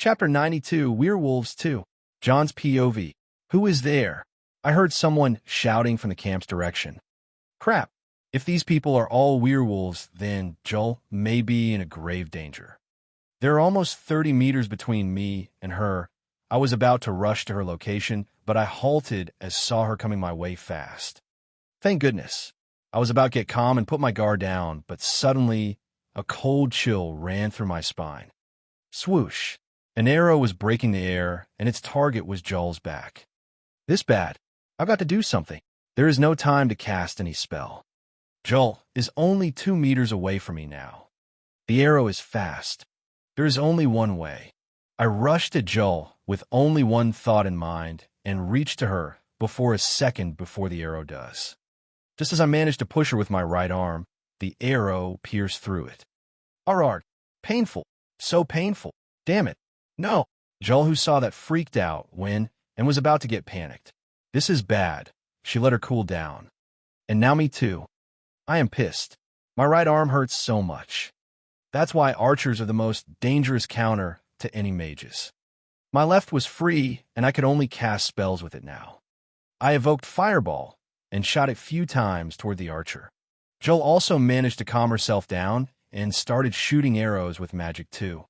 Chapter 92, Werewolves 2. John's POV. Who is there? I heard someone shouting from the camp's direction. Crap. If these people are all werewolves, then Joel may be in a grave danger. There are almost 30 meters between me and her. I was about to rush to her location, but I halted as saw her coming my way fast. Thank goodness. I was about to get calm and put my guard down, but suddenly a cold chill ran through my spine. Swoosh. An arrow was breaking the air, and its target was Joel's back. This bad. I've got to do something. There is no time to cast any spell. Joel is only 2 meters away from me now. The arrow is fast. There is only one way. I rushed at Joel with only one thought in mind and reached to her a second before the arrow does. Just as I managed to push her with my right arm, the arrow pierced through it. Arrgh. Painful. So painful. Damn it. No. Joel, who saw that, freaked out when and was about to get panicked. This is bad. She let her cool down. And now me too. I am pissed. My right arm hurts so much. That's why archers are the most dangerous counter to any mages. My left was free, and I could only cast spells with it now. I evoked Fireball and shot it few times toward the archer. Joel also managed to calm herself down and started shooting arrows with magic too.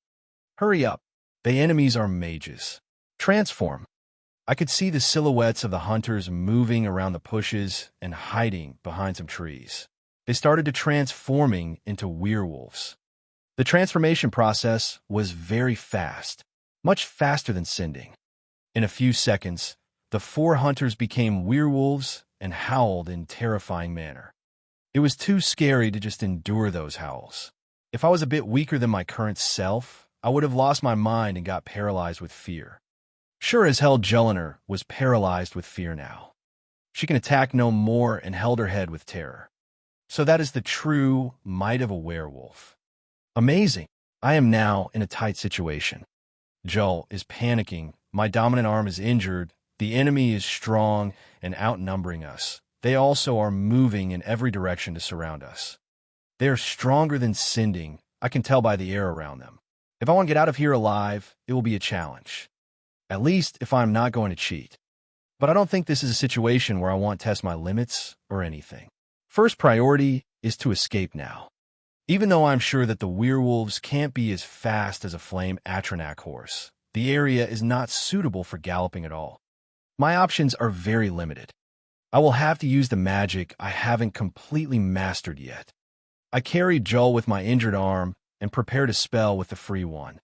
Hurry up. The enemies are mages. Transform. I could see the silhouettes of the hunters moving around the bushes and hiding behind some trees. They started to transforming into werewolves. The transformation process was very fast, much faster than sending. In a few seconds, the 4 hunters became werewolves and howled in terrifying manner. It was too scary to just endure those howls. If I was a bit weaker than my current self, I would have lost my mind and got paralyzed with fear. Sure as hell, Jelena was paralyzed with fear now. She can attack no more and held her head with terror. So that is the true might of a werewolf. Amazing. I am now in a tight situation. Joel is panicking. My dominant arm is injured. The enemy is strong and outnumbering us. They also are moving in every direction to surround us. They are stronger than sending. I can tell by the air around them. If I want to get out of here alive, it will be a challenge. At least if I'm not going to cheat. But I don't think this is a situation where I want to test my limits or anything. First priority is to escape now. Even though I'm sure that the werewolves can't be as fast as a flame Atronach horse, the area is not suitable for galloping at all. My options are very limited. I will have to use the magic I haven't completely mastered yet. I carried Joel with my injured arm and prepared a spell with the free one.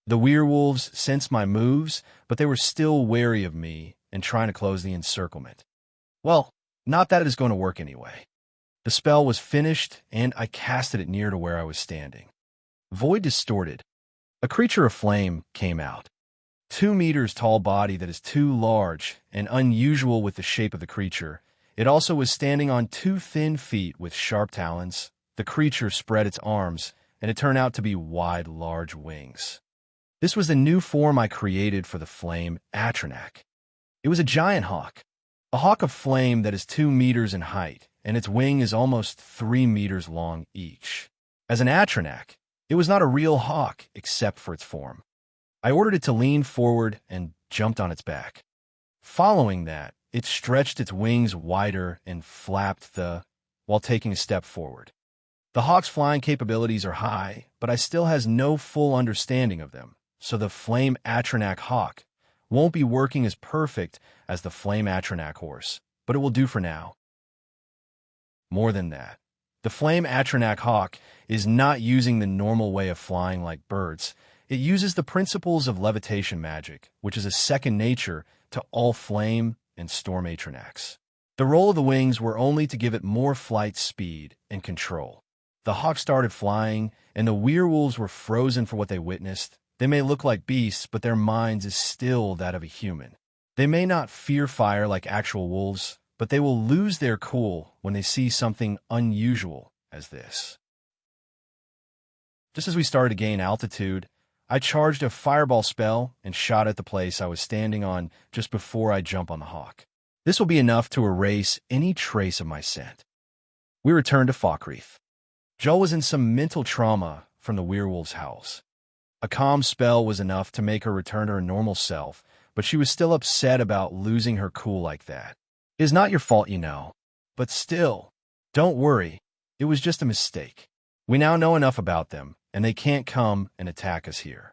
The werewolves sensed my moves, but they were still wary of me and trying to close the encirclement. Well, not that it is going to work anyway. The spell was finished, and I casted it near to where I was standing. Void distorted. A creature of flame came out. 2 meters tall body that is too large and unusual with the shape of the creature. It also was standing on 2 thin feet with sharp talons. The creature spread its arms, and it turned out to be wide, large wings. This was the new form I created for the flame Atronach. It was a giant hawk. A hawk of flame that is 2 meters in height, and its wing is almost 3 meters long each. As an Atronach, it was not a real hawk except for its form. I ordered it to lean forward and jumped on its back. Following that, it stretched its wings wider and flapped while taking a step forward. The hawk's flying capabilities are high, but I still has no full understanding of them, so the flame Atronach hawk won't be working as perfect as the flame Atronach horse, but it will do for now. More than that, the flame Atronach hawk is not using the normal way of flying like birds. It uses the principles of levitation magic, which is a second nature to all flame and storm Atronachs. The roll of the wings were only to give it more flight speed and control. The hawk started flying, and the werewolves were frozen for what they witnessed. They may look like beasts, but their minds is still that of a human. They may not fear fire like actual wolves, but they will lose their cool when they see something unusual as this. Just as we started to gain altitude, I charged a fireball spell and shot at the place I was standing on just before I jump on the hawk. This will be enough to erase any trace of my scent. We returned to Falkreath. Joel was in some mental trauma from the werewolves' howls. A calm spell was enough to make her return to her normal self, but she was still upset about losing her cool like that. It is not your fault, you know. But still, don't worry. It was just a mistake. We now know enough about them, and they can't come and attack us here.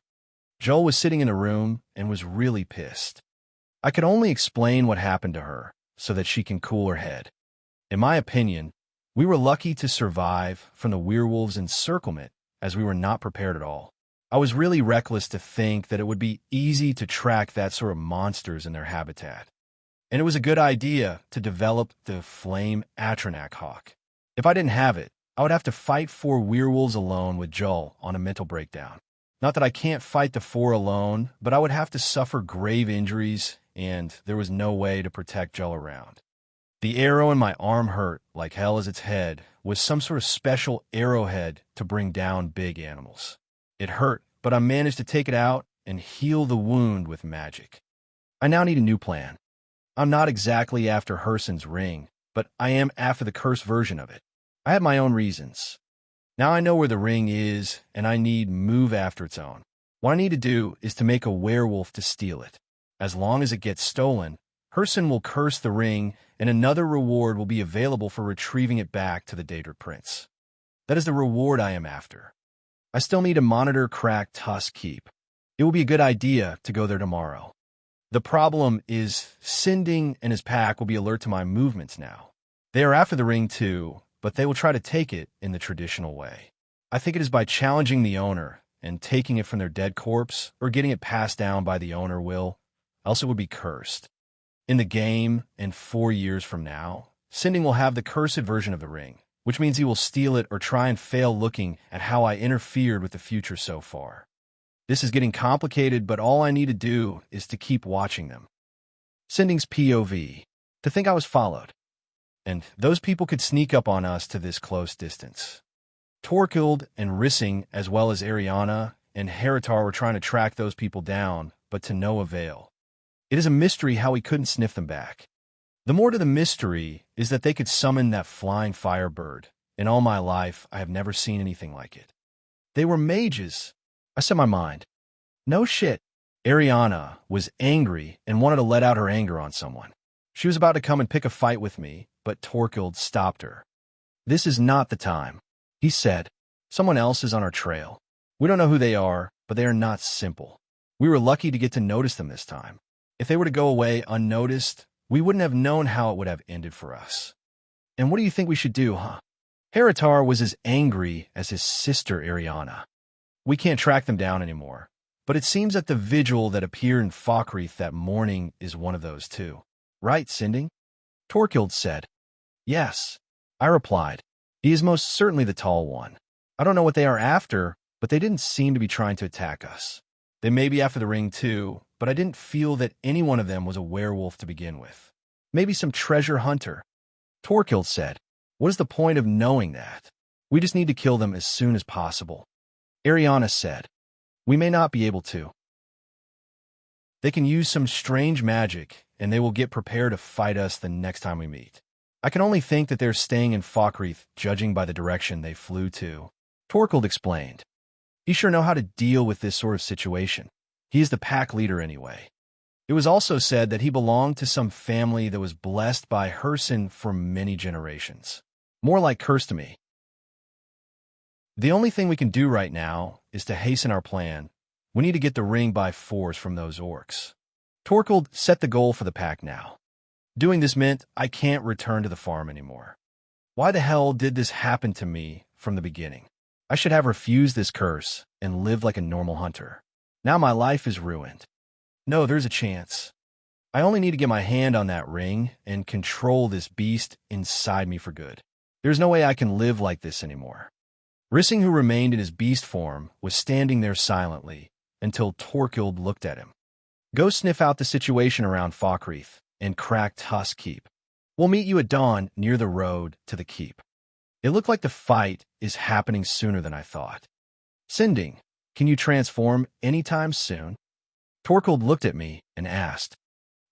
Joel was sitting in a room and was really pissed. I could only explain what happened to her so that she can cool her head. In my opinion, we were lucky to survive from the werewolves' encirclement, as we were not prepared at all. I was really reckless to think that it would be easy to track that sort of monsters in their habitat. And it was a good idea to develop the flame Atronak hawk. If I didn't have it, I would have to fight 4 werewolves alone with Joel on a mental breakdown. Not that I can't fight the 4 alone, but I would have to suffer grave injuries, and there was no way to protect Joel around. The arrow in my arm hurt like hell as its head was some sort of special arrowhead to bring down big animals. It hurt, but I managed to take it out and heal the wound with magic. I now need a new plan. I'm not exactly after Herson's ring, but I am after the cursed version of it. I have my own reasons. Now I know where the ring is, and I need move after its own. What I need to do is to make a werewolf to steal it. As long as it gets stolen, Herson will curse the ring, and another reward will be available for retrieving it back to the Daedric Prince. That is the reward I am after. I still need to monitor Cracked Tusk Keep. It will be a good idea to go there tomorrow. The problem is Sinding and his pack will be alert to my movements now. They are after the ring too, but they will try to take it in the traditional way. I think it is by challenging the owner and taking it from their dead corpse or getting it passed down by the owner else it would be cursed. In the game, and 4 years from now, Sinding will have the cursed version of the ring, which means he will steal it or try and fail looking at how I interfered with the future so far. This is getting complicated, but all I need to do is to keep watching them. Sinding's POV. To think I was followed. And those people could sneak up on us to this close distance. Torkild and Rissing, as well as Ariana and Heritar, were trying to track those people down, but to no avail. It is a mystery how we couldn't sniff them back. The more to the mystery is that they could summon that flying firebird. In all my life, I have never seen anything like it. They were mages. I said my mind. No shit. Ariana was angry and wanted to let out her anger on someone. She was about to come and pick a fight with me, but Torkild stopped her. This is not the time, he said. Someone else is on our trail. We don't know who they are, but they are not simple. We were lucky to get to notice them this time. If they were to go away unnoticed, we wouldn't have known how it would have ended for us. And what do you think we should do, huh? Heritar was as angry as his sister Ariana. We can't track them down anymore, but it seems that the vigil that appeared in Falkreath that morning is one of those too. Right, Sinding? Torkild said. Yes, I replied. He is most certainly the tall one. I don't know what they are after, but they didn't seem to be trying to attack us. They may be after the ring too, but I didn't feel that any one of them was a werewolf to begin with. Maybe some treasure hunter. Torkild said. What is the point of knowing that? We just need to kill them as soon as possible. Ariana said. We may not be able to. They can use some strange magic, and they will get prepared to fight us the next time we meet. I can only think that they're staying in Falkreath, judging by the direction they flew to. Torkild explained. He sure know how to deal with this sort of situation. He is the pack leader anyway. It was also said that he belonged to some family that was blessed by Herson for many generations. More like cursed to me. The only thing we can do right now is to hasten our plan. We need to get the ring by force from those orcs. Torkild set the goal for the pack now. Doing this meant I can't return to the farm anymore. Why the hell did this happen to me from the beginning? I should have refused this curse and lived like a normal hunter. Now my life is ruined. No, there's a chance. I only need to get my hand on that ring and control this beast inside me for good. There's no way I can live like this anymore. Rissing, who remained in his beast form, was standing there silently until Torkild looked at him. Go sniff out the situation around Falkreath and Cracked Tusk Keep. We'll meet you at dawn near the road to the keep. It looked like the fight is happening sooner than I thought. Sinding, can you transform anytime soon? Torkild looked at me and asked.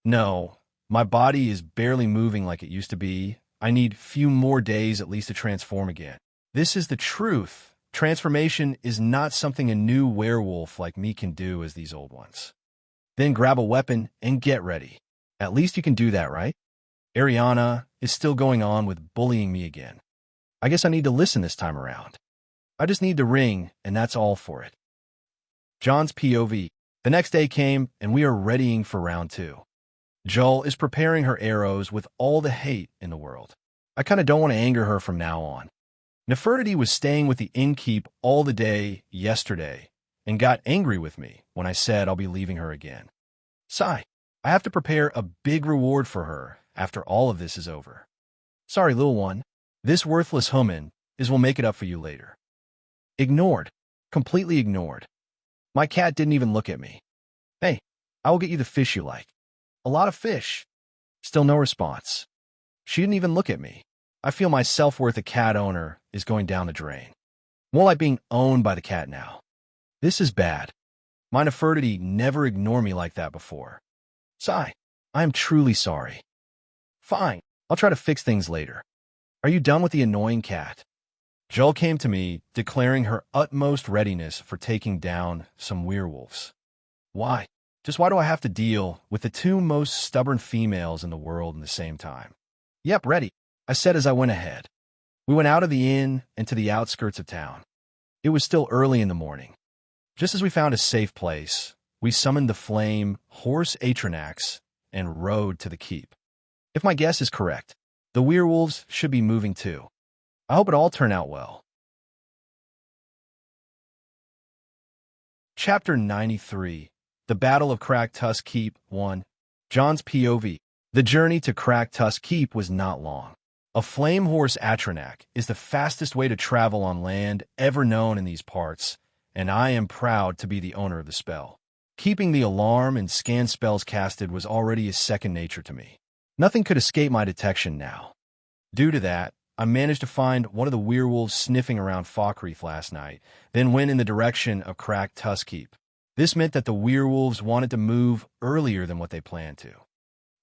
No, my body is barely moving like it used to be. I need few more days at least to transform again. This is the truth. Transformation is not something a new werewolf like me can do as these old ones. Then grab a weapon and get ready. At least you can do that, right? Ariana is still going on with bullying me again. I guess I need to listen this time around. I just need the ring, and that's all for it. John's POV. The next day came, and we are readying for round 2. Joel is preparing her arrows with all the hate in the world. I kind of don't want to anger her from now on. Nefertiti was staying with the innkeep all the day yesterday and got angry with me when I said I'll be leaving her again. Sigh. I have to prepare a big reward for her after all of this is over. Sorry, little one. This worthless human will make it up for you later. Ignored. Completely ignored. My cat didn't even look at me. Hey, I will get you the fish you like. A lot of fish. Still no response. She didn't even look at me. I feel my self-worth as a cat owner is going down the drain. More like being owned by the cat now. This is bad. My Nefertiti never ignored me like that before. Sigh. I am truly sorry. Fine. I'll try to fix things later. Are you done with the annoying cat? Joel came to me, declaring her utmost readiness for taking down some werewolves. Why? Just why do I have to deal with the 2 most stubborn females in the world in the same time? Yep, ready, I said as I went ahead. We went out of the inn and to the outskirts of town. It was still early in the morning. Just as we found a safe place, we summoned the flame horse Atronax and rode to the keep. If my guess is correct, the werewolves should be moving too. I hope it all turned out well. Chapter 93. The Battle of Crag-Tusk Keep 1. John's POV. The journey to Crag-Tusk Keep was not long. A flame horse Atronax is the fastest way to travel on land ever known in these parts, and I am proud to be the owner of the spell. Keeping the alarm and scan spells casted was already a second nature to me. Nothing could escape my detection now. Due to that, I managed to find one of the werewolves sniffing around Falkreath last night, then went in the direction of Crag-Tusk Keep. This meant that the werewolves wanted to move earlier than what they planned to.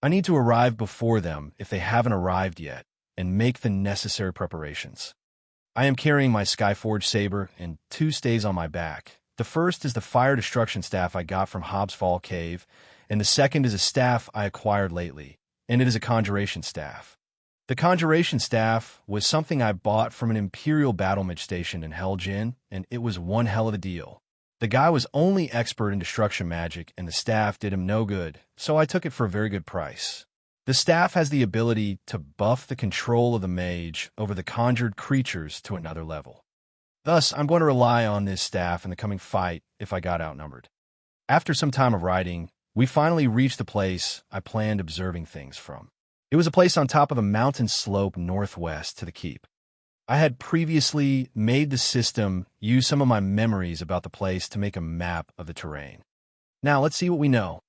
I need to arrive before them if they haven't arrived yet, and make the necessary preparations. I am carrying my Skyforge saber and 2 staves on my back. The first is the fire destruction staff I got from Hobbs Fall Cave, and the second is a staff I acquired lately, and it is a conjuration staff. The conjuration staff was something I bought from an Imperial battlemage station in Helgen, and it was one hell of a deal. The guy was only expert in destruction magic, and the staff did him no good, so I took it for a very good price. The staff has the ability to buff the control of the mage over the conjured creatures to another level. Thus, I'm going to rely on this staff in the coming fight if I got outnumbered. After some time of riding, we finally reached the place I planned observing things from. It was a place on top of a mountain slope northwest to the keep. I had previously made the system use some of my memories about the place to make a map of the terrain. Now let's see what we know.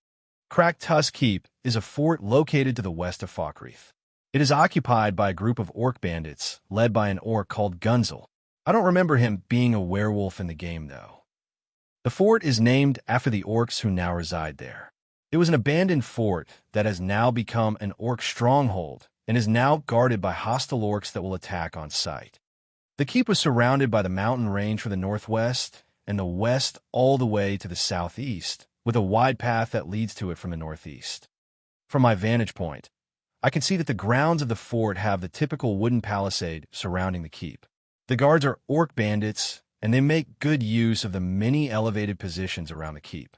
Crag-Tusk Keep is a fort located to the west of Falkreath. It is occupied by a group of orc bandits led by an orc called Gunzel. I don't remember him being a werewolf in the game though. The fort is named after the orcs who now reside there. It was an abandoned fort that has now become an orc stronghold and is now guarded by hostile orcs that will attack on sight. The keep was surrounded by the mountain range from the northwest and the west all the way to the southeast, with a wide path that leads to it from the northeast. From my vantage point, I can see that the grounds of the fort have the typical wooden palisade surrounding the keep. The guards are orc bandits, and they make good use of the many elevated positions around the keep.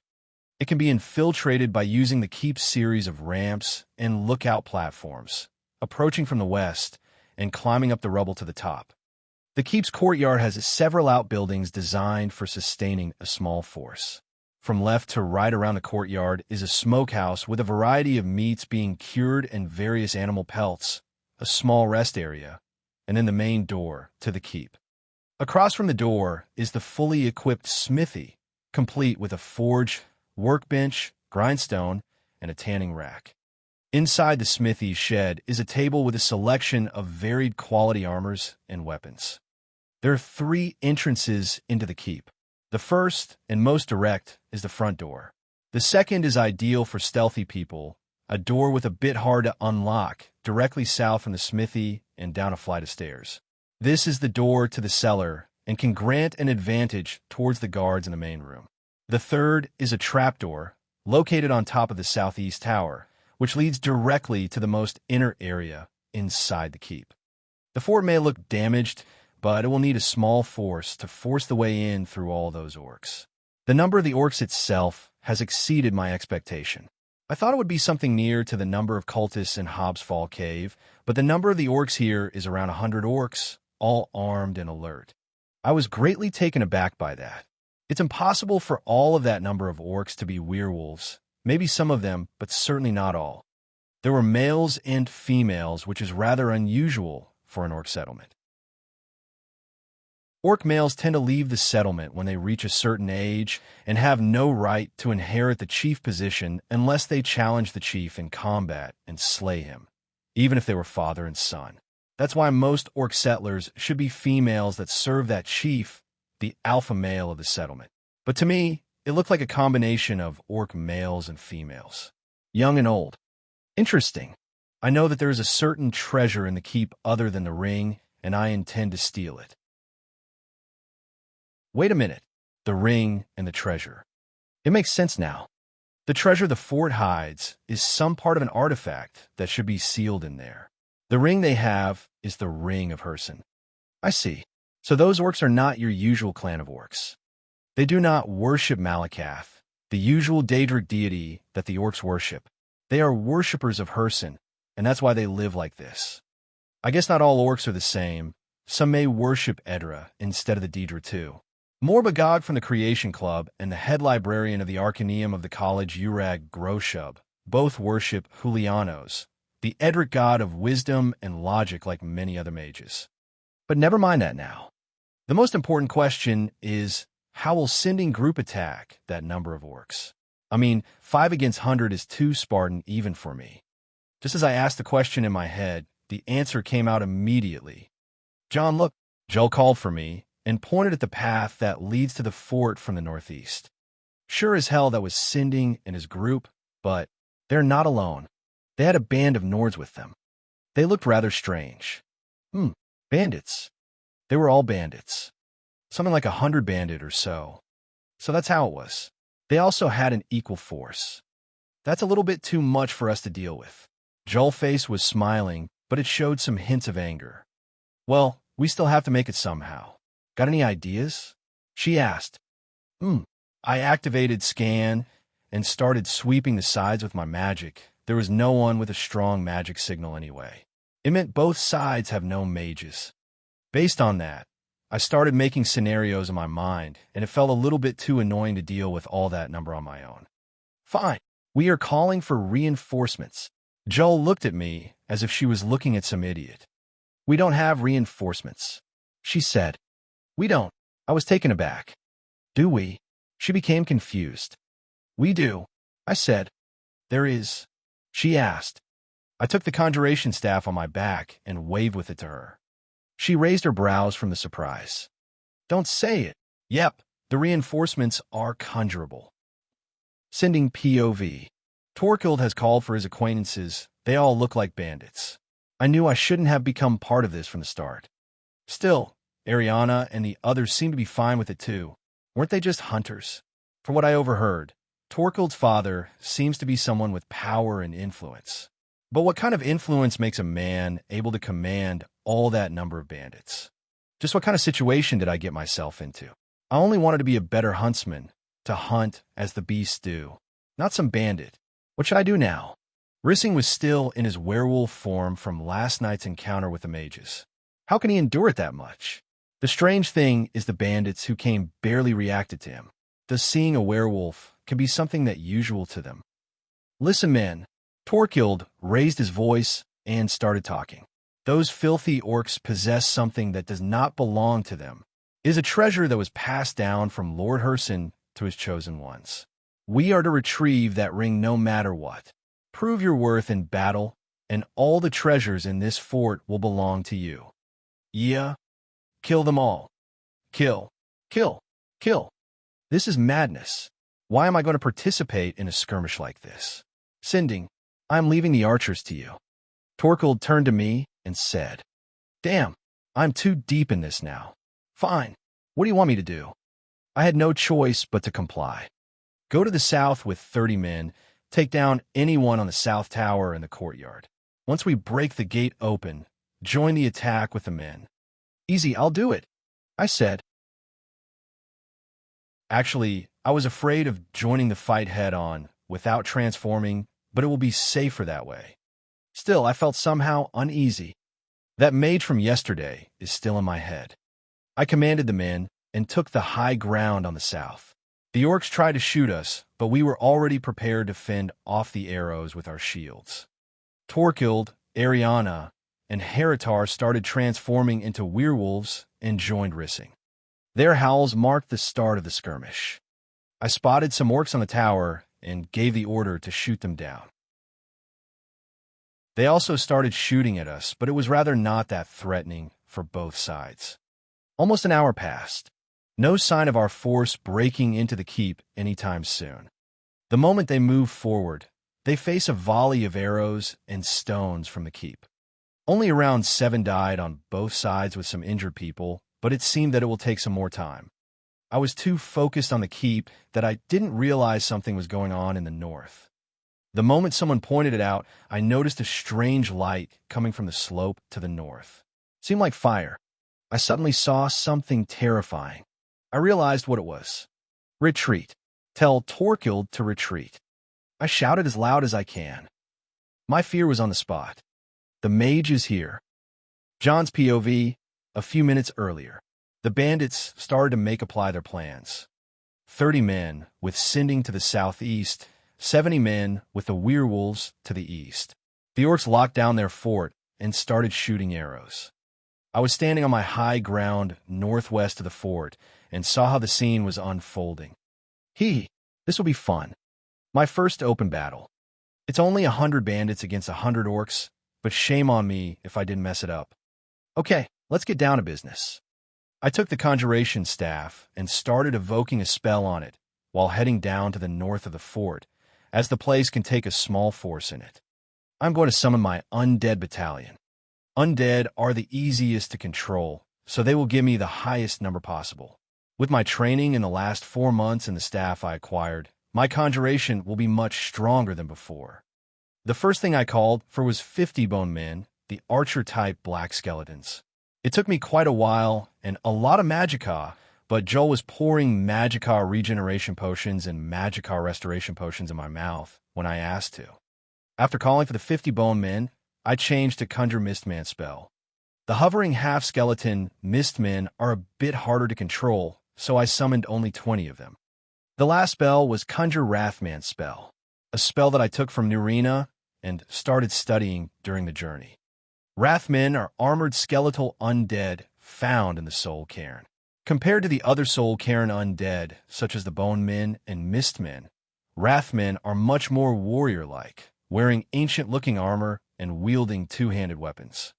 It can be infiltrated by using the keep's series of ramps and lookout platforms, approaching from the west and climbing up the rubble to the top. The keep's courtyard has several outbuildings designed for sustaining a small force. From left to right around the courtyard is a smokehouse with a variety of meats being cured and various animal pelts, a small rest area, and then the main door to the keep. Across from the door is the fully equipped smithy, complete with a forge, workbench, grindstone, and a tanning rack. Inside the smithy shed is a table with a selection of varied quality armors and weapons. There are 3 entrances into the keep. The first, and most direct, is the front door. The second is ideal for stealthy people, a door with a bit hard to unlock, directly south from the smithy and down a flight of stairs. This is the door to the cellar, and can grant an advantage towards the guards in the main room. The third is a trapdoor located on top of the southeast tower, which leads directly to the most inner area inside the keep. The fort may look damaged, but it will need a small force to force the way in through all those orcs. The number of the orcs itself has exceeded my expectation. I thought it would be something near to the number of cultists in Hobbs Fall Cave, but the number of the orcs here is around 100 orcs, all armed and alert. I was greatly taken aback by that. It's impossible for all of that number of orcs to be werewolves, maybe some of them, but certainly not all. There were males and females, which is rather unusual for an orc settlement. Orc males tend to leave the settlement when they reach a certain age and have no right to inherit the chief position unless they challenge the chief in combat and slay him, even if they were father and son. That's why most orc settlers should be females that serve that chief, the alpha male of the settlement. But to me, it looked like a combination of orc males and females, young and old. Interesting. I know that there is a certain treasure in the keep other than the ring, and I intend to steal it. Wait a minute. The ring and the treasure. It makes sense now. The treasure the fort hides is some part of an artifact that should be sealed in there. The ring they have is the Ring of Herson. I see. So those orcs are not your usual clan of orcs. They do not worship Malakath, the usual Daedric deity that the orcs worship. They are worshippers of Herson, and that's why they live like this. I guess not all orcs are the same. Some may worship Edra instead of the Daedra too. Morbagog from the Creation Club and the head librarian of the Arcaneum of the college, Urag Groshub, both worship Julianos, the Edric god of wisdom and logic like many other mages. But never mind that now. The most important question is, how will sending group attack that number of orcs? I mean, 5 against 100 is too Spartan even for me. Just as I asked the question in my head, the answer came out immediately. John, look, Joel called for me and pointed at the path that leads to the fort from the northeast. Sure as hell that was Sinding and his group, but they're not alone. They had a band of Nords with them. They looked rather strange. Bandits. They were all bandits. Something like 100 bandit or so. So that's how it was. They also had an equal force. That's a little bit too much for us to deal with. Joel's face was smiling, but it showed some hints of anger. Well, we still have to make it somehow. Got any ideas? She asked. I activated Scan and started sweeping the sides with my magic. There was no one with a strong magic signal anyway. It meant both sides have no mages. Based on that, I started making scenarios in my mind, and it felt a little bit too annoying to deal with all that number on my own. Fine. We are calling for reinforcements. Joel looked at me as if she was looking at some idiot. We don't have reinforcements, she said. We don't. I was taken aback. Do we? She became confused. We do, I said. There is, she asked. I took the conjuration staff on my back and waved with it to her. She raised her brows from the surprise. Don't say it. Yep, the reinforcements are conjurable. Sending POV. Torkild has called for his acquaintances. They all look like bandits. I knew I shouldn't have become part of this from the start. Still, Ariana and the others seemed to be fine with it too. Weren't they just hunters? For what I overheard, Torkild's father seems to be someone with power and influence. But what kind of influence makes a man able to command all that number of bandits? Just what kind of situation did I get myself into? I only wanted to be a better huntsman, to hunt as the beasts do, not some bandit. What should I do now? Rissing was still in his werewolf form from last night's encounter with the mages. How can he endure it that much? The strange thing is the bandits who came barely reacted to him. Does seeing a werewolf can be something that usual to them? Listen, men. Torkild raised his voice and started talking. Those filthy orcs possess something that does not belong to them. It is a treasure that was passed down from Lord Herson to his chosen ones. We are to retrieve that ring no matter what. Prove your worth in battle, and all the treasures in this fort will belong to you. Yeah. Kill them all. Kill. Kill. Kill. This is madness. Why am I going to participate in a skirmish like this? Sinding, I am leaving the archers to you. Torkild turned to me and said, Damn, I'm too deep in this now. Fine. What do you want me to do? I had no choice but to comply. Go to the south with 30 men, take down anyone on the south tower in the courtyard. Once we break the gate open, join the attack with the men. Easy, I'll do it, I said. Actually, I was afraid of joining the fight head-on without transforming, but it will be safer that way. Still, I felt somehow uneasy. That mage from yesterday is still in my head. I commanded the men and took the high ground on the south. The orcs tried to shoot us, but we were already prepared to fend off the arrows with our shields. Torkild, Ariana, and Heritar started transforming into werewolves and joined Rissing. Their howls marked the start of the skirmish. I spotted some orcs on the tower and gave the order to shoot them down. They also started shooting at us, but it was rather not that threatening for both sides. Almost an hour passed. No sign of our force breaking into the keep anytime soon. The moment they move forward, they face a volley of arrows and stones from the keep. Only around 7 died on both sides with some injured people, but it seemed that it will take some more time. I was too focused on the keep that I didn't realize something was going on in the north. The moment someone pointed it out, I noticed a strange light coming from the slope to the north. It seemed like fire. I suddenly saw something terrifying. I realized what it was. Retreat. Tell Torkild to retreat. I shouted as loud as I can. My fear was on the spot. The mage is here. John's POV, a few minutes earlier. The bandits started to apply their plans. 30 men with Sinding to the southeast, 70 men with the werewolves to the east. The orcs locked down their fort and started shooting arrows. I was standing on my high ground northwest of the fort and saw how the scene was unfolding. This will be fun. My first open battle. It's only 100 bandits against 100 orcs, but shame on me if I didn't mess it up. Okay, let's get down to business. I took the conjuration staff and started evoking a spell on it while heading down to the north of the fort, as the place can take a small force in it. I'm going to summon my undead battalion. Undead are the easiest to control, so they will give me the highest number possible. With my training in the last 4 months and the staff I acquired, my conjuration will be much stronger than before. The first thing I called for was 50 bone men, the archer-type black skeletons. It took me quite a while and a lot of magicka, but Joel was pouring magicka regeneration potions and magicka restoration potions in my mouth when I asked to. After calling for the 50 bone men, I changed to conjure Mistman spell. The hovering half-skeleton Mistmen are a bit harder to control, so I summoned only 20 of them. The last spell was Conjure Wrathman spell, a spell that I took from Nurina and started studying during the journey. Wrathmen are armored skeletal undead found in the Soul Cairn. Compared to the other Soul Cairn undead, such as the Bone Men and Mistmen, Wrathmen are much more warrior-like, wearing ancient-looking armor and wielding two-handed weapons.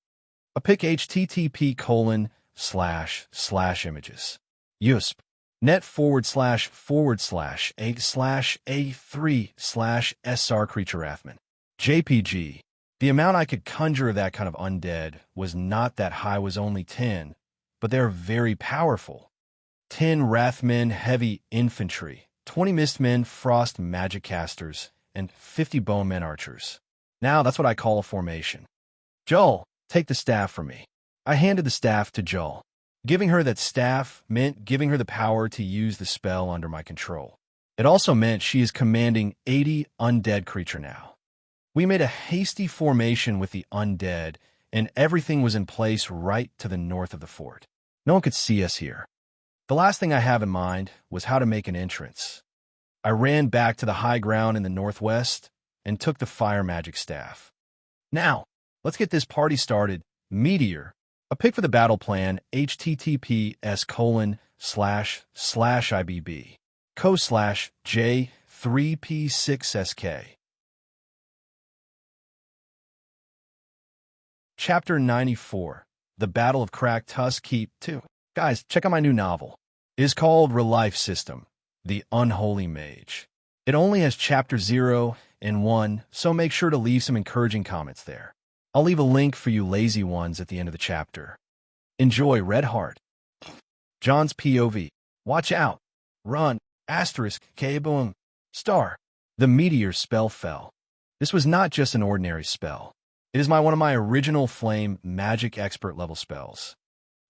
A pick http://images. USP. net//a/a3/SR creature Wrathman. JPG. The amount I could conjure of that kind of undead was not that high, was only 10, but they're very powerful. 10 Wrathmen heavy infantry, 20 Mistmen frost magic casters, and 50 bone men archers. Now that's what I call a formation. Joel, take the staff from me. I handed the staff to Joel. Giving her that staff meant giving her the power to use the spell under my control. It also meant she is commanding 80 undead creature now. We made a hasty formation with the undead, and everything was in place right to the north of the fort. No one could see us here. The last thing I have in mind was how to make an entrance. I ran back to the high ground in the northwest and took the fire magic staff. Now, let's get this party started. Meteor. A pick for the battle plan, https://ibb co/J3P6SK. Chapter 94, The Battle of Cracked Tusk Keep 2. Guys, check out my new novel. It is called Relife System, The Unholy Mage. It only has chapter 0 and 1, so make sure to leave some encouraging comments there. I'll leave a link for you lazy ones at the end of the chapter. Enjoy, Red Heart. John's POV. Watch out. Run. Asterisk. K-boom. Star. The meteor spell fell. This was not just an ordinary spell. It is one of my original flame magic expert level spells.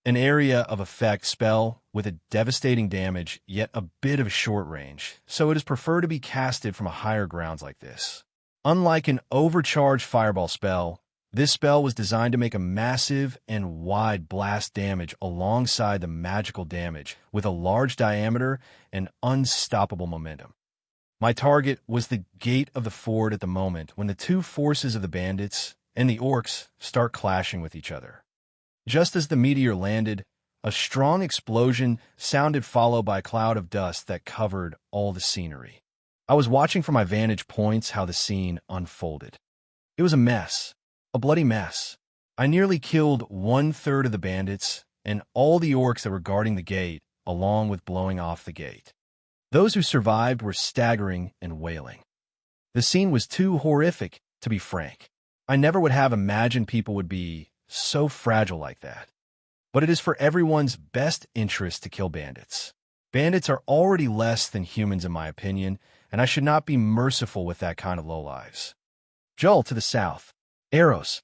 An area of effect spell with a devastating damage, yet a bit of a short range, so it is preferred to be casted from a higher grounds like this. Unlike an overcharged fireball spell, this spell was designed to make a massive and wide blast damage alongside the magical damage, with a large diameter and unstoppable momentum. My target was the gate of the fort at the moment when the two forces of the bandits and the orcs start clashing with each other. Just as the meteor landed, a strong explosion sounded, followed by a cloud of dust that covered all the scenery. I was watching from my vantage points how the scene unfolded. It was a mess, a bloody mess. I nearly killed 1/3 of the bandits and all the orcs that were guarding the gate, along with blowing off the gate. Those who survived were staggering and wailing. The scene was too horrific, to be frank. I never would have imagined people would be so fragile like that. But it is for everyone's best interest to kill bandits. Bandits are already less than humans in my opinion, and I should not be merciful with that kind of lowlives. Joel to the south. Arrows.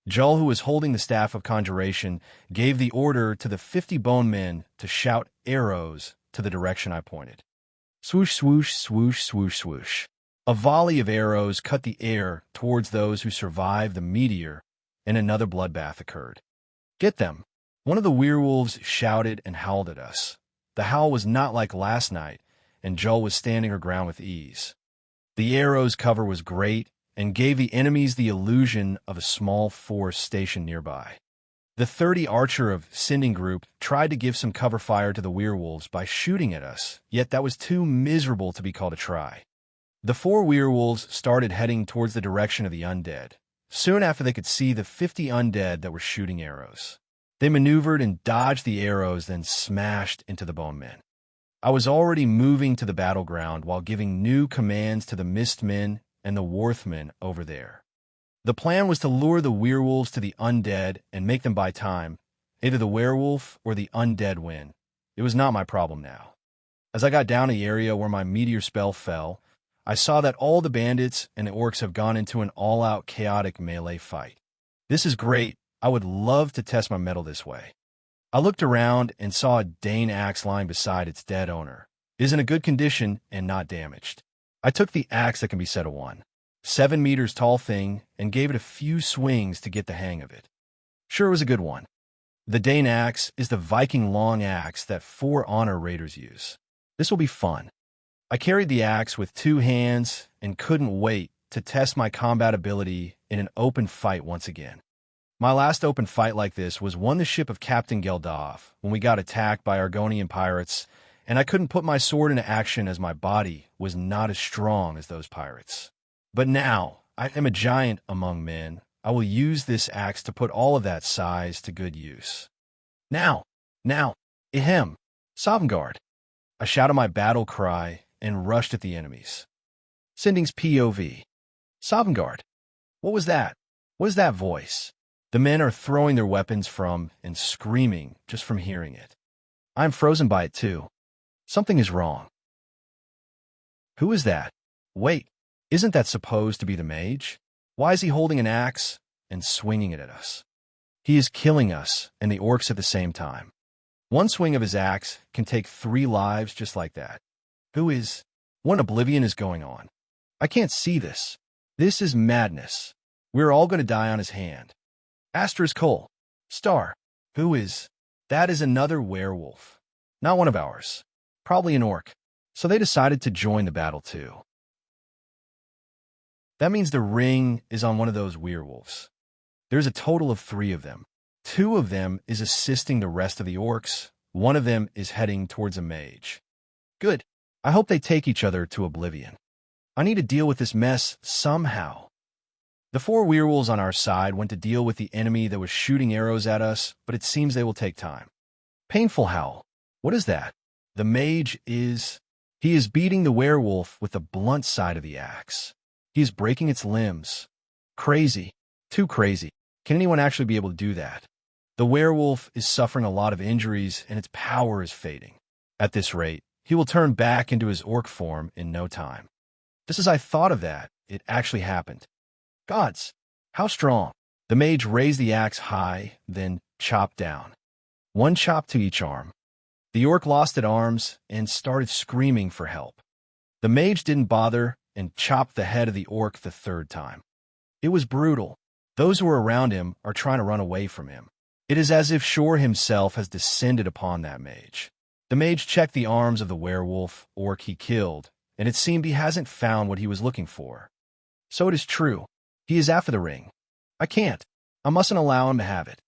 Joel, who was holding the staff of conjuration, gave the order to the 50 bone men to shout arrows to the direction I pointed. Swoosh, swoosh, swoosh, swoosh, swoosh. A volley of arrows cut the air towards those who survived the meteor, and another bloodbath occurred. Get them! One of the werewolves shouted and howled at us. The howl was not like last night, and Joel was standing her ground with ease. The arrow's cover was great and gave the enemies the illusion of a small force stationed nearby. The 30 archer of Sending Group tried to give some cover fire to the werewolves by shooting at us, yet that was too miserable to be called a try. The 4 werewolves started heading towards the direction of the undead, soon after they could see the 50 undead that were shooting arrows. They maneuvered and dodged the arrows, then smashed into the bone men. I was already moving to the battleground while giving new commands to the mist men and the Warthmen over there. The plan was to lure the werewolves to the undead and make them buy time. Either the werewolf or the undead win. It was not my problem now. As I got down to the area where my meteor spell fell, I saw that all the bandits and the orcs have gone into an all-out chaotic melee fight. This is great. I would love to test my mettle this way. I looked around and saw a Dane axe lying beside its dead owner. It is in a good condition and not damaged. I took the axe that can be set a 7 meters tall thing and gave it a few swings to get the hang of it. Sure, it was a good one. The Dane axe is the Viking long axe that 4 honor raiders use. This will be fun. I carried the axe with 2 hands and couldn't wait to test my combat ability in an open fight once again. My last open fight like this was on the ship of Captain Geldof when we got attacked by Argonian pirates, and I couldn't put my sword into action as my body was not as strong as those pirates. But now, I am a giant among men. I will use this axe to put all of that size to good use. Now, ahem, Sovngarde. I shouted my battle cry and rushed at the enemies. Sending's POV. Sovngarde. What was that? What is that voice? The men are throwing their weapons from and screaming just from hearing it. I'm frozen by it too. Something is wrong. Who is that? Wait, isn't that supposed to be the mage? Why is he holding an axe and swinging it at us? He is killing us and the orcs at the same time. One swing of his axe can take 3 lives just like that. Who is? What oblivion is going on? I can't see this. This is madness. We're all going to die on his hand. Asterisk Cole. Star. Who is? That is another werewolf. Not one of ours. Probably an orc. So they decided to join the battle too. That means the ring is on one of those werewolves. There's a total of 3 of them. 2 of them is assisting the rest of the orcs. 1 of them is heading towards a mage. Good. I hope they take each other to oblivion. I need to deal with this mess somehow. The 4 werewolves on our side went to deal with the enemy that was shooting arrows at us, but it seems they will take time. Painful howl. What is that? The mage is... He is beating the werewolf with the blunt side of the axe. He is breaking its limbs. Crazy. Too crazy. Can anyone actually be able to do that? The werewolf is suffering a lot of injuries and its power is fading. At this rate, he will turn back into his orc form in no time. Just as I thought of that, it actually happened. Gods, how strong! The mage raised the axe high, then chopped down. One chop to each arm. The orc lost its arms and started screaming for help. The mage didn't bother and chopped the head of the orc the third time. It was brutal. Those who are around him are trying to run away from him. It is as if Shor himself has descended upon that mage. The mage checked the arms of the werewolf orc he killed, and it seemed he hasn't found what he was looking for. So it is true. He is after the ring. I can't. I mustn't allow him to have it.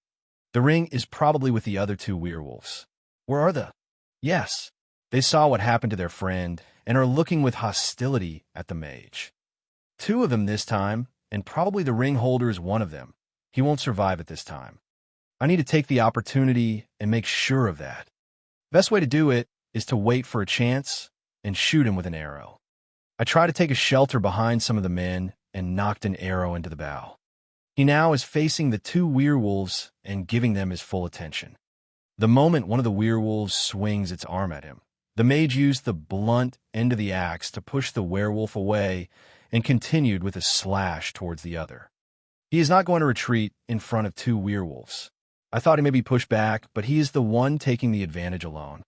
The ring is probably with the other two werewolves. Where are they? Yes. They saw what happened to their friend and are looking with hostility at the mage. Two of them this time, and probably the ring holder is one of them. He won't survive at this time. I need to take the opportunity and make sure of that. Best way to do it is to wait for a chance and shoot him with an arrow. I try to take a shelter behind some of the men and knocked an arrow into the bow. He now is facing the two werewolves and giving them his full attention. The moment one of the werewolves swings its arm at him, the mage used the blunt end of the axe to push the werewolf away and continued with a slash towards the other. He is not going to retreat in front of two werewolves. I thought he may be pushed back, but he is the one taking the advantage alone.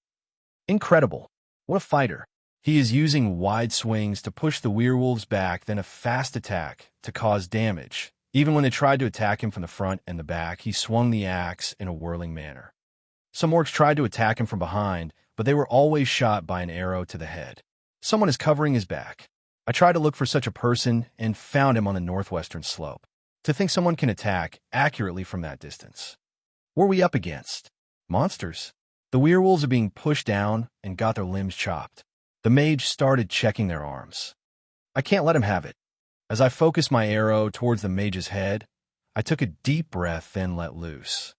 Incredible. What a fighter. He is using wide swings to push the werewolves back, then a fast attack to cause damage. Even when they tried to attack him from the front and the back, he swung the axe in a whirling manner. Some orcs tried to attack him from behind, but they were always shot by an arrow to the head. Someone is covering his back. I tried to look for such a person and found him on the northwestern slope. To think someone can attack accurately from that distance. What were we up against? Monsters. The werewolves are being pushed down and got their limbs chopped. The mage started checking their arms. I can't let him have it. As I focused my arrow towards the mage's head, I took a deep breath, then let loose.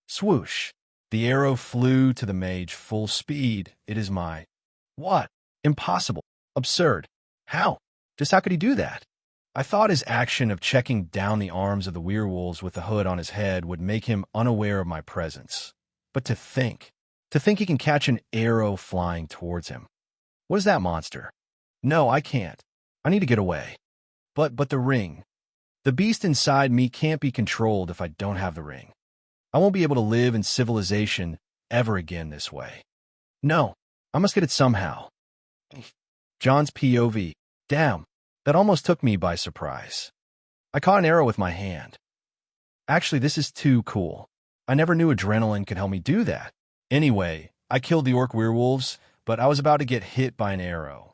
Swoosh! The arrow flew to the mage full speed. It is my... What? Impossible. Absurd. How? Just how could he do that? I thought his action of checking down the arms of the werewolves with the hood on his head would make him unaware of my presence. But to think he can catch an arrow flying towards him. What is that monster? No, I can't. I need to get away. But the ring. The beast inside me can't be controlled if I don't have the ring. I won't be able to live in civilization ever again this way. No, I must get it somehow. John's POV. Damn, that almost took me by surprise. I caught an arrow with my hand. Actually, this is too cool. I never knew adrenaline could help me do that. Anyway, I killed the orc werewolves, but I was about to get hit by an arrow.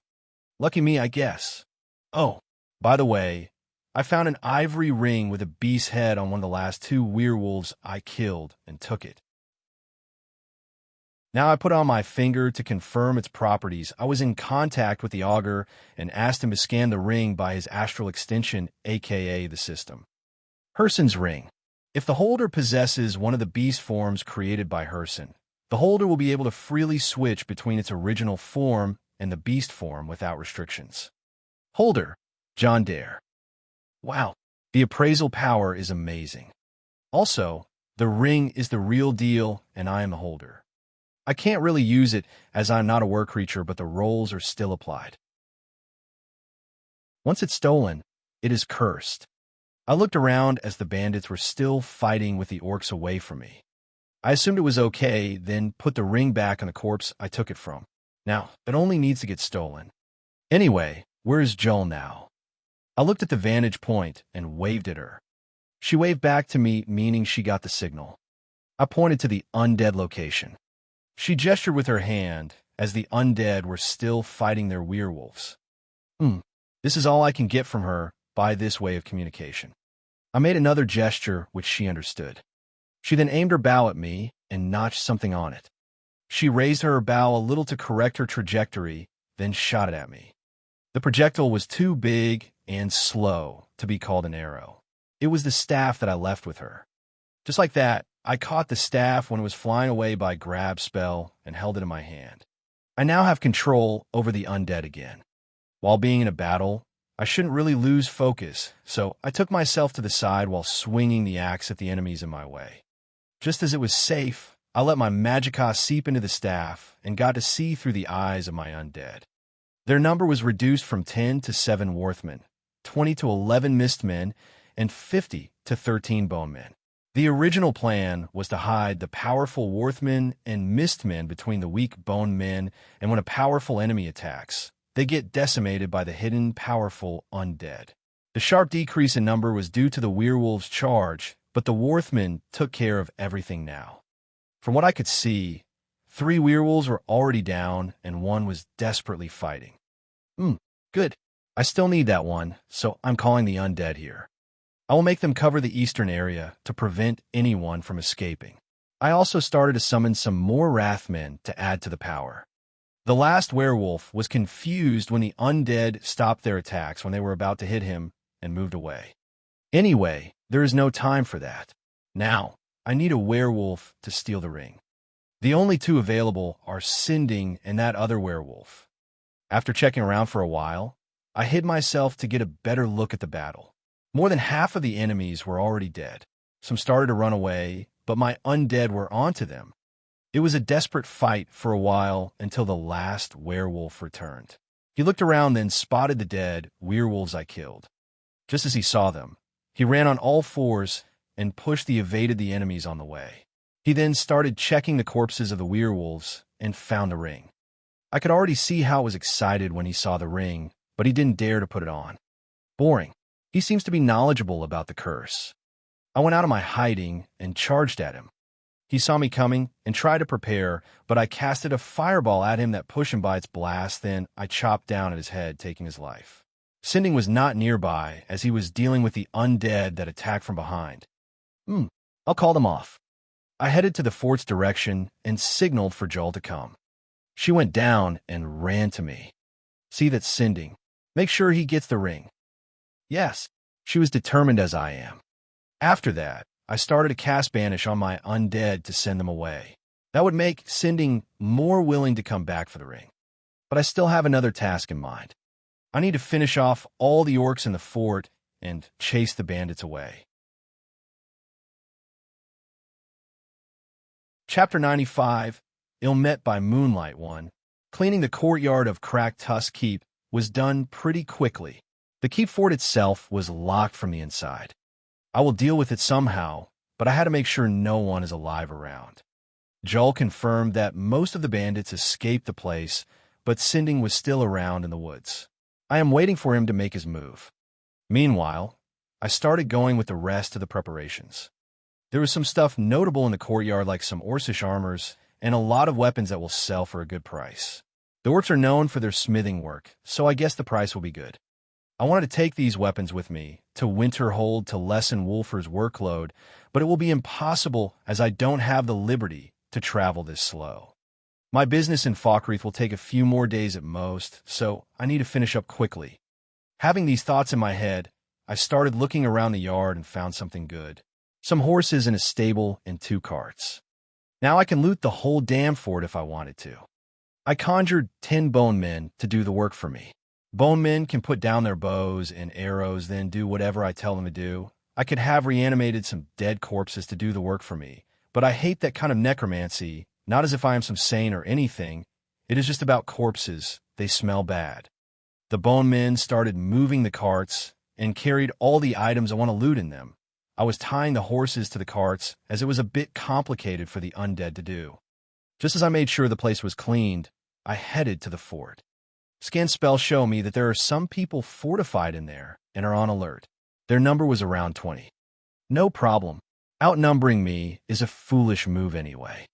Lucky me, I guess. Oh, by the way, I found an ivory ring with a beast's head on one of the last two werewolves I killed and took it. Now I put on my finger to confirm its properties. I was in contact with the augur and asked him to scan the ring by his astral extension, aka the system. Herson's ring. If the holder possesses one of the beast forms created by Herson, the holder will be able to freely switch between its original form and the beast form without restrictions. Holder, John Dare. Wow, the appraisal power is amazing. Also, the ring is the real deal and I am the holder. I can't really use it as I'm not a word creature, but the roles are still applied. Once it's stolen, it is cursed. I looked around as the bandits were still fighting with the orcs away from me. I assumed it was okay, then put the ring back on the corpse I took it from. Now, it only needs to get stolen. Anyway, where is Joel now? I looked at the vantage point and waved at her. She waved back to me, meaning she got the signal. I pointed to the undead location. She gestured with her hand as the undead were still fighting their werewolves. This is all I can get from her by this way of communication. I made another gesture, which she understood. She then aimed her bow at me and notched something on it. She raised her bow a little to correct her trajectory, then shot it at me. The projectile was too big and slow to be called an arrow. It was the staff that I left with her. Just like that, I caught the staff when it was flying away by grab spell and held it in my hand. I now have control over the undead again. While being in a battle, I shouldn't really lose focus, so I took myself to the side while swinging the axe at the enemies in my way. Just as it was safe, I let my magicka seep into the staff and got to see through the eyes of my undead. Their number was reduced from 10 to 7 Worthmen, 20 to 11 Mistmen, and 50 to 13 Bonemen. The original plan was to hide the powerful Worthmen and Mistmen between the weak Bone Men, and when a powerful enemy attacks, they get decimated by the hidden powerful undead. The sharp decrease in number was due to the werewolves' charge, but the Worthmen took care of everything now. From what I could see, 3 werewolves were already down, and 1 was desperately fighting. Good. I still need that one, so I'm calling the undead here. I will make them cover the eastern area to prevent anyone from escaping. I also started to summon some more Wrathmen to add to the power. The last werewolf was confused when the undead stopped their attacks when they were about to hit him and moved away. Anyway, there is no time for that. Now, I need a werewolf to steal the ring. The only 2 available are Sinding and that other werewolf. After checking around for a while, I hid myself to get a better look at the battle. More than half of the enemies were already dead. Some started to run away, but my undead were onto them. It was a desperate fight for a while until the last werewolf returned. He looked around, then spotted the dead werewolves I killed. Just as he saw them, he ran on all 4s and pushed the evaded the enemies on the way. He then started checking the corpses of the werewolves and found the ring. I could already see how he was excited when he saw the ring, but he didn't dare to put it on. Boring. He seems to be knowledgeable about the curse. I went out of my hiding and charged at him. He saw me coming and tried to prepare, but I casted a fireball at him that pushed him by its blast, then I chopped down at his head, taking his life. Sinding was not nearby, as he was dealing with the undead that attacked from behind. I'll call them off. I headed to the fort's direction and signaled for Joel to come. She went down and ran to me. See, that's Sinding. Make sure he gets the ring. Yes, she was determined as I am. After that, I started to cast Banish on my undead to send them away. That would make Sinding more willing to come back for the ring. But I still have another task in mind. I need to finish off all the orcs in the fort and chase the bandits away. Chapter 95, Ill-Met by Moonlight 1. Cleaning the courtyard of Cracked Tusk Keep was done pretty quickly. The keep fort itself was locked from the inside. I will deal with it somehow, but I had to make sure no one is alive around. Joel confirmed that most of the bandits escaped the place, but Sinding was still around in the woods. I am waiting for him to make his move. Meanwhile, I started going with the rest of the preparations. There was some stuff notable in the courtyard, like some Orcish armors and a lot of weapons that will sell for a good price. The orcs are known for their smithing work, so I guess the price will be good. I wanted to take these weapons with me to Winterhold to lessen Wolfer's workload, but it will be impossible as I don't have the liberty to travel this slow. My business in Falkreath will take a few more days at most, so I need to finish up quickly. Having these thoughts in my head, I started looking around the yard and found something good. Some horses in a stable and 2 carts. Now I can loot the whole damn fort if I wanted to. I conjured 10 bone men to do the work for me. Bone men can put down their bows and arrows, then do whatever I tell them to do. I could have reanimated some dead corpses to do the work for me, but I hate that kind of necromancy, not as if I am some saint or anything. It is just about corpses. They smell bad. The bone men started moving the carts and carried all the items I want to loot in them. I was tying the horses to the carts as it was a bit complicated for the undead to do. Just as I made sure the place was cleaned, I headed to the fort. Scan spells show me that there are some people fortified in there and are on alert. Their number was around 20. No problem. Outnumbering me is a foolish move anyway.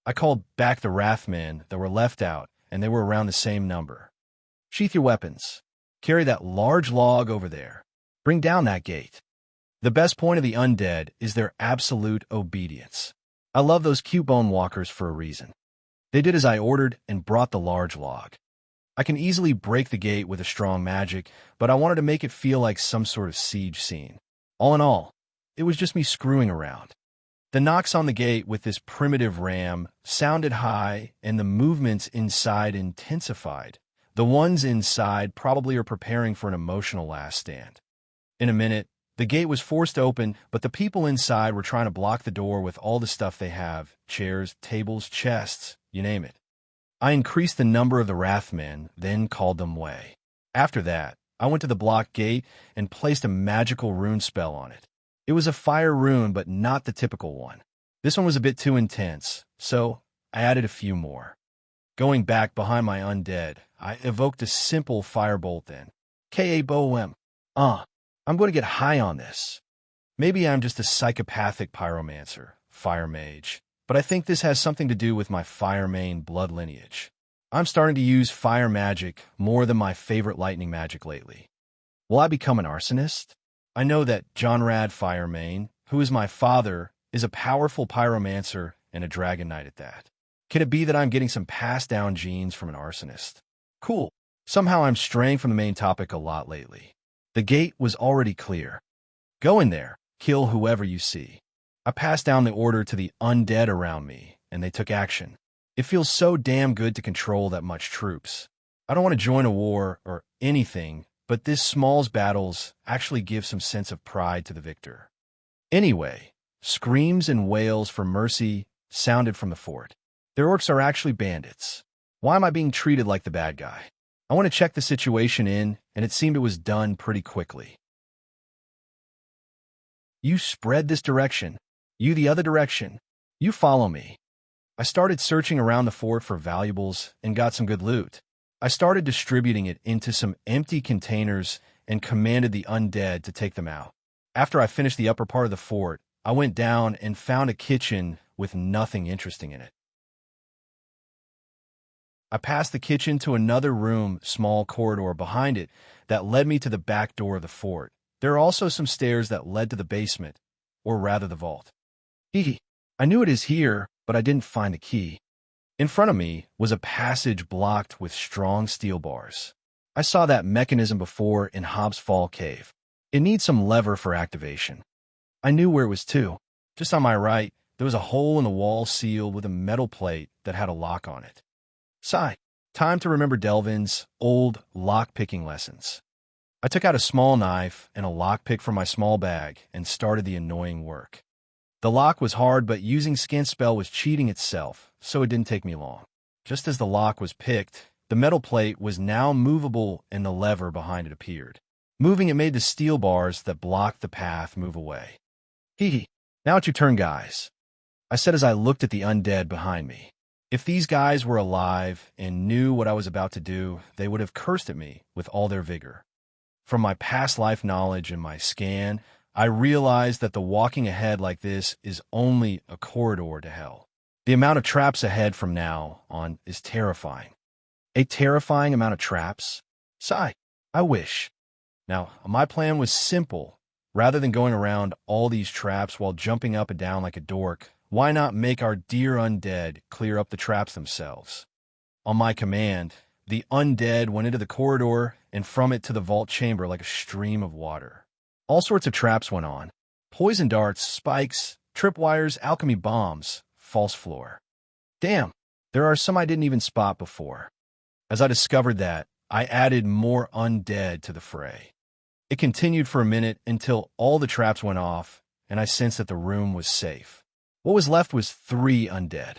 I called back the Wrathmen that were left out, and they were around the same number. Sheath your weapons. Carry that large log over there. Bring down that gate. The best point of the undead is their absolute obedience. I love those cute bone walkers for a reason. They did as I ordered and brought the large log. I can easily break the gate with a strong magic, but I wanted to make it feel like some sort of siege scene. All in all, it was just me screwing around. The knocks on the gate with this primitive ram sounded high, and the movements inside intensified. The ones inside probably are preparing for an emotional last stand. In a minute, The gate was forced open, but the people inside were trying to block the door with all the stuff they have: chairs, tables, chests, you name it. I increased the number of the Wrathmen, then called them away. After that, I went to the blocked gate and placed a magical rune spell on it. It was a fire rune, but not the typical one. This one was a bit too intense, so I added a few more. Going back behind my undead, I evoked a simple firebolt then. K.A.B.O.M. I'm going to get high on this. Maybe I'm just a psychopathic pyromancer, fire mage, but I think this has something to do with my fire main blood lineage. I'm starting to use fire magic more than my favorite lightning magic lately. Will I become an arsonist? I know that Jonrad Firemain, who is my father, is a powerful pyromancer and a dragon knight at that. Could it be that I'm getting some passed-down genes from an arsonist? Cool. Somehow I'm straying from the main topic a lot lately. The gate was already clear. Go in there, kill whoever you see. I passed down the order to the undead around me, and they took action. It feels so damn good to control that much troops. I don't want to join a war or anything, but this Smalls battles actually give some sense of pride to the victor. Anyway, screams and wails for mercy sounded from the fort. Their orcs are actually bandits. Why am I being treated like the bad guy? I want to check the situation in, and it seemed it was done pretty quickly. You spread this direction. You the other direction. You follow me. I started searching around the fort for valuables and got some good loot. I started distributing it into some empty containers and commanded the undead to take them out. After I finished the upper part of the fort, I went down and found a kitchen with nothing interesting in it. I passed the kitchen to another room, small corridor behind it, that led me to the back door of the fort. There are also some stairs that led to the basement, or rather the vault. I knew it is here, but I didn't find the key. In front of me was a passage blocked with strong steel bars. I saw that mechanism before in Hobbs Fall Cave. It needs some lever for activation. I knew where it was too. Just on my right, there was a hole in the wall sealed with a metal plate that had a lock on it. Sigh. Time to remember Delvin's old lock-picking lessons. I took out a small knife and a lockpick from my small bag and started the annoying work. The lock was hard, but using Skin Spell was cheating itself, so it didn't take me long. Just as the lock was picked, the metal plate was now movable and the lever behind it appeared. Moving it made the steel bars that blocked the path move away. Now it's your turn, guys, I said as I looked at the undead behind me. If these guys were alive and knew what I was about to do, they would have cursed at me with all their vigor. From my past life knowledge and my scan, I realized that the walking ahead like this is only a corridor to hell. The amount of traps ahead from now on is terrifying. A terrifying amount of traps? Sigh. I wish. Now, my plan was simple. Rather than going around all these traps while jumping up and down like a dork, why not make our dear undead clear up the traps themselves? On my command, the undead went into the corridor and from it to the vault chamber like a stream of water. All sorts of traps went on. Poison darts, spikes, tripwires, alchemy bombs, false floor. Damn, there are some I didn't even spot before. As I discovered that, I added more undead to the fray. It continued for a minute until all the traps went off, and I sensed that the room was safe. What was left was 3 undead.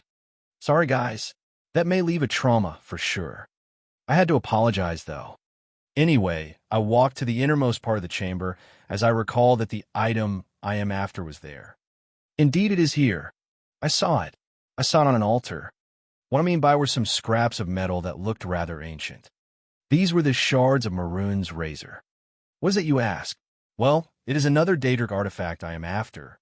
Sorry, guys. That may leave a trauma for sure. I had to apologize, though. Anyway, I walked to the innermost part of the chamber as I recall that the item I am after was there. Indeed, it is here. I saw it. I saw it on an altar. What I mean by were some scraps of metal that looked rather ancient. These were the shards of Maroon's razor. What is it, you ask? Well, it is another Daedric artifact I am after.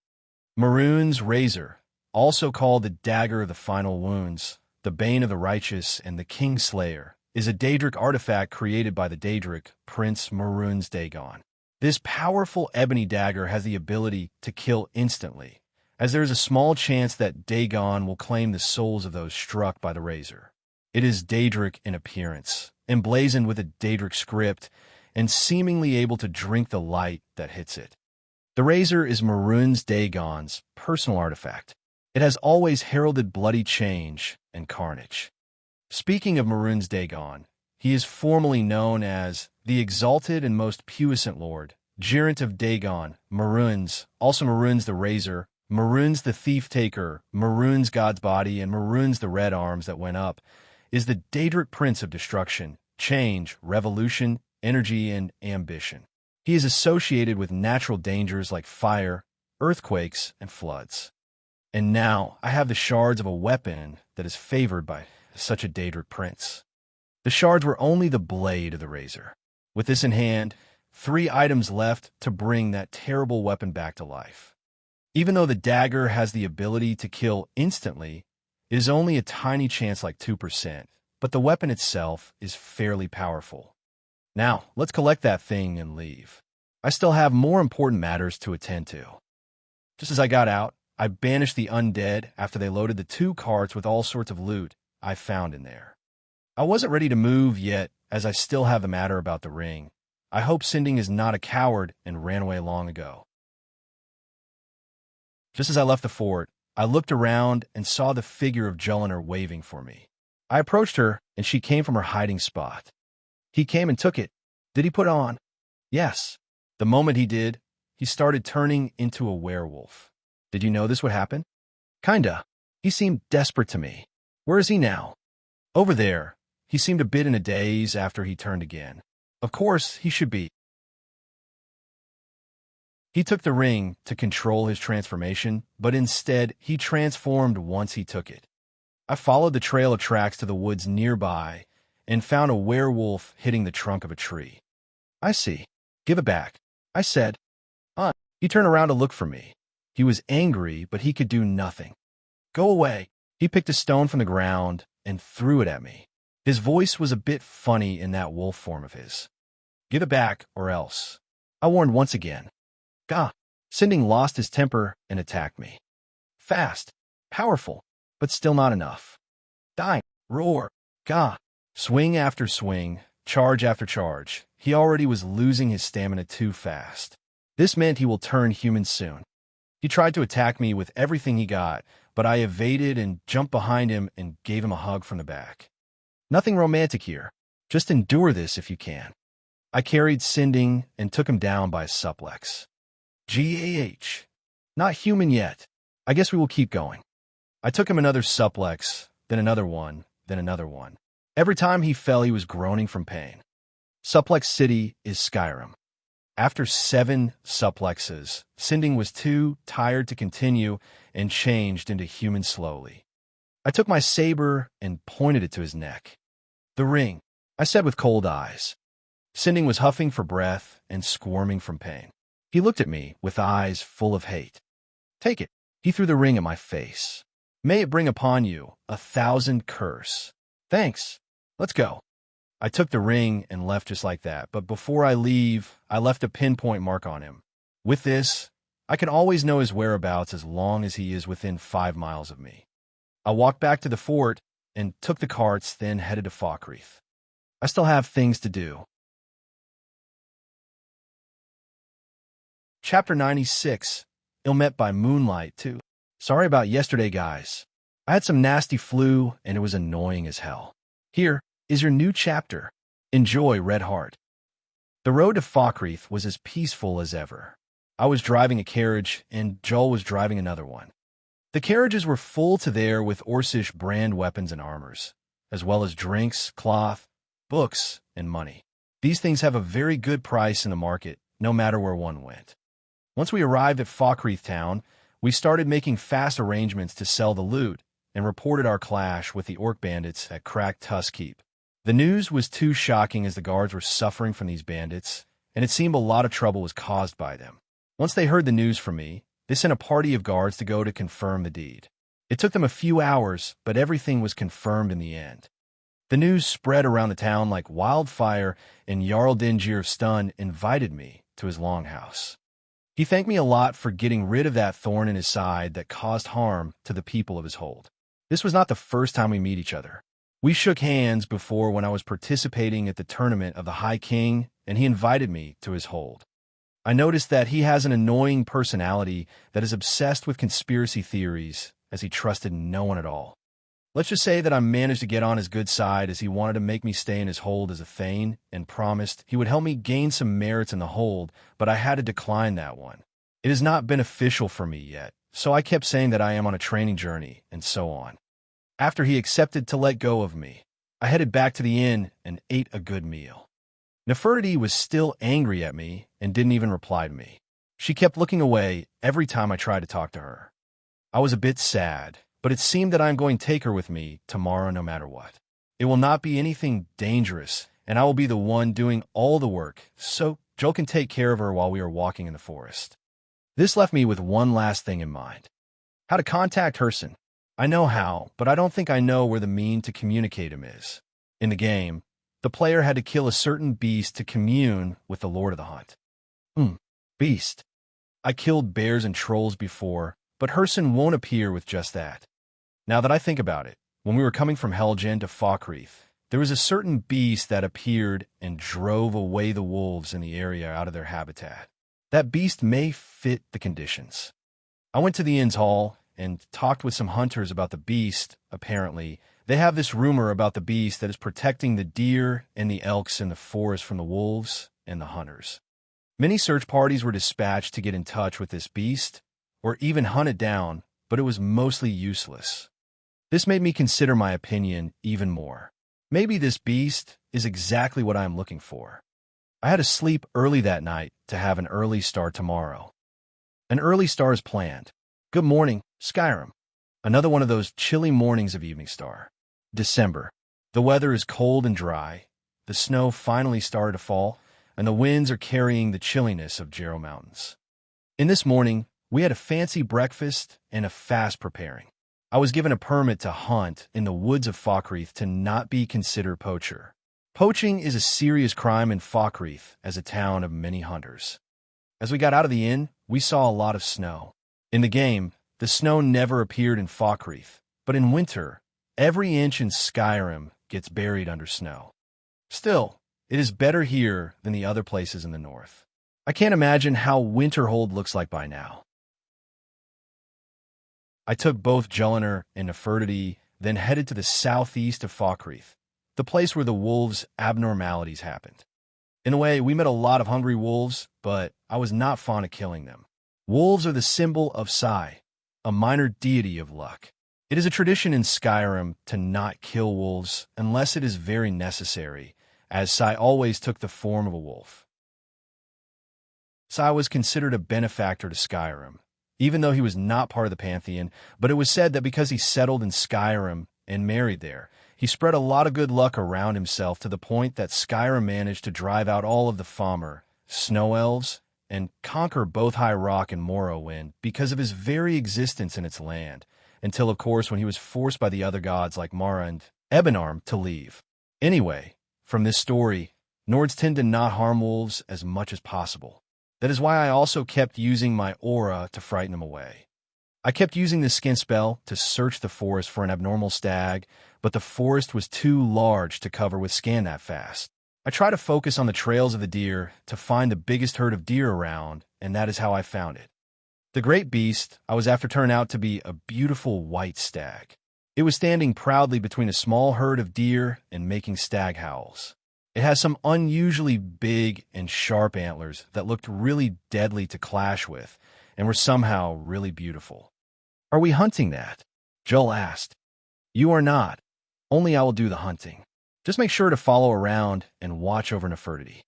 Maroon's razor, also called the Dagger of the Final Wounds, the Bane of the Righteous, and the Kingslayer, is a Daedric artifact created by the Daedric Prince Maroon's Dagon. This powerful ebony dagger has the ability to kill instantly, as there is a small chance that Dagon will claim the souls of those struck by the razor. It is Daedric in appearance, emblazoned with a Daedric script, and seemingly able to drink the light that hits it. The razor is Maroon's Dagon's personal artifact. It has always heralded bloody change and carnage. Speaking of Maroon's Dagon, he is formally known as the Exalted and Most Puissant Lord, Gerent of Dagon, Maroons, also Maroons the Razor, Maroons the Thief-Taker, Maroons God's Body, and Maroons the Red Arms that went up, is the Daedric Prince of Destruction, Change, Revolution, Energy, and Ambition. He is associated with natural dangers like fire, earthquakes, and floods. And now I have the shards of a weapon that is favored by such a Daedric Prince. The shards were only the blade of the razor. With this in hand, 3 items left to bring that terrible weapon back to life. Even though the dagger has the ability to kill instantly, it is only a tiny chance, like 2%, but the weapon itself is fairly powerful. Now, let's collect that thing and leave. I still have more important matters to attend to. Just as I got out, I banished the undead after they loaded the 2 carts with all sorts of loot I found in there. I wasn't ready to move yet, as I still have the matter about the ring. I hope Sinding is not a coward and ran away long ago. Just as I left the fort, I looked around and saw the figure of Jelinar waving for me. I approached her, and she came from her hiding spot. He came and took it. Did he put on? Yes. The moment he did, he started turning into a werewolf. Did you know this would happen? Kinda. He seemed desperate to me. Where is he now? Over there. He seemed a bit in a daze after he turned again. Of course, he should be. He took the ring to control his transformation, but instead, he transformed once he took it. I followed the trail of tracks to the woods nearby and found a werewolf hitting the trunk of a tree. I see. Give it back, I said. He turned around to look for me. He was angry, but he could do nothing. Go away. He picked a stone from the ground and threw it at me. His voice was a bit funny in that wolf form of his. Give it back, or else. I warned once again. Gah! Sinding lost his temper and attacked me. Fast, powerful, but still not enough. Die! Roar! Gah! Swing after swing, charge after charge. He already was losing his stamina too fast. This meant he will turn human soon. He tried to attack me with everything he got, but I evaded and jumped behind him and gave him a hug from the back. Nothing romantic here. Just endure this if you can. I carried Sinding and took him down by a suplex. GAH. Not human yet. I guess we will keep going. I took him another suplex, then another one, then another one. Every time he fell, he was groaning from pain. Suplex City is Skyrim. After 7 suplexes, Sinding was too tired to continue and changed into human slowly. I took my saber and pointed it to his neck. The ring, I said with cold eyes. Sinding was huffing for breath and squirming from pain. He looked at me with eyes full of hate. Take it. He threw the ring at my face. May it bring upon you 1,000 curse. Thanks. Let's go. I took the ring and left just like that, but before I leave, I left a pinpoint mark on him. With this, I can always know his whereabouts as long as he is within 5 miles of me. I walked back to the fort and took the carts, then headed to Falkreath. I still have things to do. Chapter 96, Ill-Met by Moonlight 2. Sorry about yesterday, guys. I had some nasty flu, and it was annoying as hell. Here is your new chapter. Enjoy, Red Heart. The road to Falkreath was as peaceful as ever. I was driving a carriage, and Joel was driving another one. The carriages were full to there with Orcish brand weapons and armors, as well as drinks, cloth, books, and money. These things have a very good price in the market, no matter where one went. Once we arrived at Falkreath town, we started making fast arrangements to sell the loot and reported our clash with the orc bandits at Cracked Tusk Keep. The news was too shocking as the guards were suffering from these bandits, and it seemed a lot of trouble was caused by them. Once they heard the news from me, they sent a party of guards to go to confirm the deed. It took them a few hours, but everything was confirmed in the end. The news spread around the town like wildfire, and Jarl Dingir of Stun invited me to his longhouse. He thanked me a lot for getting rid of that thorn in his side that caused harm to the people of his hold. This was not the first time we meet each other. We shook hands before when I was participating at the tournament of the High King, and he invited me to his hold. I noticed that he has an annoying personality that is obsessed with conspiracy theories, as he trusted no one at all. Let's just say that I managed to get on his good side, as he wanted to make me stay in his hold as a thane and promised he would help me gain some merits in the hold, but I had to decline that one. It has not been official for me yet, so I kept saying that I am on a training journey and so on. After he accepted to let go of me, I headed back to the inn and ate a good meal. Nefertiti was still angry at me and didn't even reply to me. She kept looking away every time I tried to talk to her. I was a bit sad, but it seemed that I am going to take her with me tomorrow no matter what. It will not be anything dangerous, and I will be the one doing all the work, so Joel can take care of her while we are walking in the forest. This left me with one last thing in mind: how to contact Herson. I know how, but I don't think I know where the mean to communicate him is. In the game, the player had to kill a certain beast to commune with the Lord of the Hunt. Beast. I killed bears and trolls before, but Herson won't appear with just that. Now that I think about it, when we were coming from Helgen to Falkreath, there was a certain beast that appeared and drove away the wolves in the area out of their habitat. That beast may fit the conditions. I went to the inn's hall and talked with some hunters about the beast. Apparently, they have this rumor about the beast that is protecting the deer and the elks in the forest from the wolves and the hunters. Many search parties were dispatched to get in touch with this beast, or even hunt it down, but it was mostly useless. This made me consider my opinion even more. Maybe this beast is exactly what I am looking for. I had to sleep early that night to have an early start tomorrow. An early star is planned. Good morning, Skyrim. Another one of those chilly mornings of Evening Star. December. The weather is cold and dry. The snow finally started to fall, and the winds are carrying the chilliness of Jarrow Mountains. In this morning, we had a fancy breakfast and a fast preparing. I was given a permit to hunt in the woods of Falkreath to not be considered poacher. Poaching is a serious crime in Falkreath as a town of many hunters. As we got out of the inn, we saw a lot of snow. In the game, the snow never appeared in Falkreath, but in winter, every inch in Skyrim gets buried under snow. Still, it is better here than the other places in the north. I can't imagine how Winterhold looks like by now. I took both Jelinar and Nefertiti, then headed to the southeast of Falkreath, the place where the wolves' abnormalities happened. In a way, we met a lot of hungry wolves, but I was not fond of killing them. Wolves are the symbol of Sai, a minor deity of luck. It is a tradition in Skyrim to not kill wolves unless it is very necessary, as Sai always took the form of a wolf. Sai was considered a benefactor to Skyrim, even though he was not part of the Pantheon, but it was said that because he settled in Skyrim and married there, he spread a lot of good luck around himself to the point that Skyrim managed to drive out all of the Falmer, snow elves, and conquer both High Rock and Morrowind because of his very existence in its land, until, of course, when he was forced by the other gods like Mara and Ebenarm to leave. Anyway, from this story, Nords tend to not harm wolves as much as possible. That is why I also kept using my aura to frighten them away. I kept using the skin spell to search the forest for an abnormal stag, but the forest was too large to cover with scan that fast. I try to focus on the trails of the deer to find the biggest herd of deer around, and that is how I found it. The great beast I was after turned out to be a beautiful white stag. It was standing proudly between a small herd of deer and making stag howls. It has some unusually big and sharp antlers that looked really deadly to clash with and were somehow really beautiful. "Are we hunting that?" Joel asked. "You are not. Only I will do the hunting. Just make sure to follow around and watch over Nefertiti."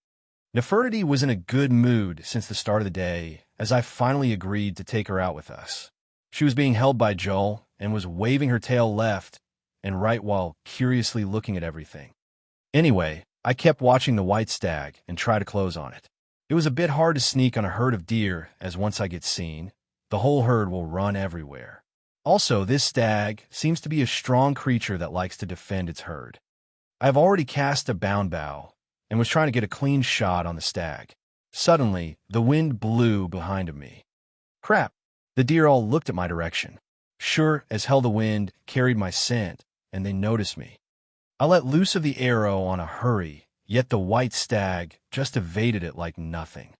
Nefertiti was in a good mood since the start of the day, as I finally agreed to take her out with us. She was being held by Joel and was waving her tail left and right while curiously looking at everything. Anyway, I kept watching the white stag and tried to close on it. It was a bit hard to sneak on a herd of deer, as once I get seen, the whole herd will run everywhere. Also, this stag seems to be a strong creature that likes to defend its herd. I have already cast a bound bow and was trying to get a clean shot on the stag. Suddenly, the wind blew behind of me. Crap! The deer all looked at my direction. Sure as hell the wind carried my scent, and they noticed me. I let loose of the arrow on a hurry, yet the white stag just evaded it like nothing.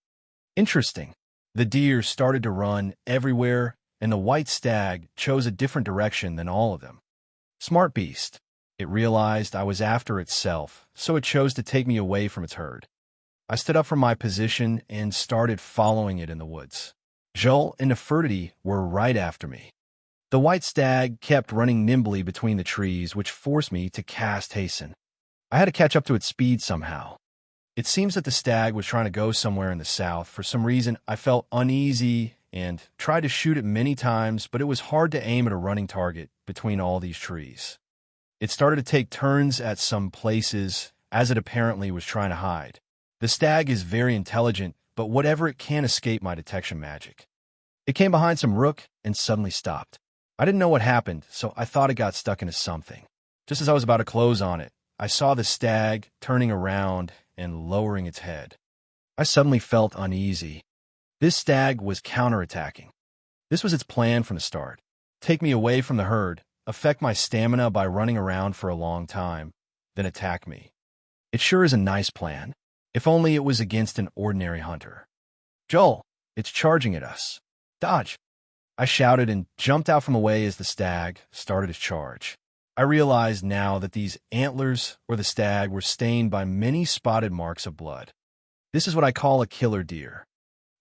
Interesting. The deer started to run everywhere, and the white stag chose a different direction than all of them. Smart beast. It realized I was after itself, so it chose to take me away from its herd. I stood up from my position and started following it in the woods. Joel and Nefertiti were right after me. The white stag kept running nimbly between the trees, which forced me to cast hasten. I had to catch up to its speed somehow. It seems that the stag was trying to go somewhere in the south. For some reason, I felt uneasy and tried to shoot it many times, but it was hard to aim at a running target between all these trees. It started to take turns at some places, as it apparently was trying to hide. The stag is very intelligent, but whatever it can't escape my detection magic. It came behind some rook and suddenly stopped. I didn't know what happened, so I thought it got stuck into something. Just as I was about to close on it, I saw the stag turning around and lowering its head. I suddenly felt uneasy. This stag was counterattacking. This was its plan from the start. Take me away from the herd, affect my stamina by running around for a long time, then attack me. It sure is a nice plan. If only it was against an ordinary hunter. Joel, it's charging at us. Dodge! I shouted and jumped out from the way as the stag started its charge. I realized now that these antlers or the stag were stained by many spotted marks of blood. This is what I call a killer deer.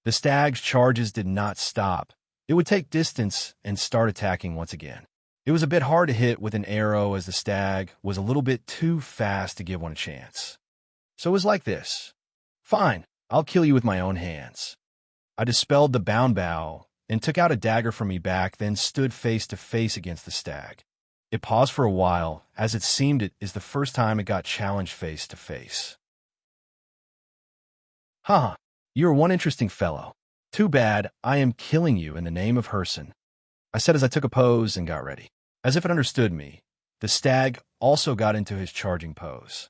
The stag's charges did not stop. It would take distance and start attacking once again. It was a bit hard to hit with an arrow as the stag was a little bit too fast to give one a chance. So it was like this. Fine, I'll kill you with my own hands. I dispelled the bound bow and took out a dagger from me back, then stood face to face against the stag. It paused for a while, as it seemed it is the first time it got challenged face to face. Haha, you're one interesting fellow. Too bad I am killing you in the name of Herson, I said as I took a pose and got ready. As if it understood me, the stag also got into his charging pose.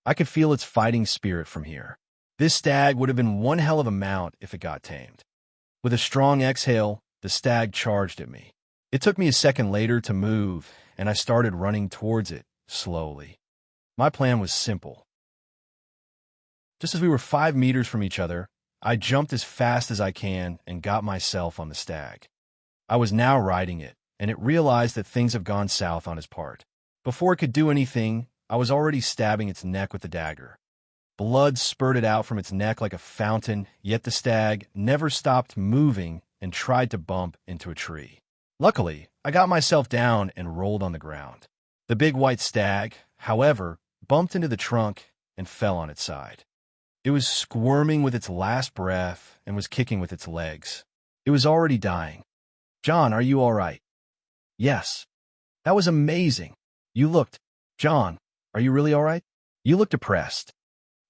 I could feel its fighting spirit from here. This stag would have been one hell of a mount if it got tamed. With a strong exhale, the stag charged at me. It took me a second later to move, and I started running towards it, slowly. My plan was simple. Just as we were 5 meters from each other, I jumped as fast as I can and got myself on the stag. I was now riding it, and it realized that things have gone south on his part. Before it could do anything, I was already stabbing its neck with the dagger. Blood spurted out from its neck like a fountain, yet the stag never stopped moving and tried to bump into a tree. Luckily, I got myself down and rolled on the ground. The big white stag, however, bumped into the trunk and fell on its side. It was squirming with its last breath and was kicking with its legs. It was already dying. John, are you all right? Yes. That was amazing. John, are you really all right? You look depressed.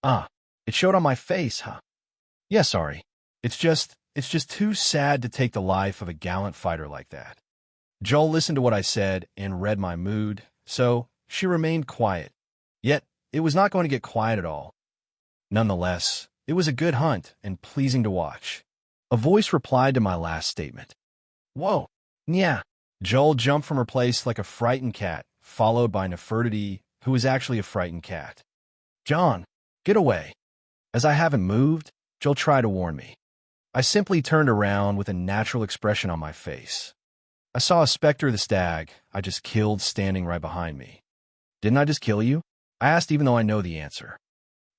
Ah, it showed on my face, huh? Yeah, sorry. It's just too sad to take the life of a gallant fighter like that. Joel listened to what I said and read my mood, so she remained quiet. Yet, it was not going to get quiet at all. Nonetheless, it was a good hunt and pleasing to watch. A voice replied to my last statement. Whoa, yeah. Joel jumped from her place like a frightened cat, followed by Nefertiti, who was actually a frightened cat. John, get away. As I haven't moved, Joel tried to warn me. I simply turned around with a natural expression on my face. I saw a specter of the stag I just killed standing right behind me. Didn't I just kill you? I asked even though I know the answer.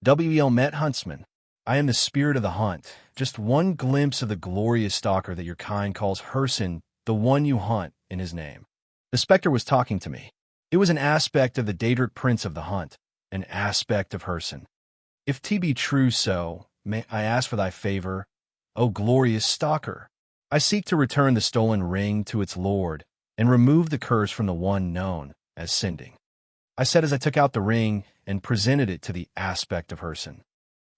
W.E.L. Met Huntsman. I am the spirit of the hunt, just one glimpse of the glorious stalker that your kind calls Herson, the one you hunt in his name. The specter was talking to me. It was an aspect of the Daedric prince of the hunt, an aspect of Herson. If 't be true so, may I ask for thy favor, O glorious stalker? I seek to return the stolen ring to its lord and remove the curse from the one known as Sinding. I said as I took out the ring and presented it to the aspect of Herson.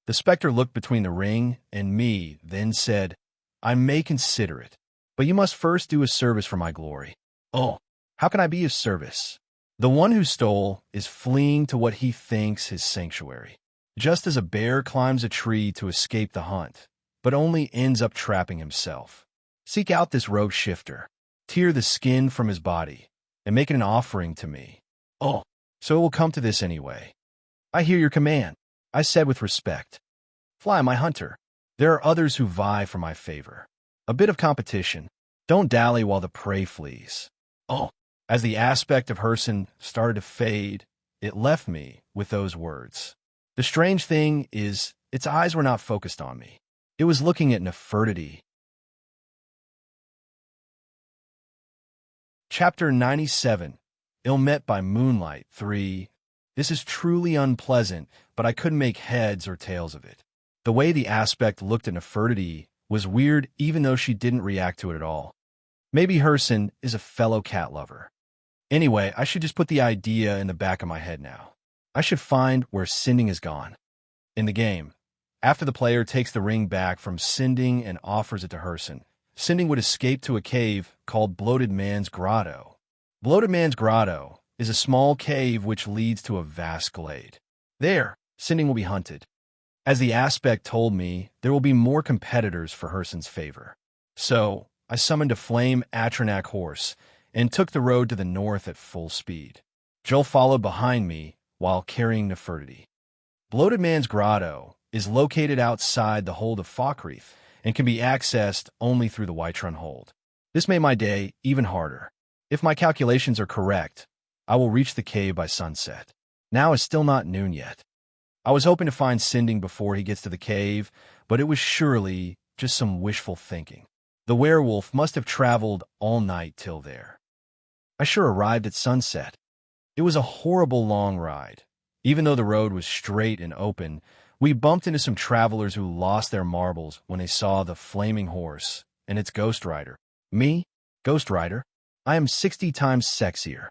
The specter looked between the ring and me, then said, I may consider it, but you must first do a service for my glory. Oh, how can I be of service? The one who stole is fleeing to what he thinks his sanctuary. Just as a bear climbs a tree to escape the hunt, but only ends up trapping himself. Seek out this rogue shifter, tear the skin from his body, and make it an offering to me. Oh, so it will come to this anyway. I hear your command, I said with respect. Fly, my hunter. There are others who vie for my favor. A bit of competition. Don't dally while the prey flees. Oh, As the aspect of Herson started to fade, it left me with those words. The strange thing is, its eyes were not focused on me. It was looking at Nefertiti. Chapter 97. Ill-Met by Moonlight 3. This is truly unpleasant, but I couldn't make heads or tails of it. The way the aspect looked at Nefertiti was weird, even though she didn't react to it at all. Maybe Herson is a fellow cat lover. Anyway, I should just put the idea in the back of my head now. I should find where Sinding is gone. In the game, after the player takes the ring back from Sinding and offers it to Herson, Sinding would escape to a cave called Bloated Man's Grotto. Bloated Man's Grotto is a small cave which leads to a vast glade. There, Sinding will be hunted. As the aspect told me, there will be more competitors for Herson's favor. So, I summoned a flame Atronak horse and took the road to the north at full speed. Joel followed behind me while carrying Nefertiti. Bloated Man's Grotto is located outside the hold of Falkreath and can be accessed only through the Whiterun hold. This made my day even harder. If my calculations are correct, I will reach the cave by sunset. Now it's still not noon yet. I was hoping to find Sinding before he gets to the cave, but it was surely just some wishful thinking. The werewolf must have traveled all night till there. I sure arrived at sunset. It was a horrible long ride. Even though the road was straight and open, we bumped into some travelers who lost their marbles when they saw the flaming horse and its ghost rider. Me? Ghost rider? I am 60 times sexier.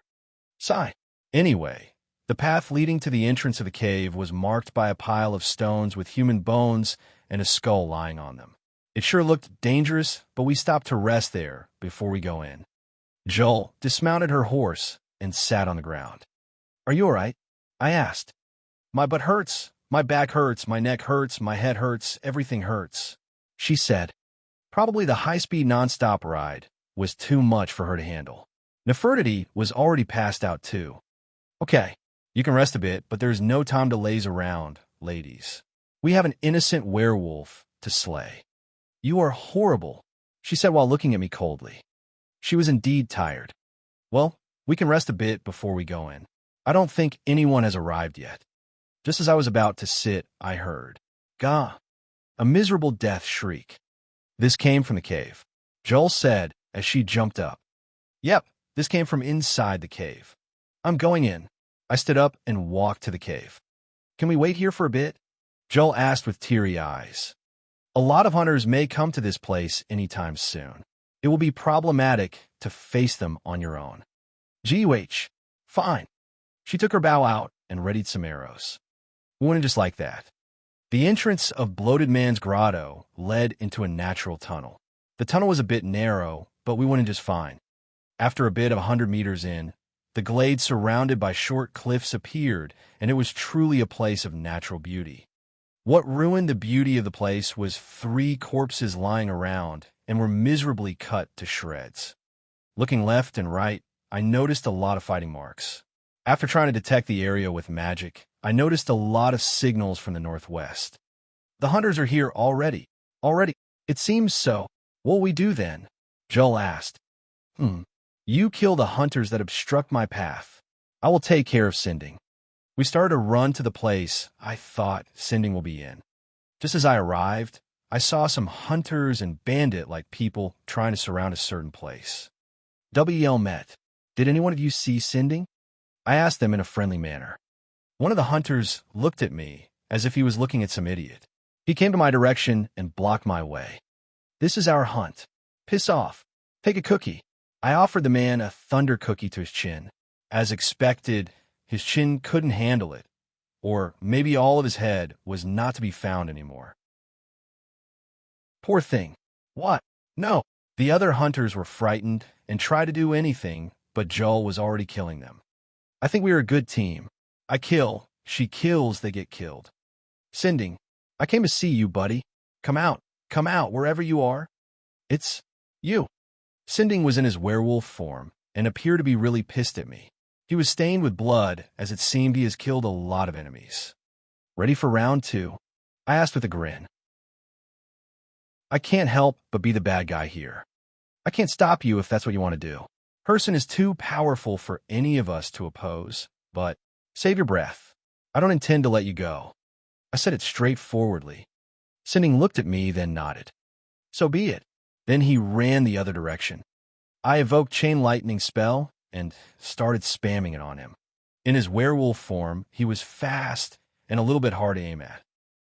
Sigh. Anyway, the path leading to the entrance of the cave was marked by a pile of stones with human bones and a skull lying on them. It sure looked dangerous, but we stopped to rest there before we go in. Joel dismounted her horse and sat on the ground. "Are you all right?" I asked. "My butt hurts. My back hurts. My neck hurts. My head hurts. Everything hurts," she said. Probably the high-speed non-stop ride was too much for her to handle. Nefertiti was already passed out too. "Okay, you can rest a bit, but there's no time to laze around, ladies. We have an innocent werewolf to slay." "You are horrible," she said while looking at me coldly. She was indeed tired. "Well, we can rest a bit before we go in. I don't think anyone has arrived yet." Just as I was about to sit, I heard, "Gah!" A miserable death shriek. This came from the cave. Joel said as she jumped up. "Yep, this came from inside the cave. I'm going in." I stood up and walked to the cave. "Can we wait here for a bit?" Joel asked with teary eyes. "A lot of hunters may come to this place anytime soon. It will be problematic to face them on your own." "GUH. Fine." She took her bow out and readied some arrows. We went in just like that. The entrance of Bloated Man's Grotto led into a natural tunnel. The tunnel was a bit narrow, but we went in just fine. After a bit of 100 meters in, the glade surrounded by short cliffs appeared, and it was truly a place of natural beauty. What ruined the beauty of the place was 3 corpses lying around and were miserably cut to shreds. Looking left and right, I noticed a lot of fighting marks. After trying to detect the area with magic, I noticed a lot of signals from the northwest. "The hunters are here already." "Already? It seems so. What'll we do then?" Joel asked. "You kill the hunters that obstruct my path. I will take care of Sinding." We started to run to the place I thought Sinding will be in. Just as I arrived, I saw some hunters and bandit-like people trying to surround a certain place. WL met. "Did anyone of you see Sinding?" I asked them in a friendly manner. One of the hunters looked at me as if he was looking at some idiot. He came to my direction and blocked my way. "This is our hunt. Piss off. Take a cookie." I offered the man a thunder cookie to his chin. As expected, his chin couldn't handle it, or maybe all of his head was not to be found anymore. Poor thing. "What? No." The other hunters were frightened and tried to do anything, but Joel was already killing them. "I think we are a good team. I kill, she kills, they get killed." "Sinding, I came to see you, buddy. Come out, wherever you are." "It's you." Sinding was in his werewolf form and appeared to be really pissed at me. He was stained with blood, as it seemed he has killed a lot of enemies. "Ready for round 2? I asked with a grin. "I can't help but be the bad guy here. I can't stop you if that's what you want to do." Person is too powerful for any of us to oppose, but save your breath. I don't intend to let you go. I said it straightforwardly. Sinding looked at me, then nodded. So be it. Then he ran the other direction. I evoked Chain Lightning spell and started spamming it on him. In his werewolf form, he was fast and a little bit hard to aim at.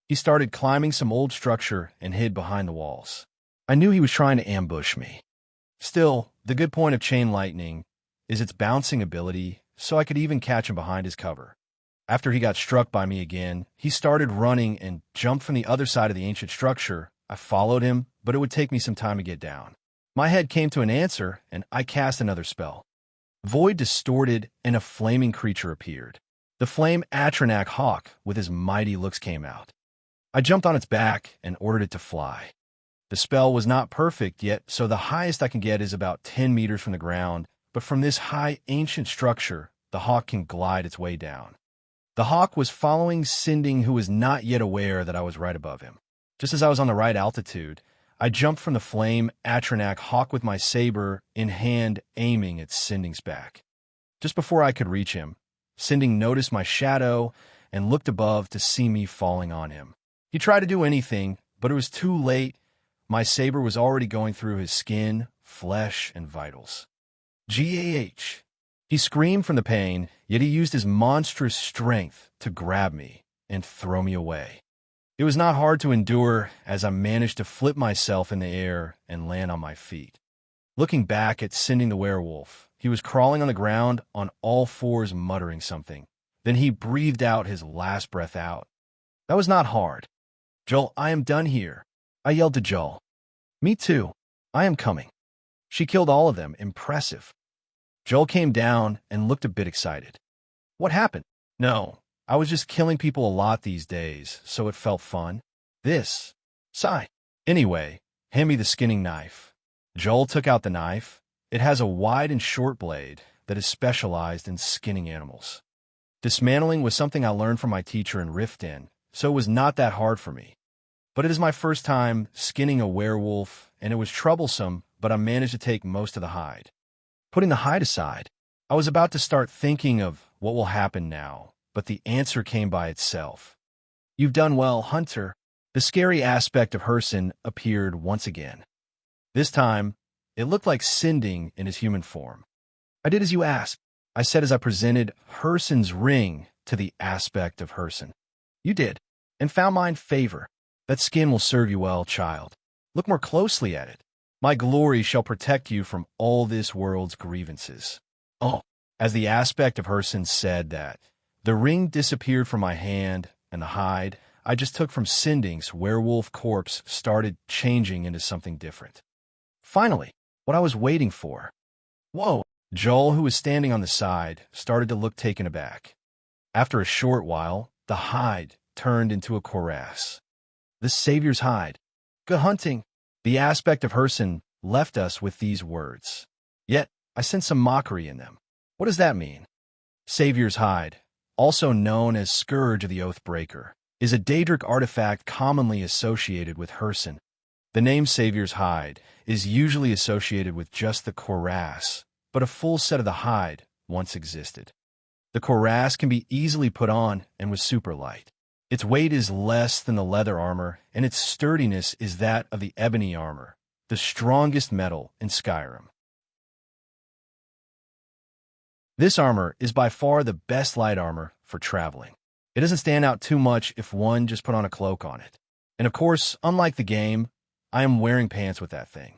He started climbing some old structure and hid behind the walls. I knew he was trying to ambush me. Still, the good point of Chain Lightning is its bouncing ability, so I could even catch him behind his cover. After he got struck by me again, he started running and jumped from the other side of the ancient structure. I followed him, but it would take me some time to get down. My head came to an answer, and I cast another spell. Void distorted, and a flaming creature appeared. The flame Atronach hawk with his mighty looks came out. I jumped on its back and ordered it to fly. The spell was not perfect yet, so the highest I can get is about 10 meters from the ground, but from this high ancient structure, the hawk can glide its way down. The hawk was following Sinding, who was not yet aware that I was right above him. Just as I was on the right altitude, I jumped from the flame Atronach hawk with my saber in hand, aiming at Sinding's back. Just before I could reach him, Sinding noticed my shadow and looked above to see me falling on him. He tried to do anything, but it was too late. My saber was already going through his skin, flesh, and vitals. GAH. He screamed from the pain, yet he used his monstrous strength to grab me and throw me away. It was not hard to endure as I managed to flip myself in the air and land on my feet. Looking back at Sinding the werewolf, he was crawling on the ground on all fours, muttering something. Then he breathed out his last breath out. That was not hard. Joel, I am done here. I yelled to Joel. Me too. I am coming. She killed all of them. Impressive. Joel came down and looked a bit excited. What happened? No, I was just killing people a lot these days, so it felt fun. This. Sigh. Anyway, hand me the skinning knife. Joel took out the knife. It has a wide and short blade that is specialized in skinning animals. Dismantling was something I learned from my teacher in Riften, so it was not that hard for me. But it is my first time skinning a werewolf, and it was troublesome, but I managed to take most of the hide. Putting the hide aside, I was about to start thinking of what will happen now, but the answer came by itself. You've done well, Hunter. The scary aspect of Herson appeared once again. This time, it looked like Sinding in his human form. I did as you asked, I said as I presented Herson's ring to the aspect of Herson. You did, and found mine favor. That skin will serve you well, child. Look more closely at it. My glory shall protect you from all this world's grievances. Oh, as the aspect of Herson said that, the ring disappeared from my hand, and the hide I just took from Sinding's werewolf corpse started changing into something different. Finally, what I was waiting for. Whoa! Joel, who was standing on the side, started to look taken aback. After a short while, the hide turned into a cuirass. The Savior's hide. Good hunting. The aspect of Herson left us with these words. Yet, I sensed some mockery in them. What does that mean? Savior's hide, also known as Scourge of the Oathbreaker, is a Daedric artifact commonly associated with Herson. The name Savior's hide is usually associated with just the cuirass, but a full set of the hide once existed. The cuirass can be easily put on and was super light. Its weight is less than the leather armor, and its sturdiness is that of the ebony armor, the strongest metal in Skyrim. This armor is by far the best light armor for traveling. It doesn't stand out too much if one just put on a cloak on it. And of course, unlike the game, I am wearing pants with that thing.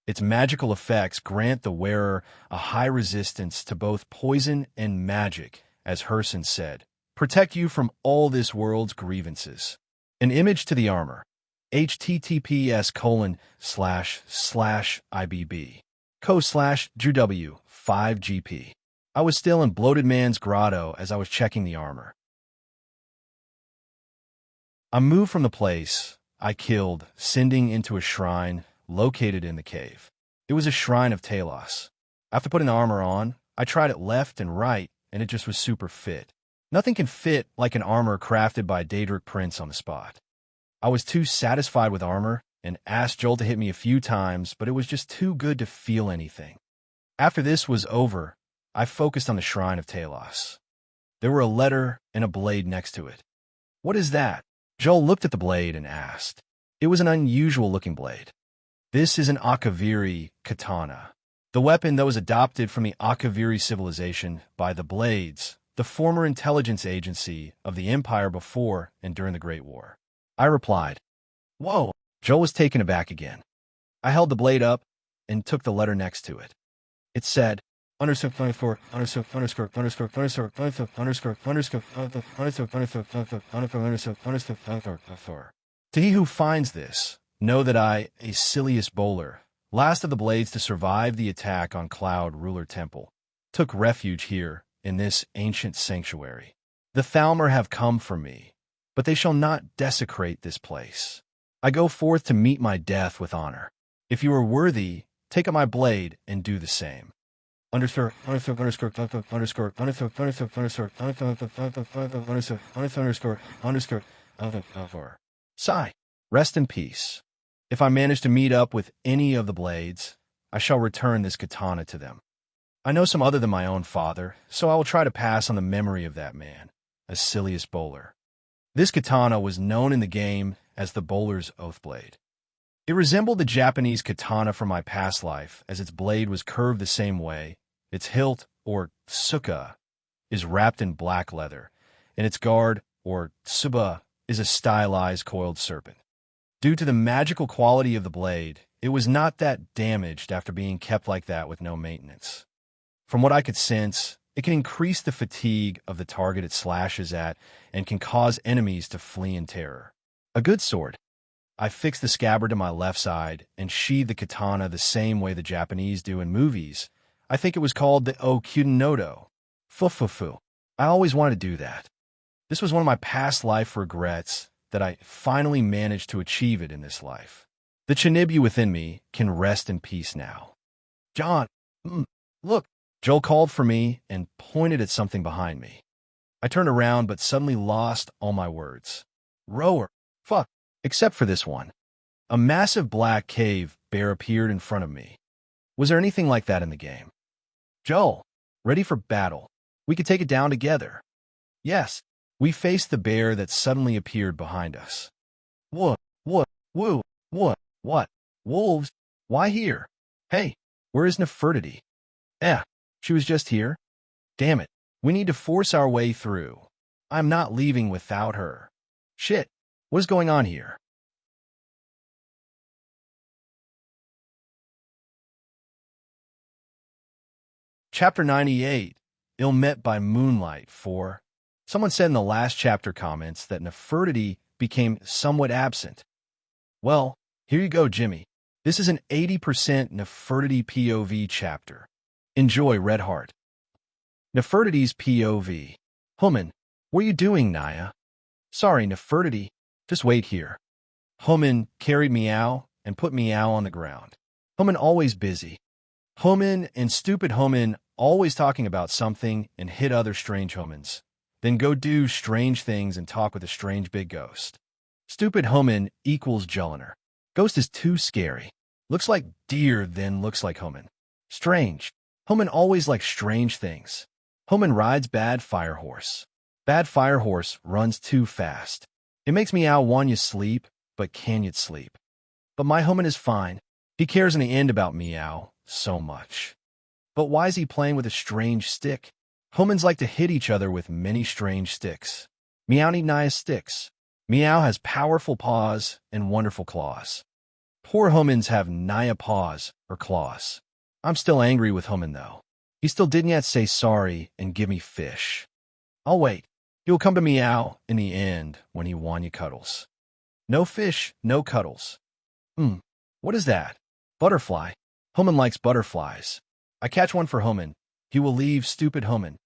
Its magical effects grant the wearer a high resistance to both poison and magic, as Herson said. Protect you from all this world's grievances. An image to the armor. https://ibb co/GW5GP. I was still in Bloated Man's grotto as I was checking the armor. I moved from the place I killed, sending into a shrine located in the cave. It was a shrine of Talos. After putting the armor on, I tried it left and right, and it just was super fit. Nothing can fit like an armor crafted by a Daedric prince on the spot. I was too satisfied with armor and asked Joel to hit me a few times, but it was just too good to feel anything. After this was over, I focused on the shrine of Talos. There were a letter and a blade next to it. What is that? Joel looked at the blade and asked. It was an unusual-looking blade. This is an Akaviri katana, the weapon that was adopted from the Akaviri civilization by the Blades, the former intelligence agency of the Empire before and during the Great War. I replied, "Whoa!" Joel was taken aback again. I held the blade up and took the letter next to it. It said, _______________________________________________________________________________________________________________________To he who finds this, know that I, a silliest bowler, last of the Blades to survive the attack on Cloud Ruler Temple, took refuge here in this ancient sanctuary. The Thalmor have come for me, but they shall not desecrate this place. I go forth to meet my death with honor. If you are worthy, take up my blade and do the same. Sigh. Rest in peace. If I manage to meet up with any of the Blades, I shall return this katana to them. I know some other than my own father, so I will try to pass on the memory of that man, a silliest bowler. This katana was known in the game as the bowler's oath blade. It resembled the Japanese katana from my past life, as its blade was curved the same way. Its hilt, or tsuka, is wrapped in black leather, and its guard, or tsuba, is a stylized coiled serpent. Due to the magical quality of the blade, it was not that damaged after being kept like that with no maintenance. From what I could sense, it can increase the fatigue of the target it slashes at and can cause enemies to flee in terror. A good sword. I fixed the scabbard to my left side and sheathed the katana the same way the Japanese do in movies. I think it was called the Okudenodo. Fufufu. I always wanted to do that. This was one of my past life regrets that I finally managed to achieve it in this life. The Chinibu within me can rest in peace now. John, look. Joel called for me and pointed at something behind me. I turned around but suddenly lost all my words. Rower. Fuck. Except for this one. A massive black cave bear appeared in front of me. Was there anything like that in the game? Joel, ready for battle. We could take it down together. Yes. We faced the bear that suddenly appeared behind us. What? Woo? What? Wolves? Why here? Hey, where is Nefertiti? She was just here? Damn it. We need to force our way through. I'm not leaving without her. Shit. What is going on here? Chapter 98, Ill Met by Moonlight 4. Someone said in the last chapter comments that Nefertiti became somewhat absent. Well, here you go, Jimmy. This is an 80% Nefertiti POV chapter. Enjoy, Red Heart. Nefertiti's POV. Human, what are you doing, Naya? Sorry, Nefertiti. Just wait here. Human carried Meow and put Meow on the ground. Human always busy. Human and stupid Human always talking about something and hit other strange Humans. Then go do strange things and talk with a strange big ghost. Stupid Human equals Jelliner. Ghost is too scary. Looks like deer, then looks like Human. Strange. Human always likes strange things. Human rides Bad Fire Horse. Bad Fire Horse runs too fast. It makes Meow want you sleep, but can you sleep? But my Human is fine. He cares in the end about Meow so much. But why is he playing with a strange stick? Humans like to hit each other with many strange sticks. Meow need Naya's sticks. Meow has powerful paws and wonderful claws. Poor Humans have Naya paws or claws. I'm still angry with Human though. He still didn't yet say sorry and give me fish. I'll wait. He will come to Meow in the end when he wants you cuddles. No fish, no cuddles. What is that? Butterfly. Human likes butterflies. I catch one for Human. He will leave stupid Human.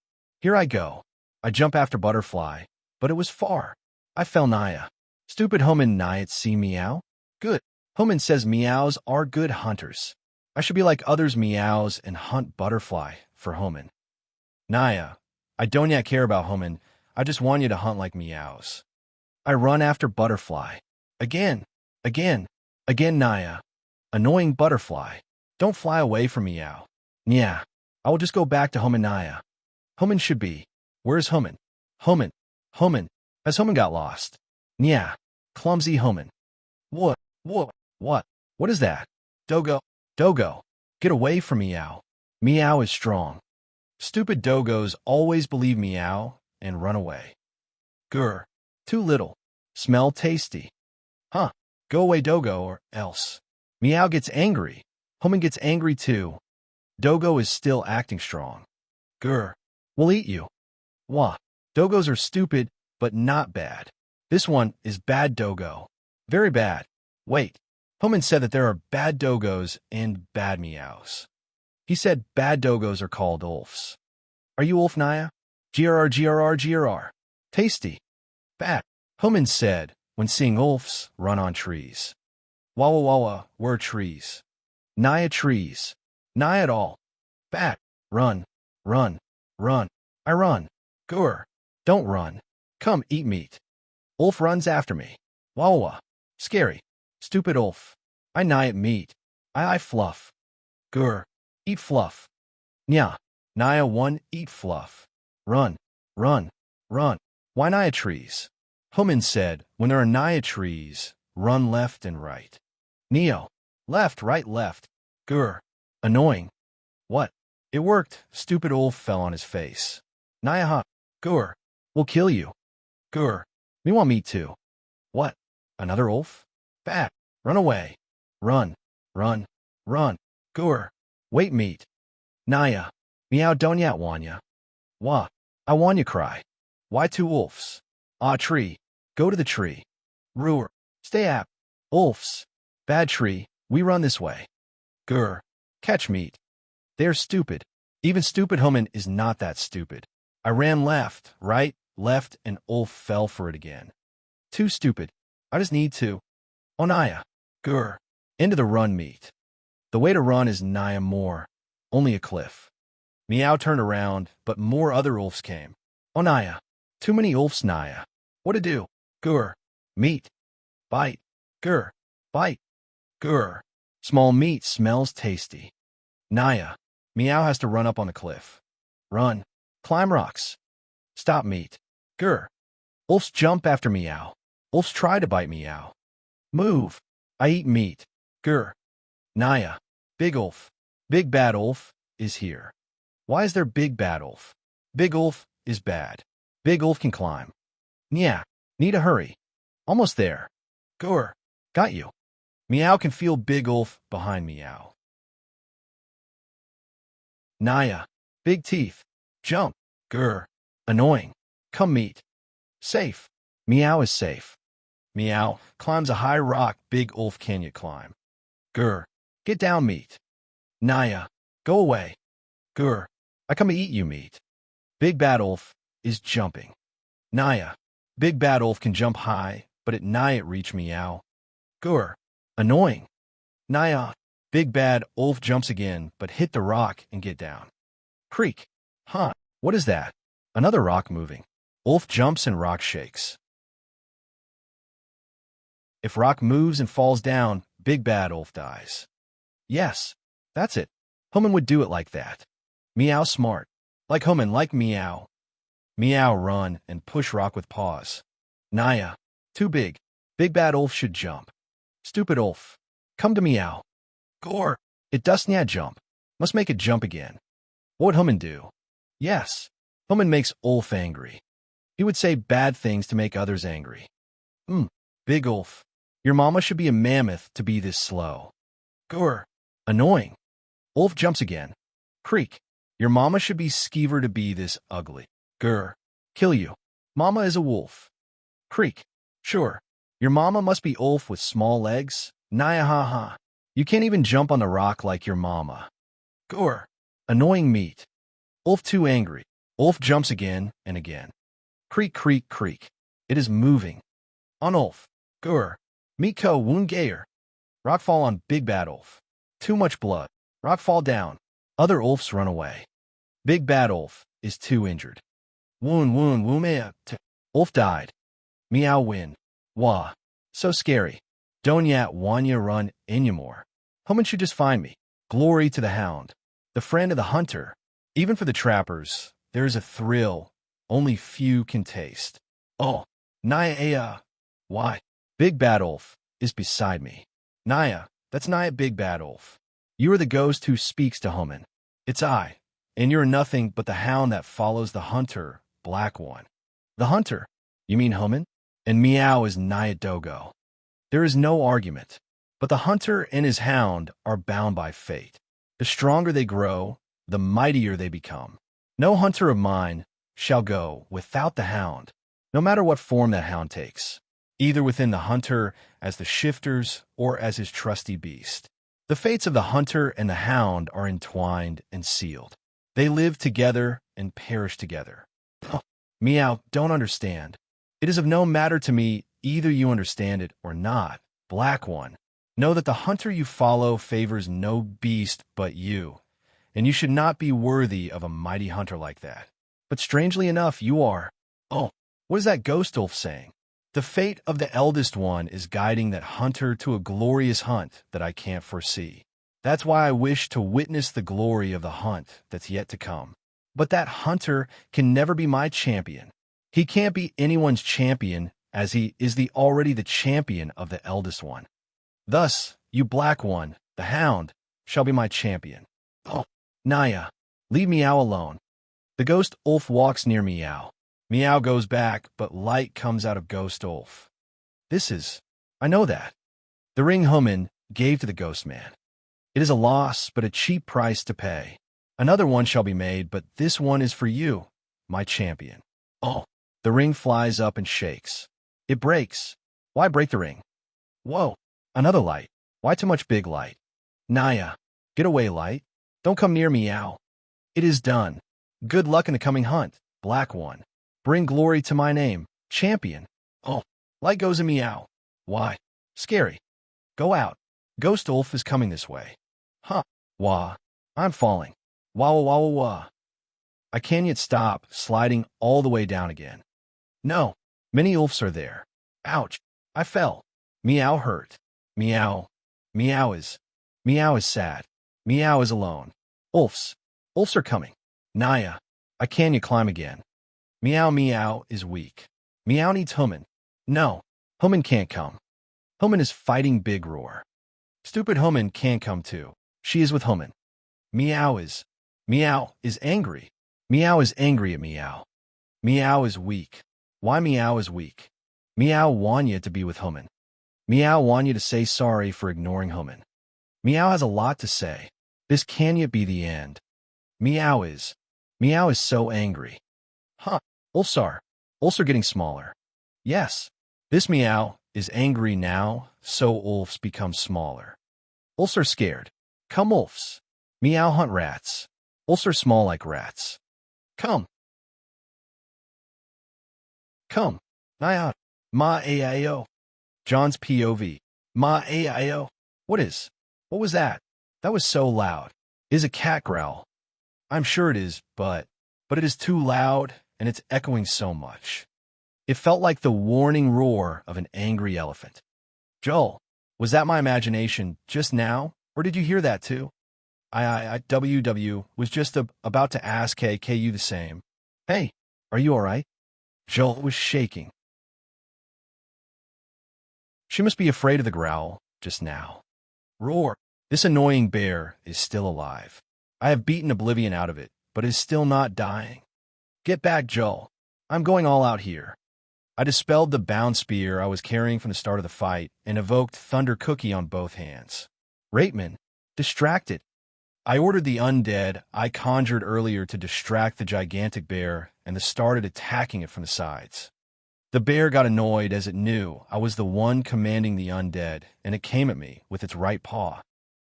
Here I go. I jump after butterfly, but it was far. I fell Naya. Stupid Human Naya see Meow? Good. Human says meows are good hunters. I should be like others meows and hunt butterfly for Human. Naya, I don't yet care about Human. I just want you to hunt like meows. I run after butterfly. Again, Naya. Annoying butterfly. Don't fly away from Meow. Yeah. I will just go back to Humanaya. Human should be. Where's Human? Human. Human. Has Human got lost? Yeah. Clumsy Human. What? What? What? What is that? Dogo. Dogo. Get away from Meow. Meow is strong. Stupid dogos always believe Meow and run away. Grr. Too little. Smell tasty. Huh. Go away, Dogo, or else. Meow gets angry. Human gets angry too. Dogo is still acting strong. Grr. We'll eat you. Wah. Dogos are stupid, but not bad. This one is bad Dogo. Very bad. Wait. Human said that there are bad Dogos and bad Meows. He said bad Dogos are called Ulfs. Are you Ulf Naya? GRR, GRR, GRR. Tasty. Bad. Human said, when seeing Ulfs run on trees. Wawa Wawa were trees. Naya trees. Naya at all. Bad. Run. Run. Run. I run. Grr. Don't run. Come eat meat. Ulf runs after me. Wawa. Scary. Stupid Ulf. I Naya meat. I fluff. Grr. Eat fluff. Nya. Naya one eat fluff. Run. Run. Run. Why Naya trees? Human said, when there are Naya trees, run left and right. Neo. Left, right, left. Grr. Annoying. What? It worked. Stupid Ulf fell on his face. Naya ha. Grr. We'll kill you. Grr. We want meat too. What? Another Ulf? Bad. Run away. Run. Run. Run. Grr. Wait meat. Naya. Meow don't yat wanya. Wah. I wanya cry. Why two Ulfs? Ah tree. Go to the tree. Ruer. Stay up. Ulfs. Bad tree. We run this way. Grr. Catch meat. They're stupid. Even stupid Human is not that stupid. I ran left, right, left, and Ulf fell for it again. Too stupid. I just need to. Oh Naya. Grr. Into the run meat. The way to run is Naya more. Only a cliff. Meow turned around, but more other Ulfs came. Oh Naya. Too many Ulfs Naya. What to do? Grr. Meat. Bite. Grr. Bite. Grr. Small meat smells tasty. Naya. Meow has to run up on the cliff. Run. Climb rocks. Stop meat. Grr. Ulfs jump after Meow. Ulfs try to bite Meow. Move. I eat meat. Grr. Naya. Big Ulf. Big Bad Ulf is here. Why is there Big Bad Ulf? Big Ulf is bad. Big Ulf can climb. Yeah. Need to hurry. Almost there. Grr. Got you. Meow can feel Big Ulf behind Meow. Naya. Big teeth. Jump. Grr. Annoying. Come meet. Safe. Meow is safe. Meow climbs a high rock Big Ulf can't climb. Grr. Get down meat. Naya. Go away. Grr. I come to eat you meat. Big Bad Ulf is jumping. Naya. Big Bad Ulf can jump high, but at Naya reach Meow. Grr. Annoying. Naya. Big Bad Ulf jumps again, but hit the rock and get down. Creak. Huh. What is that? Another rock moving. Ulf jumps and rock shakes. If rock moves and falls down, Big Bad Ulf dies. Yes. That's it. Human would do it like that. Meow smart. Like Human, like Meow. Meow run and push rock with paws. Naya. Too big. Big Bad Ulf should jump. Stupid Ulf. Come to Meow. Gore. It doesn't yet jump. Must make it jump again. What would Human do? Yes. Human makes Ulf angry. He would say bad things to make others angry. Big Ulf. Your mama should be a mammoth to be this slow. Grr. Annoying. Ulf jumps again. Creak. Your mama should be skeever to be this ugly. Grr. Kill you. Mama is a wolf. Creak. Sure. Your mama must be Ulf with small legs. Naya ha ha. You can't even jump on the rock like your mama. Grr. Annoying meat. Ulf too angry. Ulf jumps again and again. Creak, creak, creak. It is moving. On Ulf. Grr. Miko wound gayer. Rock fall on Big Bad Ulf. Too much blood. Rock fall down. Other Ulfs run away. Big Bad Ulf is too injured. Wound, wound, woomea. Ulf died. Meow win. Wah. So scary. Don't yat wanya run anymore. Human should just find me. Glory to the hound. the friend of the hunter. Even for the trappers, there is a thrill only few can taste. Oh, Naya, why? Big Bad Wolf is beside me. Naya, that's Naya Big Bad Wolf. You are the ghost who speaks to Human. It's I, and you're nothing but the hound that follows the hunter, Black One. The hunter? You mean Human? And Meow is Naya Dogo. There is no argument. But the hunter and his hound are bound by fate. The stronger they grow, the mightier they become. No hunter of mine shall go without the hound, no matter what form that hound takes, either within the hunter as the shifters or as his trusty beast. The fates of the hunter and the hound are entwined and sealed. They live together and perish together. Oh, Meow, don't understand. It is of no matter to me either you understand it or not, Black One. Know that the hunter you follow favors no beast but you, and you should not be worthy of a mighty hunter like that. But strangely enough, you are. Oh, what is that ghost wolf saying? The fate of the eldest one is guiding that hunter to a glorious hunt that I can't foresee. That's why I wish to witness the glory of the hunt that's yet to come. But that hunter can never be my champion. He can't be anyone's champion, as he is already the champion of the eldest one. Thus, you Black One, the hound, shall be my champion. Oh, Naya, leave Meow alone. The ghost wolf walks near Meow. Meow goes back, but light comes out of ghost wolf. I know that. The ring Human gave to the ghost man. It is a loss, but a cheap price to pay. Another one shall be made, but this one is for you, my champion. Oh, the ring flies up and shakes. It breaks. Why break the ring? Whoa, another light. Why too much big light? Naya, get away, light. Don't come near Meow. It is done. Good luck in the coming hunt, Black One. Bring glory to my name, champion. Oh, light goes in Meow. Why? Scary. Go out. Ghost wolf is coming this way. Huh. Wah. I'm falling. Wah wah wah wah wah. I can't yet stop, sliding all the way down again. No. Many wolves are there. Ouch. I fell. Meow hurt. Meow. Meow is sad. Meow is alone. Wolves. Wolves are coming. Naya. I can't yet climb again. Meow is weak. Meow needs Human. No. Human can't come. Human is fighting Big Roar. Stupid Human can't come too. She is with Human. Meow is angry. Meow is angry at Meow. Meow is weak. Why Meow is weak? Meow want you to be with Human. Meow want you to say sorry for ignoring Human. Meow has a lot to say. This can yet be the end. Meow is so angry. Huh. Ulsar getting smaller. Yes. This Meow is angry now, so wolves become smaller. Ulsar scared. Come wolves. Meow hunt rats. Ulsar small like rats. Come. Naya. Ma aio. John's POV. Ma aio. What was that? That was so loud. Is a cat growl? I'm sure it is, but it is too loud, and it's echoing so much. It felt like the warning roar of an angry elephant. Joel, was that my imagination just now, or did you hear that too? WW was just about to ask KU the same. Hey, are you all right? Joel was shaking. She must be afraid of the growl just now. Roar. This annoying bear is still alive. I have beaten oblivion out of it, but is still not dying. Get back, Joel. I'm going all out here. I dispelled the bound spear I was carrying from the start of the fight and evoked Thunder Cookie on both hands. Rateman, distracted. I ordered the undead I conjured earlier to distract the gigantic bear and started attacking it from the sides. The bear got annoyed as it knew I was the one commanding the undead, and it came at me with its right paw.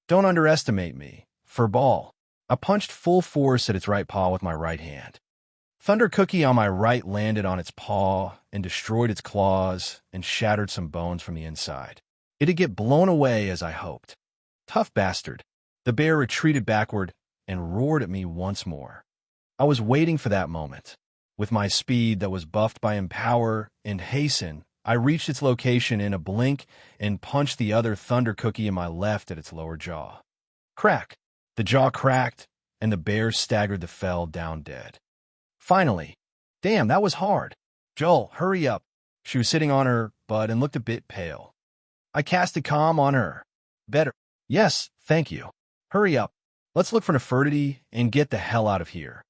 Don't underestimate me. Furball. I punched full force at its right paw with my right hand. Thunder Cookie on my right landed on its paw and destroyed its claws and shattered some bones from the inside. It'd get blown away as I hoped. Tough bastard. The bear retreated backward and roared at me once more. I was waiting for that moment. With my speed that was buffed by Empower and Hasten, I reached its location in a blink and punched the other Thunder Cookie in my left at its lower jaw. Crack! The jaw cracked, and the bear staggered the fell down dead. Finally. Damn, that was hard. Joel, hurry up. She was sitting on her butt and looked a bit pale. I casted calm on her. Better. Yes, thank you. Hurry up. Let's look for Nefertiti and get the hell out of here.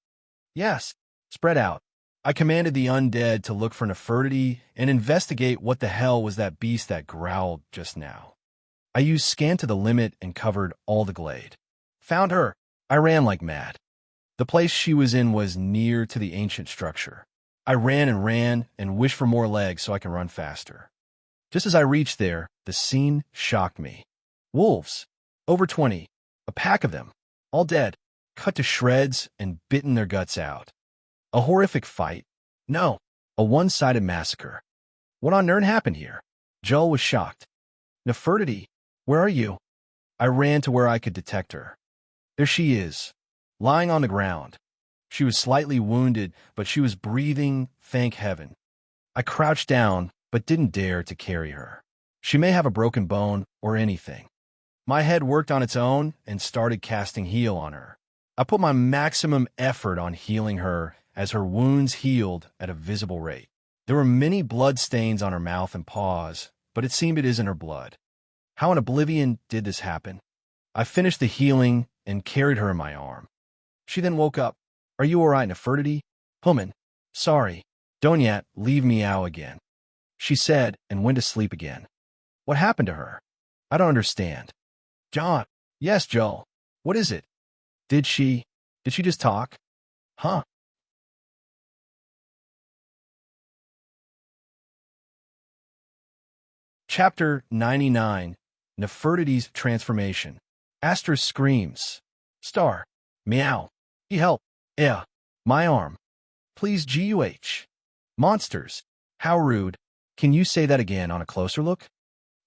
Yes. Spread out. I commanded the undead to look for Nefertiti and investigate what the hell was that beast that growled just now. I used scan to the limit and covered all the glade. Found her. I ran like mad. The place she was in was near to the ancient structure. I ran and wished for more legs so I can run faster. Just as I reached there, the scene shocked me. Wolves. Over 20. A pack of them. All dead. Cut to shreds and bitten their guts out. A horrific fight. No. A one-sided massacre. What on earth happened here? Joel was shocked. Nefertiti, where are you? I ran to where I could detect her. There she is, lying on the ground. She was slightly wounded, but she was breathing, thank heaven. I crouched down, but didn't dare to carry her. She may have a broken bone or anything. My head worked on its own and started casting heal on her. I put my maximum effort on healing her as her wounds healed at a visible rate. There were many blood stains on her mouth and paws, but it seemed it isn't her blood. How in oblivion did this happen? I finished the healing and carried her in my arm. She then woke up. Are you all right, Nefertiti? Human. Sorry. Don't yet leave me out again. She said and went to sleep again. What happened to her? I don't understand. John. Yes, Joel. What is it? Did she just talk? Huh? Chapter 99. Nefertiti's Transformation. Aster screams. Star. Meow. Help. Yeah. My arm. Please GUH. Monsters. How rude. Can you say that again on a closer look?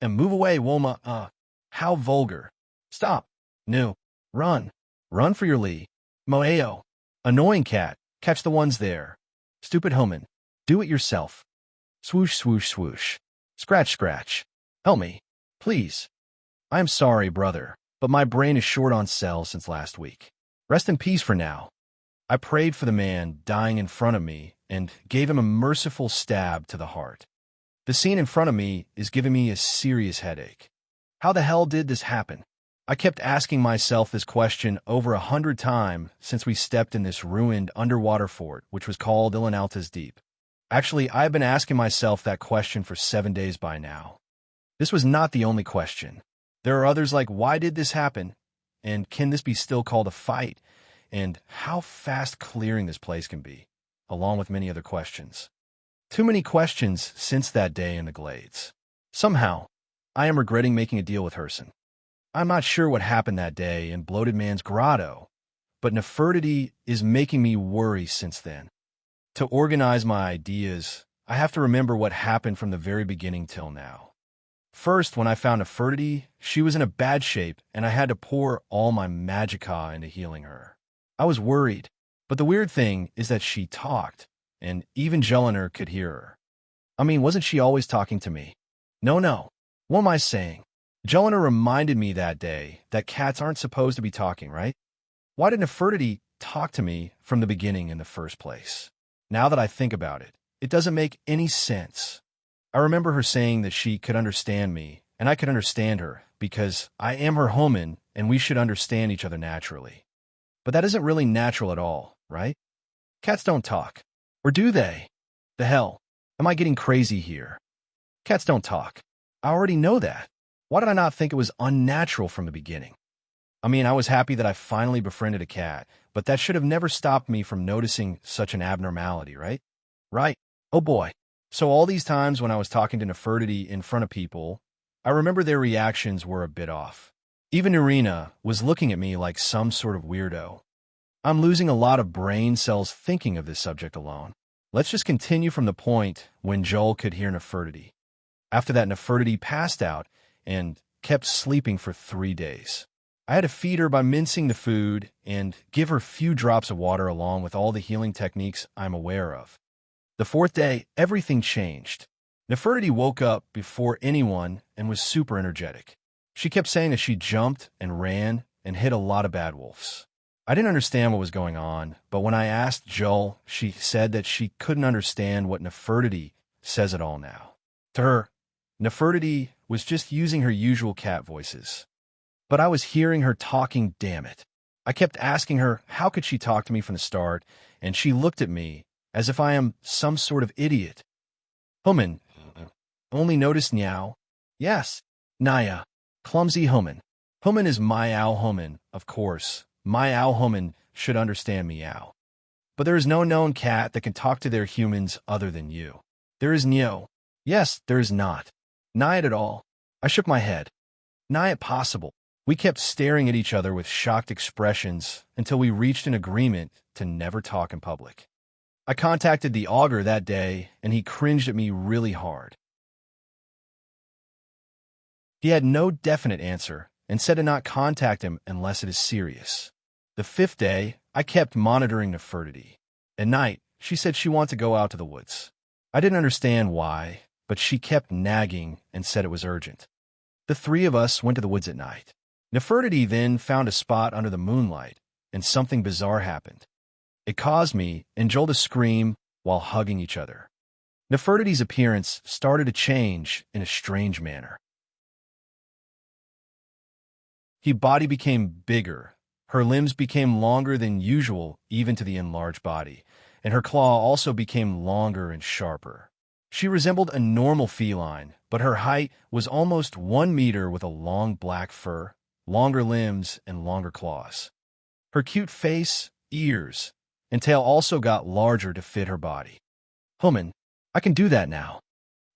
And move away, Wilma. How vulgar. Stop. No. Run. Run for your Lee. Moeo. Annoying cat. Catch the ones there. Stupid Homan. Do it yourself. Swoosh, swoosh, swoosh. Scratch, scratch. Help me. Please. I am sorry, brother, but my brain is short on cells since last week. Rest in peace for now. I prayed for the man dying in front of me and gave him a merciful stab to the heart. The scene in front of me is giving me a serious headache. How the hell did this happen? I kept asking myself this question over 100 times since we stepped in this ruined underwater fort, which was called Ilinalta's Deep. Actually, I've been asking myself that question for 7 days by now. This was not the only question. There are others like, why did this happen? And can this be still called a fight? And how fast clearing this place can be, along with many other questions. Too many questions since that day in the Glades. Somehow, I am regretting making a deal with Herson. I'm not sure what happened that day in Bloated Man's grotto, but Nefertiti is making me worry since then. To organize my ideas, I have to remember what happened from the very beginning till now. First, when I found Nefertiti, she was in a bad shape, and I had to pour all my magicka into healing her. I was worried, but the weird thing is that she talked, and even Jeliner could hear her. I mean, wasn't she always talking to me? No. What am I saying? Jeliner reminded me that day that cats aren't supposed to be talking, right? Why did Nefertiti talk to me from the beginning in the first place? Now that I think about it, it doesn't make any sense. I remember her saying that she could understand me, and I could understand her, because I am her human, and we should understand each other naturally. But that isn't really natural at all, right? Cats don't talk. Or do they? The hell? Am I getting crazy here? Cats don't talk. I already know that. Why did I not think it was unnatural from the beginning? I mean, I was happy that I finally befriended a cat, but that should have never stopped me from noticing such an abnormality, right? Right. Oh boy. So all these times when I was talking to Nefertiti in front of people, I remember their reactions were a bit off. Even Irina was looking at me like some sort of weirdo. I'm losing a lot of brain cells thinking of this subject alone. Let's just continue from the point when Joel could hear Nefertiti. After that, Nefertiti passed out and kept sleeping for 3 days. I had to feed her by mincing the food and give her few drops of water along with all the healing techniques I'm aware of. The 4th day, everything changed. Nefertiti woke up before anyone and was super energetic. She kept saying that she jumped and ran and hit a lot of bad wolves. I didn't understand what was going on, but when I asked Joel, she said that she couldn't understand what Nefertiti says at all now. To her, Nefertiti was just using her usual cat voices. But I was hearing her talking, damn it. I kept asking her how could she talk to me from the start, and she looked at me as if I am some sort of idiot. Human. Only noticed Niao? Yes. Naya. Clumsy Human. Human is Meow Human, of course. Meow Human should understand Meow. But there is no known cat that can talk to their humans other than you. There is Neo. Yes, there is not. Not at all. I shook my head. Not possible. We kept staring at each other with shocked expressions until we reached an agreement to never talk in public. I contacted the augur that day, and he cringed at me really hard. He had no definite answer and said to not contact him unless it is serious. The 5th day, I kept monitoring Nefertiti. At night, she said she wanted to go out to the woods. I didn't understand why, but she kept nagging and said it was urgent. The 3 of us went to the woods at night. Nefertiti then found a spot under the moonlight, and something bizarre happened. It caused me and Joel to scream while hugging each other. Nefertiti's appearance started to change in a strange manner. Her body became bigger. Her limbs became longer than usual, even to the enlarged body, and her claw also became longer and sharper. She resembled a normal feline, but her height was almost 1 meter with a long black fur, longer limbs, and longer claws. Her cute face, ears, and tail also got larger to fit her body. Human, I can do that now.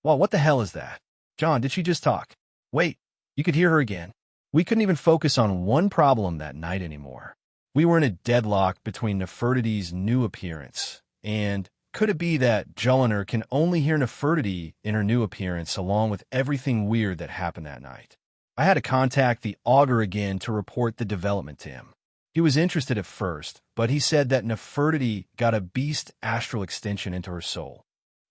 Well, what the hell is that? John, did she just talk? Wait, you could hear her again. We couldn't even focus on one problem that night anymore. We were in a deadlock between Nefertiti's new appearance, and could it be that Joliner can only hear Nefertiti in her new appearance along with everything weird that happened that night? I had to contact the augur again to report the development to him. He was interested at first, but he said that Nefertiti got a beast astral extension into her soul.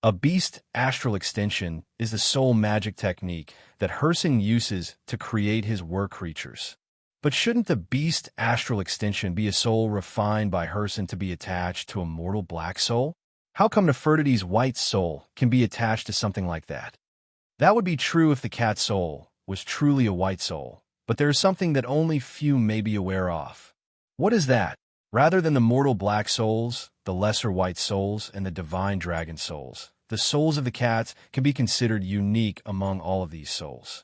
A beast astral extension is the soul magic technique that Herson uses to create his work creatures. But shouldn't the beast astral extension be a soul refined by Herson to be attached to a mortal black soul? How come Nefertiti's white soul can be attached to something like that? That would be true if the cat soul was truly a white soul, but there is something that only few may be aware of. What is that? Rather than the mortal black souls, the lesser white souls, and the divine dragon souls, the souls of the cats can be considered unique among all of these souls.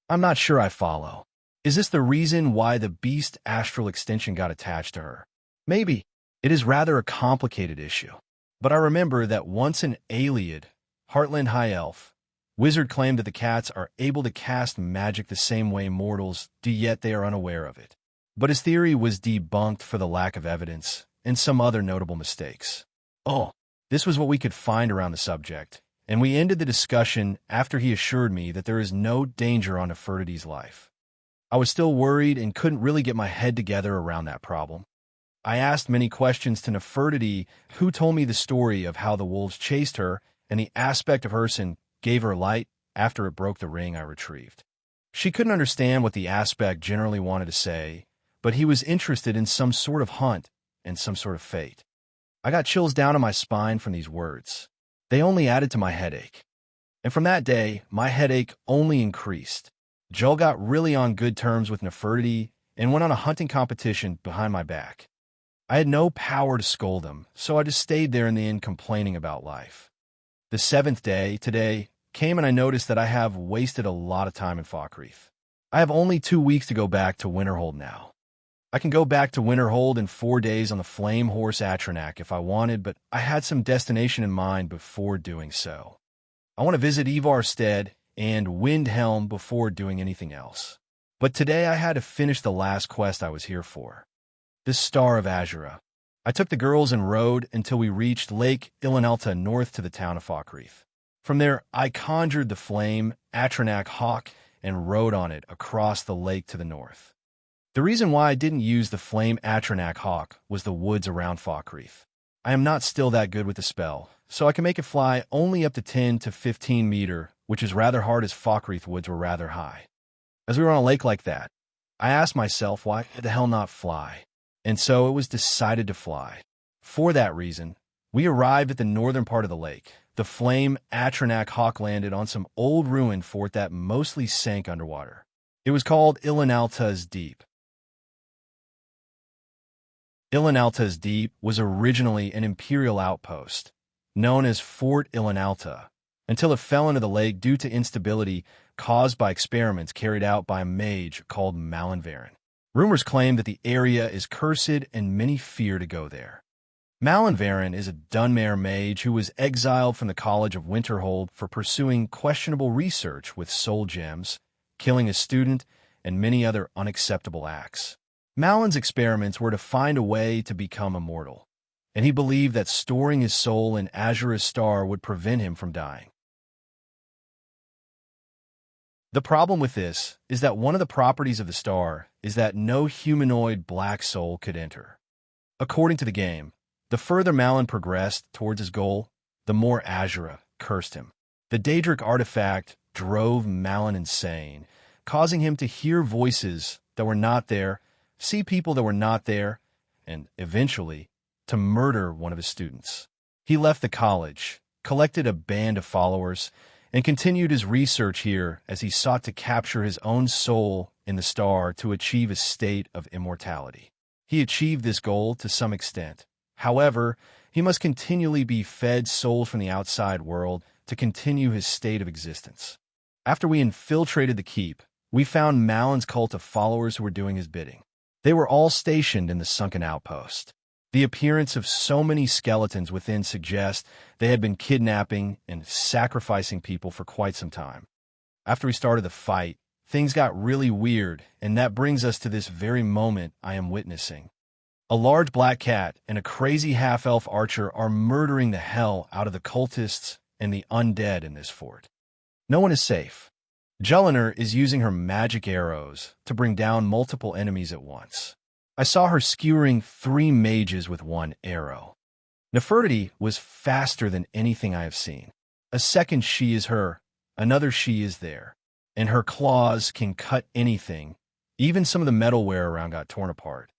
I'm not sure I follow. Is this the reason why the beast astral extension got attached to her? Maybe. It is rather a complicated issue. But I remember that once an Ayleid, Heartland High Elf, wizard claimed that the cats are able to cast magic the same way mortals do, yet they are unaware of it. But his theory was debunked for the lack of evidence and some other notable mistakes. Oh, this was what we could find around the subject, and we ended the discussion after he assured me that there is no danger on Nefertiti's life. I was still worried and couldn't really get my head together around that problem. I asked many questions to Nefertiti, who told me the story of how the wolves chased her and the aspect of Herson gave her light after it broke the ring I retrieved. She couldn't understand what the aspect generally wanted to say, but he was interested in some sort of hunt and some sort of fate. I got chills down my spine from these words. They only added to my headache. And from that day, my headache only increased. Joel got really on good terms with Nefertiti and went on a hunting competition behind my back. I had no power to scold him, so I just stayed there in the inn complaining about life. The 7th day, today, came and I noticed that I have wasted a lot of time in Falkreath. I have only 2 weeks to go back to Winterhold now. I can go back to Winterhold in 4 days on the Flame Horse Atronak if I wanted, but I had some destination in mind before doing so. I want to visit Ivarstead and Windhelm before doing anything else. But today I had to finish the last quest I was here for. The Star of Azura. I took the girls and rode until we reached Lake Ilinalta north to the town of Falkreath. From there, I conjured the Flame Atronak Hawk and rode on it across the lake to the north. The reason why I didn't use the Flame Atronak Hawk was the woods around Falkreath. I am not still that good with the spell, so I can make it fly only up to 10 to 15 meter, which is rather hard as Falkreath woods were rather high. As we were on a lake like that, I asked myself why the hell not fly, and so it was decided to fly. For that reason, we arrived at the northern part of the lake. The flame Atronak Hawk landed on some old ruined fort that mostly sank underwater. It was called Ilinalta's Deep. Ilinalta's Deep was originally an imperial outpost, known as Fort Ilinalta, until it fell into the lake due to instability caused by experiments carried out by a mage called Malinvarin. Rumors claim that the area is cursed and many fear to go there. Malinvarin is a Dunmare mage who was exiled from the College of Winterhold for pursuing questionable research with soul gems, killing a student, and many other unacceptable acts. Malin's experiments were to find a way to become immortal, and he believed that storing his soul in Azura's star would prevent him from dying. The problem with this is that one of the properties of the star is that no humanoid black soul could enter. According to the game, the further Malin progressed towards his goal, the more Azura cursed him. The Daedric artifact drove Malin insane, causing him to hear voices that were not there, see people that were not there, and eventually to murder one of his students. He left the college, collected a band of followers, and continued his research here as he sought to capture his own soul in the star to achieve a state of immortality. He achieved this goal to some extent. However, he must continually be fed souls from the outside world to continue his state of existence. After we infiltrated the keep, we found Malin's cult of followers who were doing his bidding. They were all stationed in the sunken outpost. The appearance of so many skeletons within suggests they had been kidnapping and sacrificing people for quite some time. After we started the fight, things got really weird, and that brings us to this very moment I am witnessing. A large black cat and a crazy half-elf archer are murdering the hell out of the cultists and the undead in this fort. No one is safe. Jellinar is using her magic arrows to bring down multiple enemies at once. I saw her skewering 3 mages with 1 arrow. Nefertiti was faster than anything I have seen. A second she is her, another she is there, and her claws can cut anything. Even some of the metalware around got torn apart.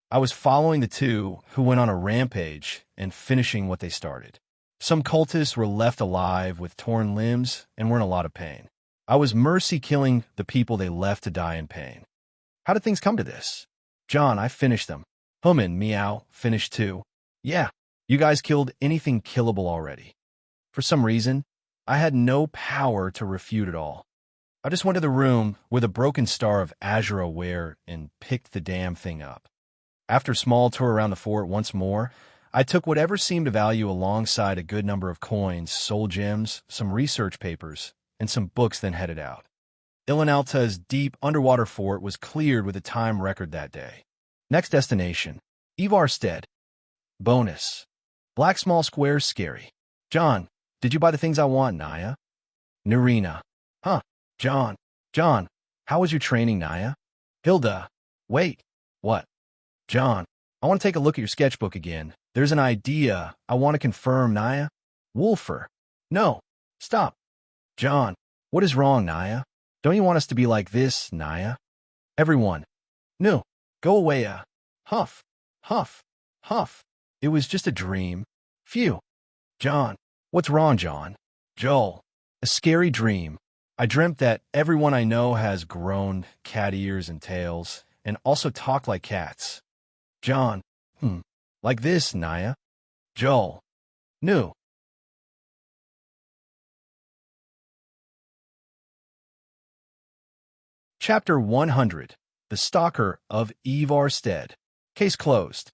I was following the 2 who went on a rampage and finishing what they started. Some cultists were left alive with torn limbs and were in a lot of pain. I was mercy killing the people they left to die in pain. How did things come to this? John, I finished them. And Meow finished too. Yeah, you guys killed anything killable already. For some reason, I had no power to refute it all. I just went to the room where the broken star of Azura were and picked the damn thing up. After a small tour around the fort once more, I took whatever seemed of value alongside a good number of coins, soul gems, some research papers, and some books, then headed out. Ilinalta's deep underwater fort was cleared with a time record that day. Next destination, Ivarstead. Bonus. Black small squares scary. John, did you buy the things I want, Naya? Narina. Huh, John, how was your training, Naya? Hilda. Wait, what? John, I want to take a look at your sketchbook again. There's an idea I want to confirm, Naya. Wolfer. No, stop. John, what is wrong, Naya? Don't you want us to be like this, Naya? Everyone. No, go away, Huff, huff, huff. It was just a dream. Phew. John, what's wrong, John? Joel, a scary dream. I dreamt that everyone I know has grown cat ears and tails, and also talk like cats. John, like this, Naya. Joel, no. Chapter 100. The Stalker of Ivarstead. Case closed.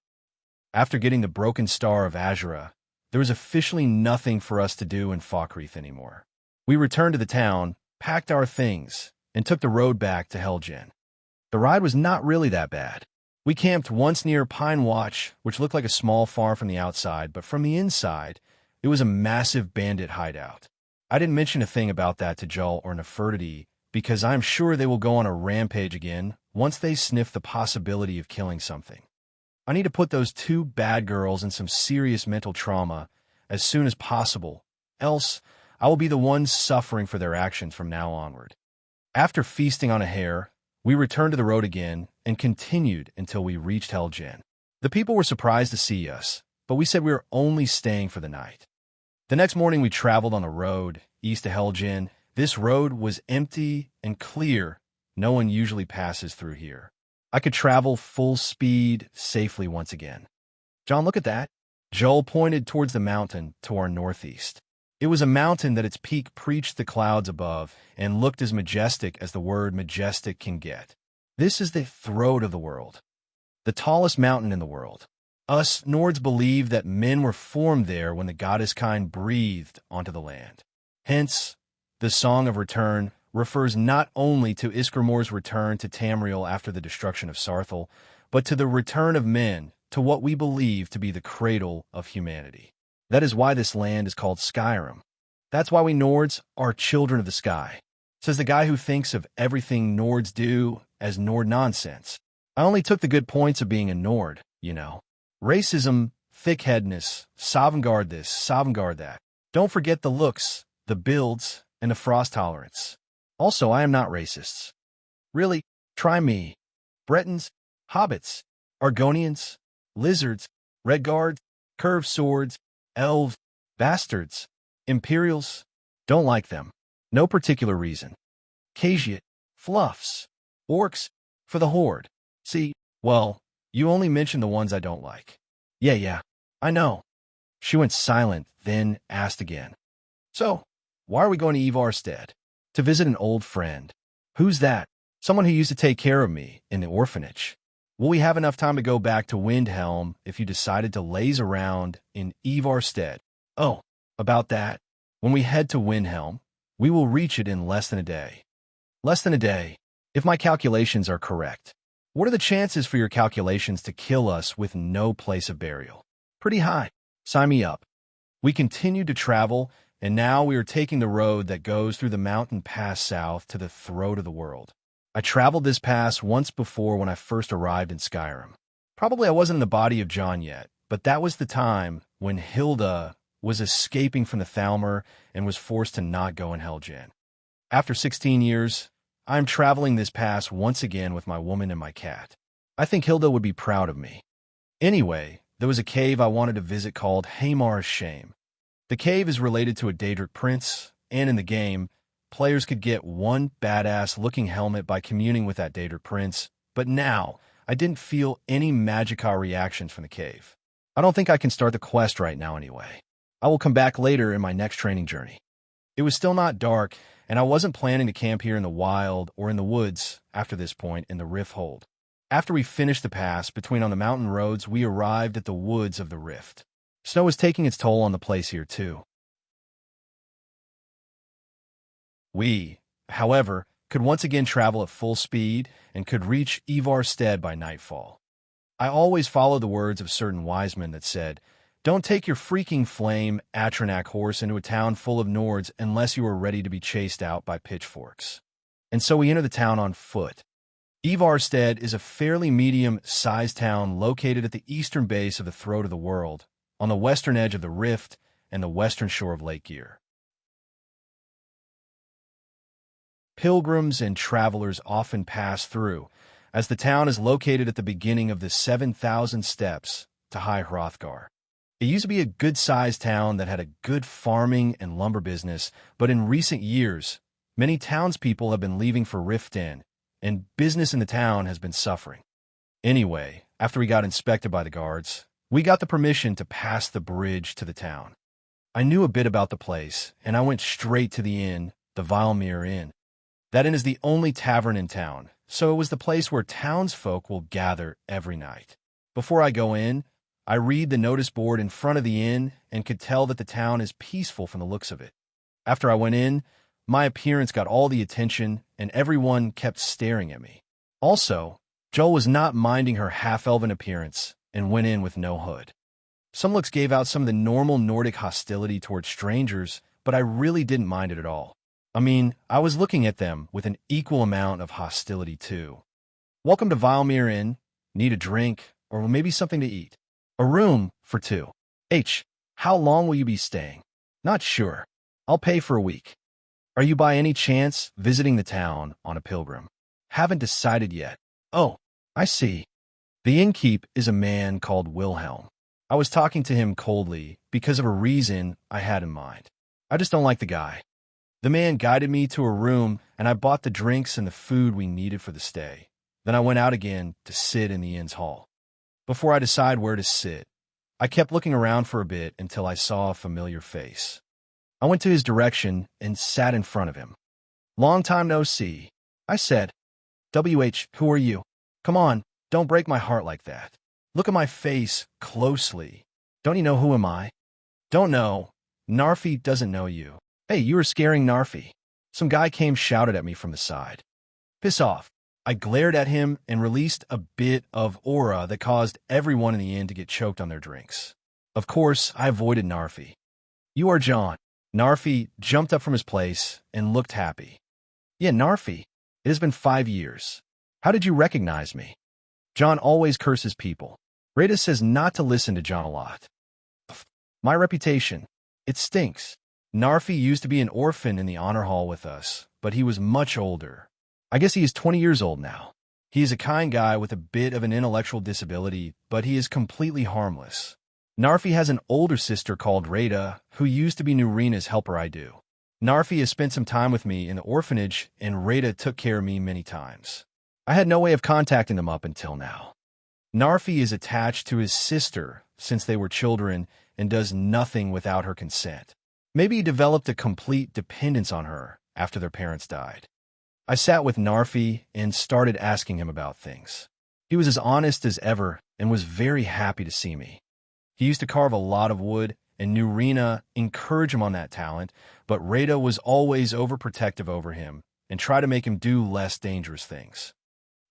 After getting the broken star of Azura, there was officially nothing for us to do in Falkreath anymore. We returned to the town, packed our things, and took the road back to Helgen. The ride was not really that bad. We camped once near Pine Watch, which looked like a small farm from the outside, but from the inside, it was a massive bandit hideout. I didn't mention a thing about that to Joel or Nefertiti, because I'm sure they will go on a rampage again once they sniff the possibility of killing something. I need to put those 2 bad girls in some serious mental trauma as soon as possible, else I will be the one suffering for their actions from now onward. After feasting on a hare, we returned to the road again and continued until we reached Helgen. The people were surprised to see us, but we said we were only staying for the night. The next morning we traveled on the road, east of Helgen. This road was empty and clear. No one usually passes through here. I could travel full speed safely once again. John, look at that. Joel pointed towards the mountain to our northeast. It was a mountain that its peak preached the clouds above and looked as majestic as the word majestic can get. This is the throat of the world, the tallest mountain in the world. Us Nords believe that men were formed there when the goddess kind breathed onto the land. Hence, the Song of Return refers not only to Iskermor's return to Tamriel after the destruction of Sarthal, but to the return of men to what we believe to be the cradle of humanity. That is why this land is called Skyrim. That's why we Nords are children of the sky, says the guy who thinks of everything Nords do as Nord nonsense. I only took the good points of being a Nord, you know. Racism, thick-headedness, Sovngarde this, Sovngarde that. Don't forget the looks, the builds, and the frost tolerance. Also, I am not racist. Really, try me. Bretons, hobbits, Argonians, lizards, redguards, curved swords, elves, bastards, imperials. Don't like them. No particular reason. Khajiit, fluffs, orcs, for the horde. See, well, you only mentioned the ones I don't like. Yeah, I know. She went silent, then asked again. So, why are we going to Ivarstead? To visit an old friend. Who's that? Someone who used to take care of me in the orphanage. Will we have enough time to go back to Windhelm if you decided to laze around in Ivarstead? Oh, about that. When we head to Windhelm, we will reach it in less than a day. Less than a day, if my calculations are correct. What are the chances for your calculations to kill us with no place of burial? Pretty high. Sign me up. We continued to travel, and now we are taking the road that goes through the mountain pass south to the throat of the world. I traveled this pass once before when I first arrived in Skyrim. Probably I wasn't in the body of John yet, but that was the time when Hilda was escaping from the Thalmor and was forced to not go in Helgen. After 16 years, I'm traveling this pass once again with my woman and my cat. I think Hilda would be proud of me. Anyway, there was a cave I wanted to visit called Hamar's Shame. The cave is related to a Daedric prince, and in the game, players could get one badass-looking helmet by communing with that Daedric prince, but now, I didn't feel any Magicka reactions from the cave. I don't think I can start the quest right now anyway. I will come back later in my next training journey. It was still not dark, and I wasn't planning to camp here in the wild or in the woods after this point in the Rift Hold. After we finished the pass between on the mountain roads, we arrived at the woods of the Rift. Snow was taking its toll on the place here, too. We, however, could once again travel at full speed and could reach Ivarstead by nightfall. I always followed the words of certain wise men that said, "Don't take your freaking flame Atronach horse into a town full of Nords unless you are ready to be chased out by pitchforks." And so we enter the town on foot. Ivarstead is a fairly medium-sized town located at the eastern base of the throat of the world, on the western edge of the Rift and the western shore of Lake Gear. Pilgrims and travelers often pass through, as the town is located at the beginning of the 7,000 steps to High Hrothgar. It used to be a good-sized town that had a good farming and lumber business, but in recent years, many townspeople have been leaving for Rift Inn, and business in the town has been suffering. Anyway, after we got inspected by the guards, we got the permission to pass the bridge to the town. I knew a bit about the place, and I went straight to the inn, the Vilmir Inn. That inn is the only tavern in town, so it was the place where townsfolk will gather every night. Before I go in, I read the notice board in front of the inn and could tell that the town is peaceful from the looks of it. After I went in, my appearance got all the attention and everyone kept staring at me. Also, Joel was not minding her half-elven appearance and went in with no hood. Some looks gave out some of the normal Nordic hostility towards strangers, but I really didn't mind it at all. I mean, I was looking at them with an equal amount of hostility too. "Welcome to Vilmir Inn. Need a drink, or maybe something to eat. A room for two. How long will you be staying? Not sure. I'll pay for a week. Are you by any chance visiting the town on a pilgrim? Haven't decided yet. Oh, I see. The innkeep is a man called Wilhelm. I was talking to him coldly because of a reason I had in mind. I just don't like the guy. The man guided me to a room, and I bought the drinks and the food we needed for the stay. Then I went out again to sit in the inn's hall. Before I decide where to sit, I kept looking around for a bit until I saw a familiar face. I went to his direction and sat in front of him. "Long time no see," I said. "WH, who are you? Come on, don't break my heart like that. Look at my face closely. Don't you know who am I?" "Don't know. Narfi doesn't know you." "Hey, you were scaring Narfi." Some guy came shouted at me from the side. "Piss off." I glared at him and released a bit of aura that caused everyone in the inn to get choked on their drinks. Of course, I avoided Narfi. "You are John." Narfi jumped up from his place and looked happy. "Yeah, Narfi. It has been 5 years. How did you recognize me?" John always curses people. Rita says not to listen to John a lot. "My reputation. It stinks." Narfi used to be an orphan in the honor hall with us, but he was much older. I guess he is 20 years old now. He is a kind guy with a bit of an intellectual disability, but he is completely harmless. Narfi has an older sister called Rita, who used to be Nurina's helper. Narfi has spent some time with me in the orphanage, and Rita took care of me many times. I had no way of contacting them up until now. Narfi is attached to his sister since they were children and does nothing without her consent. Maybe he developed a complete dependence on her after their parents died. I sat with Narfi and started asking him about things. He was as honest as ever and was very happy to see me. He used to carve a lot of wood, and Nurina encouraged him on that talent, but Rita was always overprotective over him and tried to make him do less dangerous things.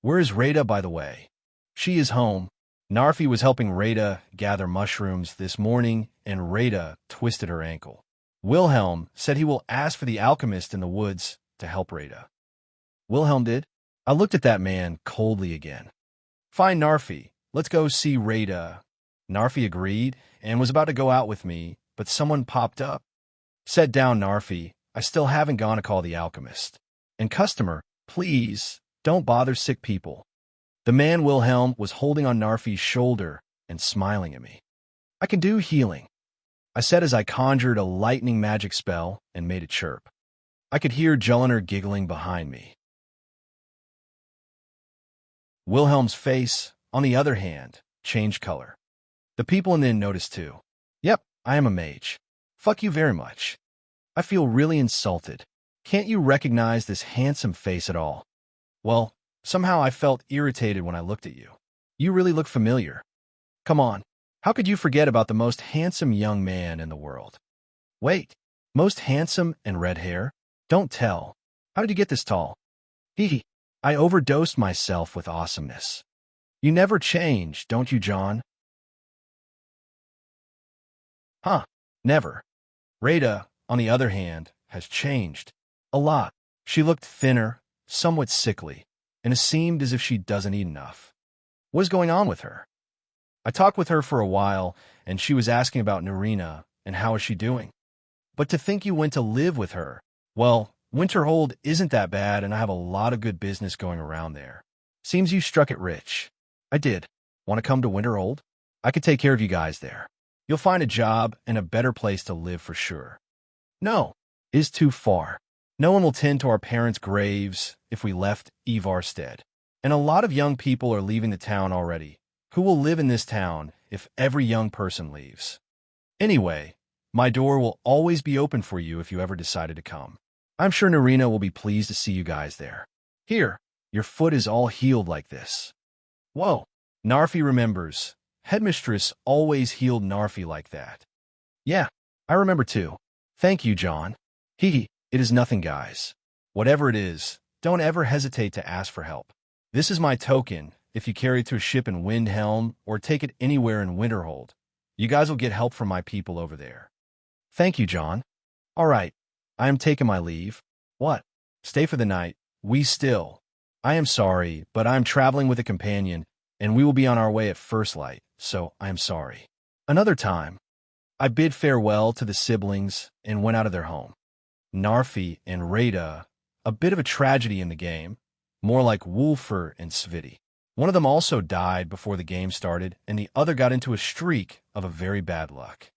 "Where is Rita, by the way?" "She is home." Narfi was helping Rita gather mushrooms this morning, and Rita twisted her ankle. Wilhelm said he will ask for the alchemist in the woods to help Rita. Wilhelm did? I looked at that man coldly again. "Fine, Narfi. Let's go see Rita." Narfi agreed and was about to go out with me, but someone popped up. "Set down, Narfi. I still haven't gone to call the alchemist. And customer, please, don't bother sick people." The man Wilhelm was holding on Narfi's shoulder and smiling at me. "I can do healing," I said as I conjured a lightning magic spell and made it chirp. I could hear Jelliner giggling behind me. Wilhelm's face, on the other hand, changed color. The people in the inn noticed too. "Yep, I am a mage. Fuck you very much. I feel really insulted. Can't you recognize this handsome face at all?" "Well, somehow I felt irritated when I looked at you. You really look familiar." "Come on. How could you forget about the most handsome young man in the world?" "Wait, most handsome and red hair? Don't tell. How did you get this tall?" "Hee. I overdosed myself with awesomeness." "You never change, don't you, John?" "Huh, never." Rita, on the other hand, has changed. A lot. She looked thinner, somewhat sickly, and it seemed as if she doesn't eat enough. What is going on with her? I talked with her for a while, and she was asking about Nurina and how is she doing. But to think you went to live with her. Well, Winterhold isn't that bad, and I have a lot of good business going around there. Seems you struck it rich. I did. Want to come to Winterhold? I could take care of you guys there. You'll find a job and a better place to live for sure. No, it is too far. No one will tend to our parents' graves if we left Ivarstead. And a lot of young people are leaving the town already. Who will live in this town if every young person leaves? Anyway, my door will always be open for you if you ever decided to come. I'm sure Nurina will be pleased to see you guys there. Here, your foot is all healed like this." Whoa, Narfi remembers. Headmistress always healed Narfi like that. "Yeah, I remember too. Thank you, John." Hee, it is nothing, guys. Whatever it is, don't ever hesitate to ask for help. This is my token. If you carry it to a ship in Windhelm or take it anywhere in Winterhold, you guys will get help from my people over there. Thank you, John. All right, I am taking my leave. What? Stay for the night. We still. I am sorry, but I am traveling with a companion, and we will be on our way at first light, so I am sorry. Another time. I bid farewell to the siblings and went out of their home. Narfi and Rita, a bit of a tragedy in the game, more like Wulfer and Sviti. One of them also died before the game started, and the other got into a streak of a very bad luck.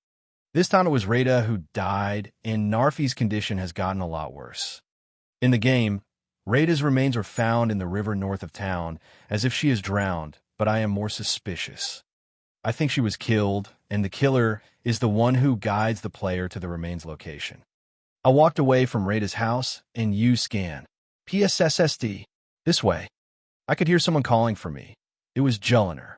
This time it was Rada who died, and Narfi's condition has gotten a lot worse. In the game, Rada's remains are found in the river north of town, as if she is drowned, but I am more suspicious. I think she was killed, and the killer is the one who guides the player to the remains location. I walked away from Rada's house and used scan. PSSSD. This way. I could hear someone calling for me. It was Julliner.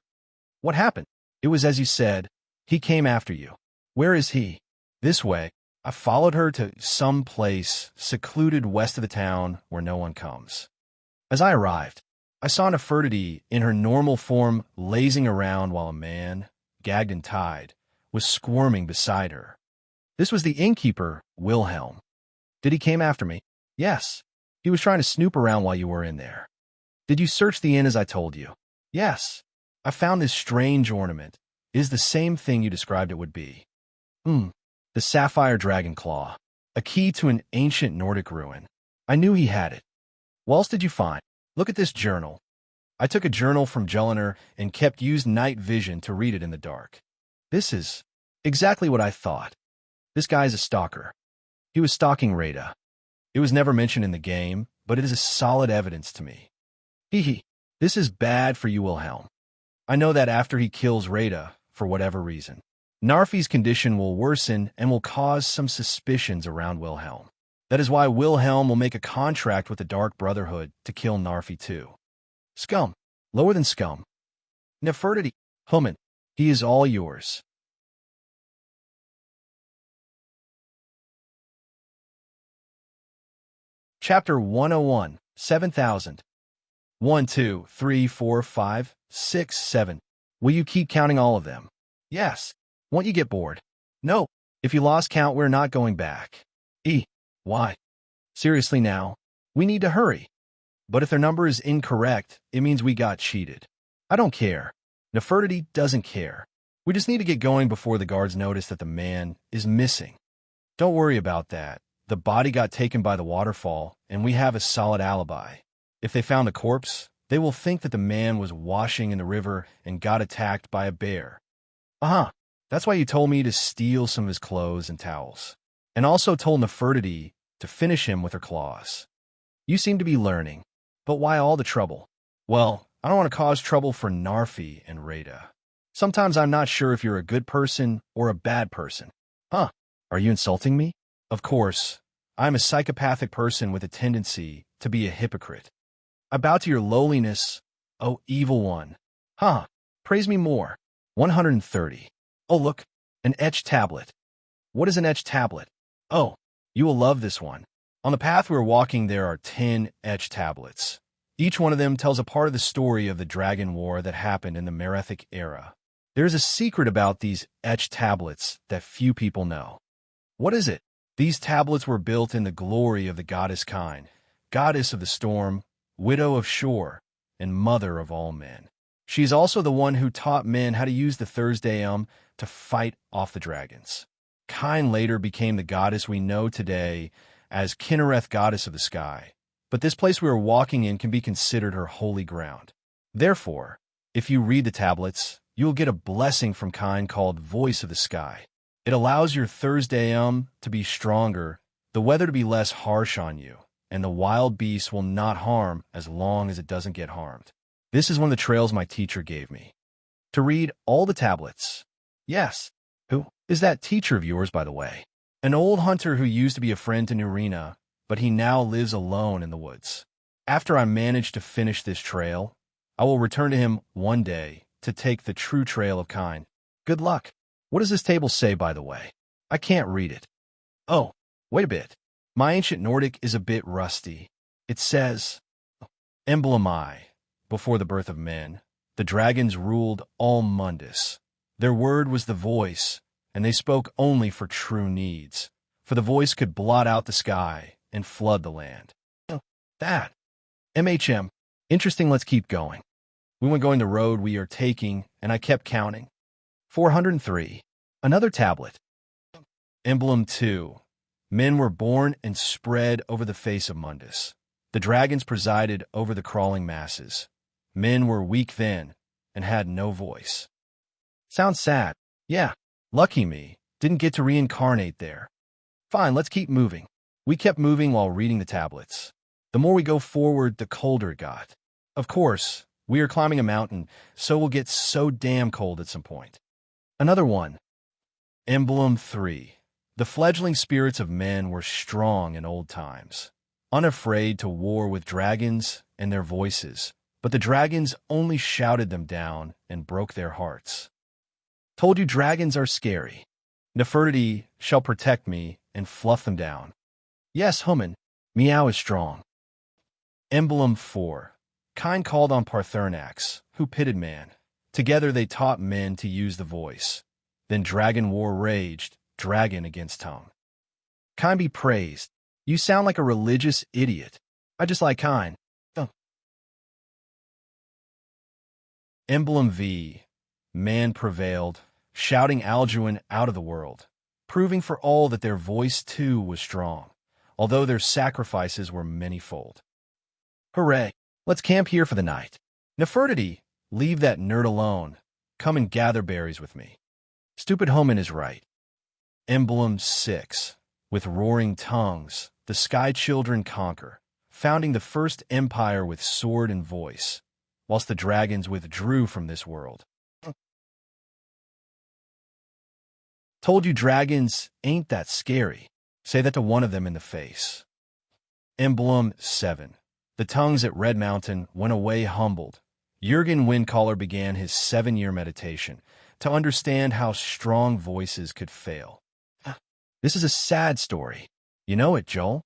What happened? It was as you said. He came after you. Where is he? This way. I followed her to some place secluded west of the town where no one comes. As I arrived, I saw Nefertiti in her normal form lazing around while a man, gagged and tied, was squirming beside her. This was the innkeeper, Wilhelm. Did he came after me? Yes. He was trying to snoop around while you were in there. Did you search the inn as I told you? Yes. I found this strange ornament. It is the same thing you described it would be. The sapphire dragon claw. A key to an ancient Nordic ruin. I knew he had it. What else did you find? Look at this journal. I took a journal from Julliner and used night vision to read it in the dark. This is exactly what I thought. This guy is a stalker. He was stalking Rada. It was never mentioned in the game, but it is a solid evidence to me. Hee. This is bad for you, Wilhelm. I know that after he kills Rada, for whatever reason, Narfi's condition will worsen and will cause some suspicions around Wilhelm. That is why Wilhelm will make a contract with the Dark Brotherhood to kill Narfi too. Scum. Lower than scum. Nefertiti. Human. He is all yours. Chapter 101. 7,000. 1, 2, 3, 4, 5, 6, 7. Will you keep counting all of them? Yes. Won't you get bored? No. If you lost count, we're not going back. Why? Seriously now, we need to hurry. But if their number is incorrect, it means we got cheated. I don't care. Nefertiti doesn't care. We just need to get going before the guards notice that the man is missing. Don't worry about that. The body got taken by the waterfall, and we have a solid alibi. If they found the corpse, they will think that the man was washing in the river and got attacked by a bear. That's why you told me to steal some of his clothes and towels, and also told Nefertiti to finish him with her claws. You seem to be learning, but why all the trouble? Well, I don't want to cause trouble for Narfi and Rada. Sometimes I'm not sure if you're a good person or a bad person. Are you insulting me? Of course, I'm a psychopathic person with a tendency to be a hypocrite. I bow to your lowliness, O evil one. Praise me more. 130. Oh, look, an etched tablet. What is an etched tablet? Oh, you will love this one. On the path we are walking, there are 10 etched tablets. Each one of them tells a part of the story of the Dragon War that happened in the Merethic era. There is a secret about these etched tablets that few people know. What is it? These tablets were built in the glory of the goddess Kine, goddess of the storm, widow of shore, and mother of all men. She is also the one who taught men how to use the Thursday to fight off the dragons. Kine later became the goddess we know today as Kinnereth, goddess of the sky. But this place we are walking in can be considered her holy ground. Therefore, if you read the tablets, you will get a blessing from Kine called Voice of the Sky. It allows your Thursday to be stronger, the weather to be less harsh on you, and the wild beast will not harm as long as it doesn't get harmed. This is one of the trails my teacher gave me. To read all the tablets. Yes. Who is that teacher of yours, by the way? An old hunter who used to be a friend to Nurina, but he now lives alone in the woods. After I manage to finish this trail, I will return to him one day to take the true trail of Kine. Good luck. What does this table say, by the way? I can't read it. Oh, wait a bit. My ancient Nordic is a bit rusty. It says, Emblemi. Before the birth of men, the dragons ruled all Mundus. Their word was the voice, and they spoke only for true needs, for the voice could blot out the sky and flood the land. That. MHM. Interesting, let's keep going. We went going the road we are taking, and I kept counting. 403. Another tablet. Emblem 2. Men were born and spread over the face of Mundus. The dragons presided over the crawling masses. Men were weak then and had no voice. Sounds sad. Yeah, lucky me. Didn't get to reincarnate there. Fine, let's keep moving. We kept moving while reading the tablets. The more we go forward, the colder it got. Of course, we are climbing a mountain, so we'll get so damn cold at some point. Another one. Emblem 3. The fledgling spirits of men were strong in old times, unafraid to war with dragons and their voices, but the dragons only shouted them down and broke their hearts. Told you dragons are scary. Nefertiti shall protect me and fluff them down. Yes, human, meow is strong. Emblem 4. Kind called on Parthernax, who pitted man. Together they taught men to use the voice. Then dragon war raged, dragon against tongue. Kind be praised. You sound like a religious idiot. I just like kind. Emblem V. Man prevailed, shouting Alduin out of the world, proving for all that their voice too was strong, although their sacrifices were manyfold. Hooray! Let's camp here for the night. Nefertiti, leave that nerd alone. Come and gather berries with me. Stupid Homan is right. Emblem 6. With roaring tongues, the Sky Children conquer, founding the first empire with sword and voice, whilst the dragons withdrew from this world. Told you dragons ain't that scary. Say that to one of them in the face. Emblem 7. The tongues at Red Mountain went away humbled. Jürgen Windcaller began his 7-year meditation to understand how strong voices could fail. This is a sad story. You know it, Joel?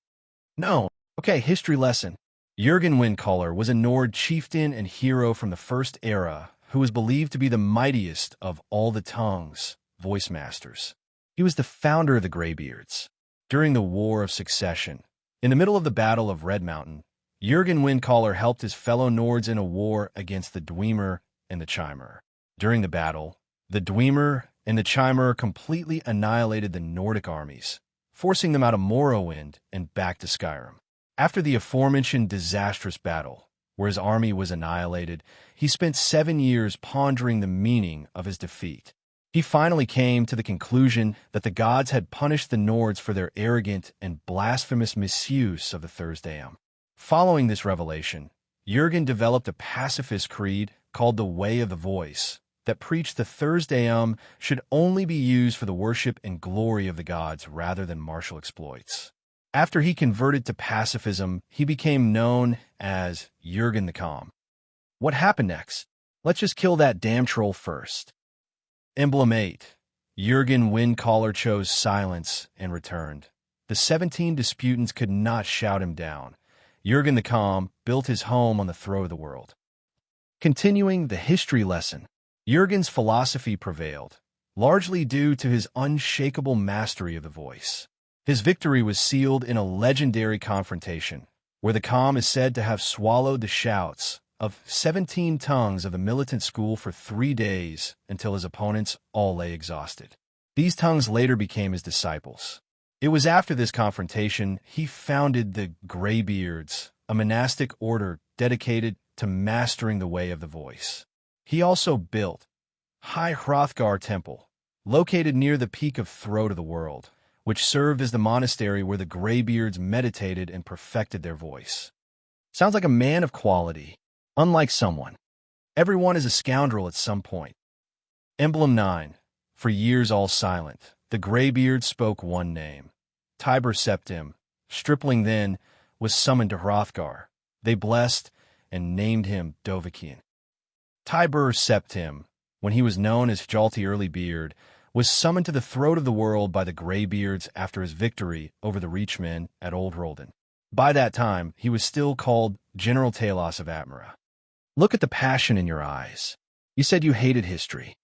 No. Okay, history lesson. Jürgen Windcaller was a Nord chieftain and hero from the First Era who was believed to be the mightiest of all the tongues, voice masters. He was the founder of the Greybeards. During the War of Succession, in the middle of the Battle of Red Mountain, Jürgen Windcaller helped his fellow Nords in a war against the Dwemer and the Chimer. During the battle, the Dwemer and the Chimer completely annihilated the Nordic armies, forcing them out of Morrowind and back to Skyrim. After the aforementioned disastrous battle, where his army was annihilated, he spent 7 years pondering the meaning of his defeat. He finally came to the conclusion that the gods had punished the Nords for their arrogant and blasphemous misuse of the Thursdayum. Following this revelation, Jürgen developed a pacifist creed called the Way of the Voice that preached the Thursdayum should only be used for the worship and glory of the gods rather than martial exploits. After he converted to pacifism, he became known as Jürgen the Calm. What happened next? Let's just kill that damn troll first. Emblem 8. Jürgen Windcaller chose silence and returned. The 17 disputants could not shout him down. Jürgen the Calm built his home on the throne of the world. Continuing the history lesson, Jürgen's philosophy prevailed, largely due to his unshakable mastery of the voice. His victory was sealed in a legendary confrontation, where the Calm is said to have swallowed the shouts of 17 tongues of the militant school for 3 days until his opponents all lay exhausted. These tongues later became his disciples. It was after this confrontation he founded the Greybeards, a monastic order dedicated to mastering the way of the voice. He also built High Hrothgar Temple, located near the peak of Throat of the World, which served as the monastery where the Greybeards meditated and perfected their voice. Sounds like a man of quality, unlike someone. Everyone is a scoundrel at some point. Emblem 9. For years all silent, the Greybeards spoke one name. Tiber Septim, stripling then, was summoned to Hrothgar. They blessed and named him Dovahkiin. Tiber Septim, when he was known as Hjalti Earlybeard, was summoned to the throat of the world by the Greybeards after his victory over the Reachmen at Old Roldan. By that time, he was still called General Talos of Atmara. Look at the passion in your eyes. You said you hated history.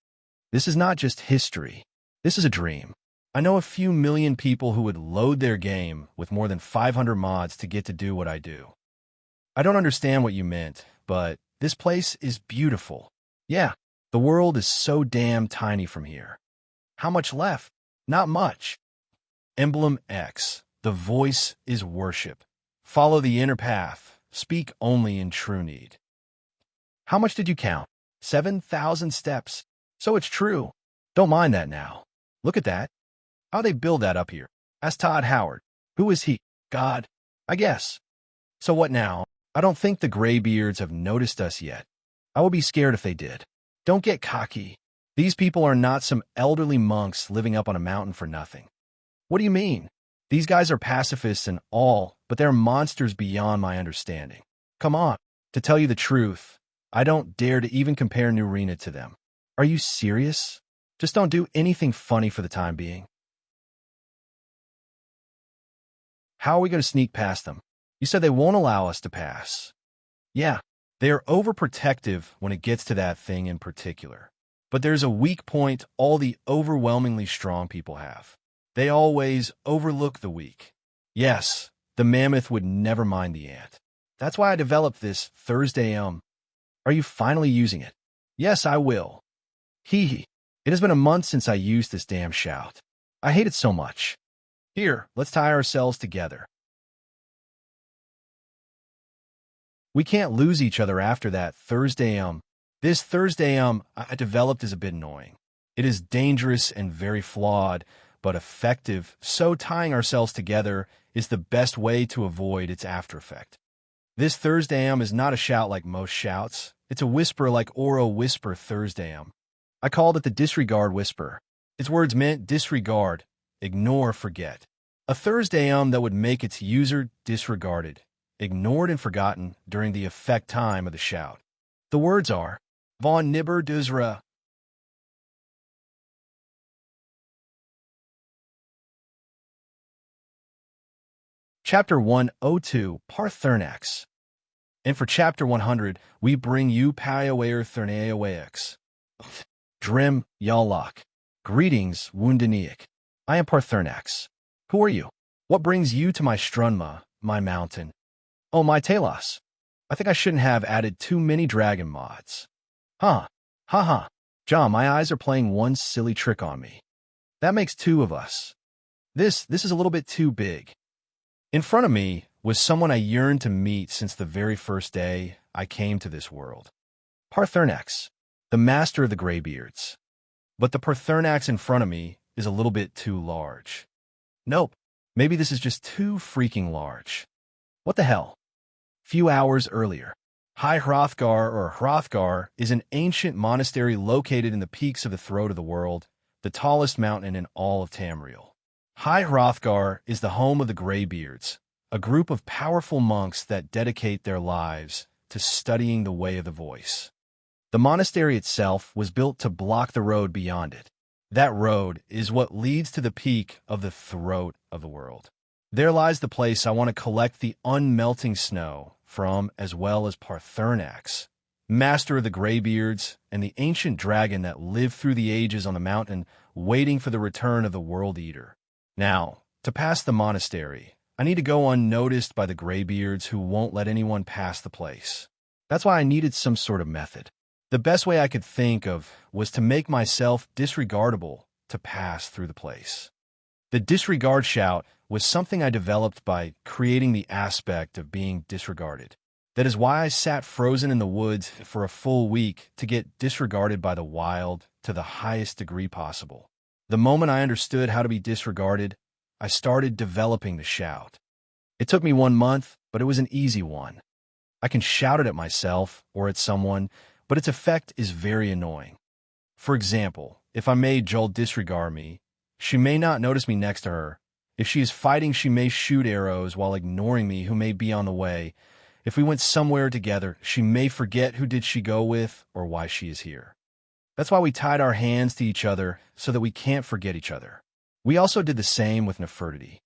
This is not just history. This is a dream. I know a few million people who would load their game with more than 500 mods to get to do what I do. I don't understand what you meant, but this place is beautiful. Yeah, the world is so damn tiny from here. How much left? Not much. Emblem X. The voice is worship. Follow the inner path. Speak only in true need. How much did you count? 7,000 steps. So it's true. Don't mind that now. Look at that. How they build that up here? Asked Todd Howard. Who is he? God, I guess. So what now? I don't think the Graybeards have noticed us yet. I would be scared if they did. Don't get cocky. These people are not some elderly monks living up on a mountain for nothing. What do you mean? These guys are pacifists and all, but they're monsters beyond my understanding. Come on. To tell you the truth, I don't dare to even compare Nurina to them. Are you serious? Just don't do anything funny for the time being. How are we going to sneak past them? You said they won't allow us to pass. Yeah, they are overprotective when it gets to that thing in particular. But there's a weak point all the overwhelmingly strong people have. They always overlook the weak. Yes, the mammoth would never mind the ant. That's why I developed this Thursday. Are you finally using it? Yes, I will. Hee hee. It has been a month since I used this damn shout. I hate it so much. Here, let's tie ourselves together. We can't lose each other after that Thursday. This Thursday I developed is a bit annoying. It is dangerous and very flawed, but effective, so tying ourselves together is the best way to avoid its after effect. This Thursday is not a shout like most shouts. It's a whisper like Oro Whisper Thursday. I called it the disregard whisper. Its words meant disregard, ignore, forget. A Thursday that would make its user disregarded, ignored and forgotten during the effect time of the shout. The words are, Von Nibber Duzra. Chapter 102, Parthernax. And for Chapter 100, we bring you Payawair Therneawaix. Drim, Yalak. Greetings, Wundaniak. I am Parthernax. Who are you? What brings you to my Strunma, my mountain? Oh, my Talos. I think I shouldn't have added too many dragon mods. Huh. Ha ha. John, my eyes are playing one silly trick on me. That makes two of us. This is a little bit too big. In front of me was someone I yearned to meet since the very first day I came to this world. Parthernax, the master of the Graybeards. But the Parthernax in front of me is a little bit too large. Nope, maybe this is just too freaking large. What the hell? Few hours earlier, High Hrothgar or Hrothgar is an ancient monastery located in the peaks of the throat of the world, the tallest mountain in all of Tamriel. High Hrothgar is the home of the Graybeards, a group of powerful monks that dedicate their lives to studying the way of the voice. The monastery itself was built to block the road beyond it. That road is what leads to the peak of the throat of the world. There lies the place I want to collect the unmelting snow from, as well as Parthernax, master of the Graybeards, and the ancient dragon that lived through the ages on the mountain, waiting for the return of the World Eater. Now, to pass the monastery, I need to go unnoticed by the Graybeards who won't let anyone pass the place. That's why I needed some sort of method. The best way I could think of was to make myself disregardable to pass through the place. The disregard shout was something I developed by creating the aspect of being disregarded. That is why I sat frozen in the woods for a full week to get disregarded by the wild to the highest degree possible. The moment I understood how to be disregarded, I started developing the shout. It took me 1 month, but it was an easy one. I can shout it at myself or at someone, but its effect is very annoying. For example, if I made Joel disregard me, she may not notice me next to her. If she is fighting, she may shoot arrows while ignoring me who may be on the way. If we went somewhere together, she may forget who did she go with or why she is here. That's why we tied our hands to each other so that we can't forget each other. We also did the same with Nefertiti.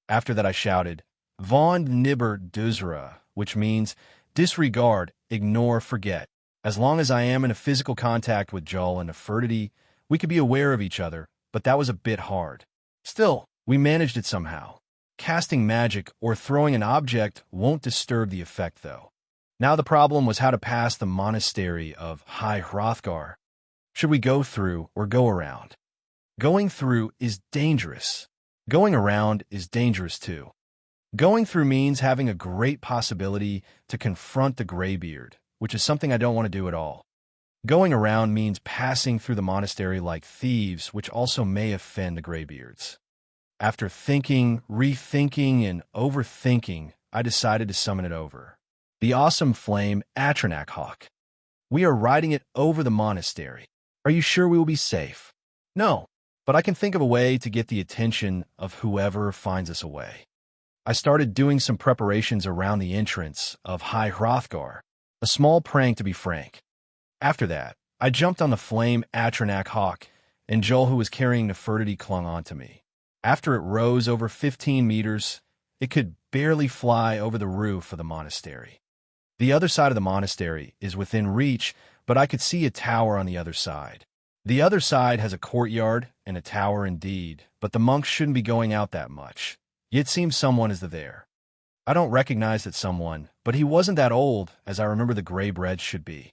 After that I shouted, Von Nibber Duzra, which means disregard, ignore, forget. As long as I am in a physical contact with Joel and Nefertiti, we could be aware of each other, but that was a bit hard. Still, we managed it somehow. Casting magic or throwing an object won't disturb the effect, though. Now the problem was how to pass the monastery of High Hrothgar. Should we go through or go around? Going through is dangerous. Going around is dangerous too. Going through means having a great possibility to confront the Graybeard, which is something I don't want to do at all. Going around means passing through the monastery like thieves, which also may offend the graybeards. After thinking, rethinking, and overthinking, I decided to summon it over. The awesome flame Atronak Hawk. We are riding it over the monastery. Are you sure we will be safe? No, but I can think of a way to get the attention of whoever finds us away. I started doing some preparations around the entrance of High Hrothgar, a small prank to be frank. After that, I jumped on the flame Atronak Hawk, and Joel, who was carrying Nefertiti, clung onto me. After it rose over 15 meters, it could barely fly over the roof of the monastery. The other side of the monastery is within reach, but I could see a tower on the other side. The other side has a courtyard and a tower indeed, but the monks shouldn't be going out that much. Yet seems someone is there. I don't recognize that someone, but he wasn't that old, as I remember the gray-bread should be.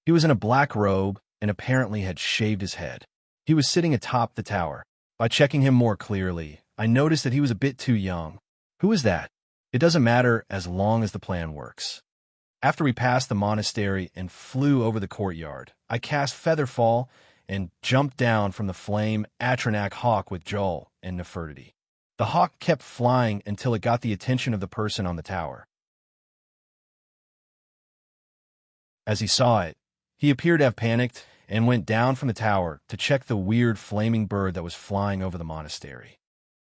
He was in a black robe and apparently had shaved his head. He was sitting atop the tower. By checking him more clearly, I noticed that he was a bit too young. Who is that? It doesn't matter as long as the plan works. After we passed the monastery and flew over the courtyard, I cast Featherfall and jumped down from the flame Atronak Hawk with Joel and Nefertiti. The hawk kept flying until it got the attention of the person on the tower. As he saw it, he appeared to have panicked and went down from the tower to check the weird flaming bird that was flying over the monastery.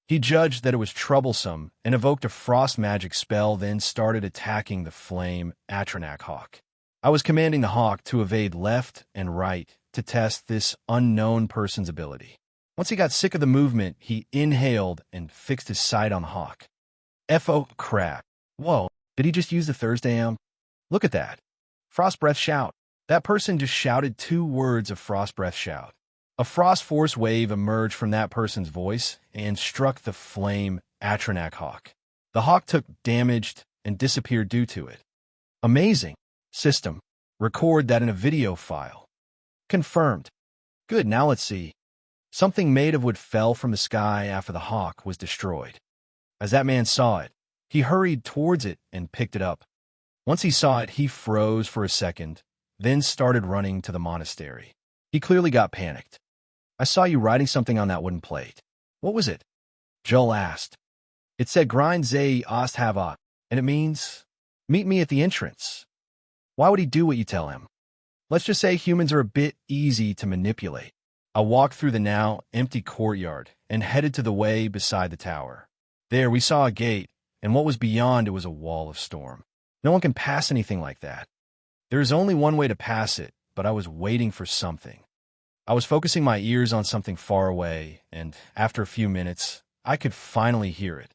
He judged that it was troublesome and evoked a frost magic spell, then started attacking the flame Atronak Hawk. I was commanding the hawk to evade left and right to test this unknown person's ability. Once he got sick of the movement, he inhaled and fixed his sight on the hawk. F.O. crap. Whoa, did he just use the Thursday am? Look at that. Frost breath shout. That person just shouted 2 words of frost breath shout. A frost force wave emerged from that person's voice and struck the flame Atronak Hawk. The hawk took damage and disappeared due to it. Amazing. System. Record that in a video file. Confirmed. Good, now let's see. Something made of wood fell from the sky after the hawk was destroyed. As that man saw it, he hurried towards it and picked it up. Once he saw it, he froze for a second, then started running to the monastery. He clearly got panicked. I saw you writing something on that wooden plate. What was it? Joel asked. It said Grind Zei Osthava, and it means, meet me at the entrance. Why would he do what you tell him? Let's just say humans are a bit easy to manipulate. I walked through the now empty courtyard and headed to the way beside the tower. There we saw a gate, and what was beyond it was a wall of storm. No one can pass anything like that. There is only one way to pass it, but I was waiting for something. I was focusing my ears on something far away, and after a few minutes, I could finally hear it.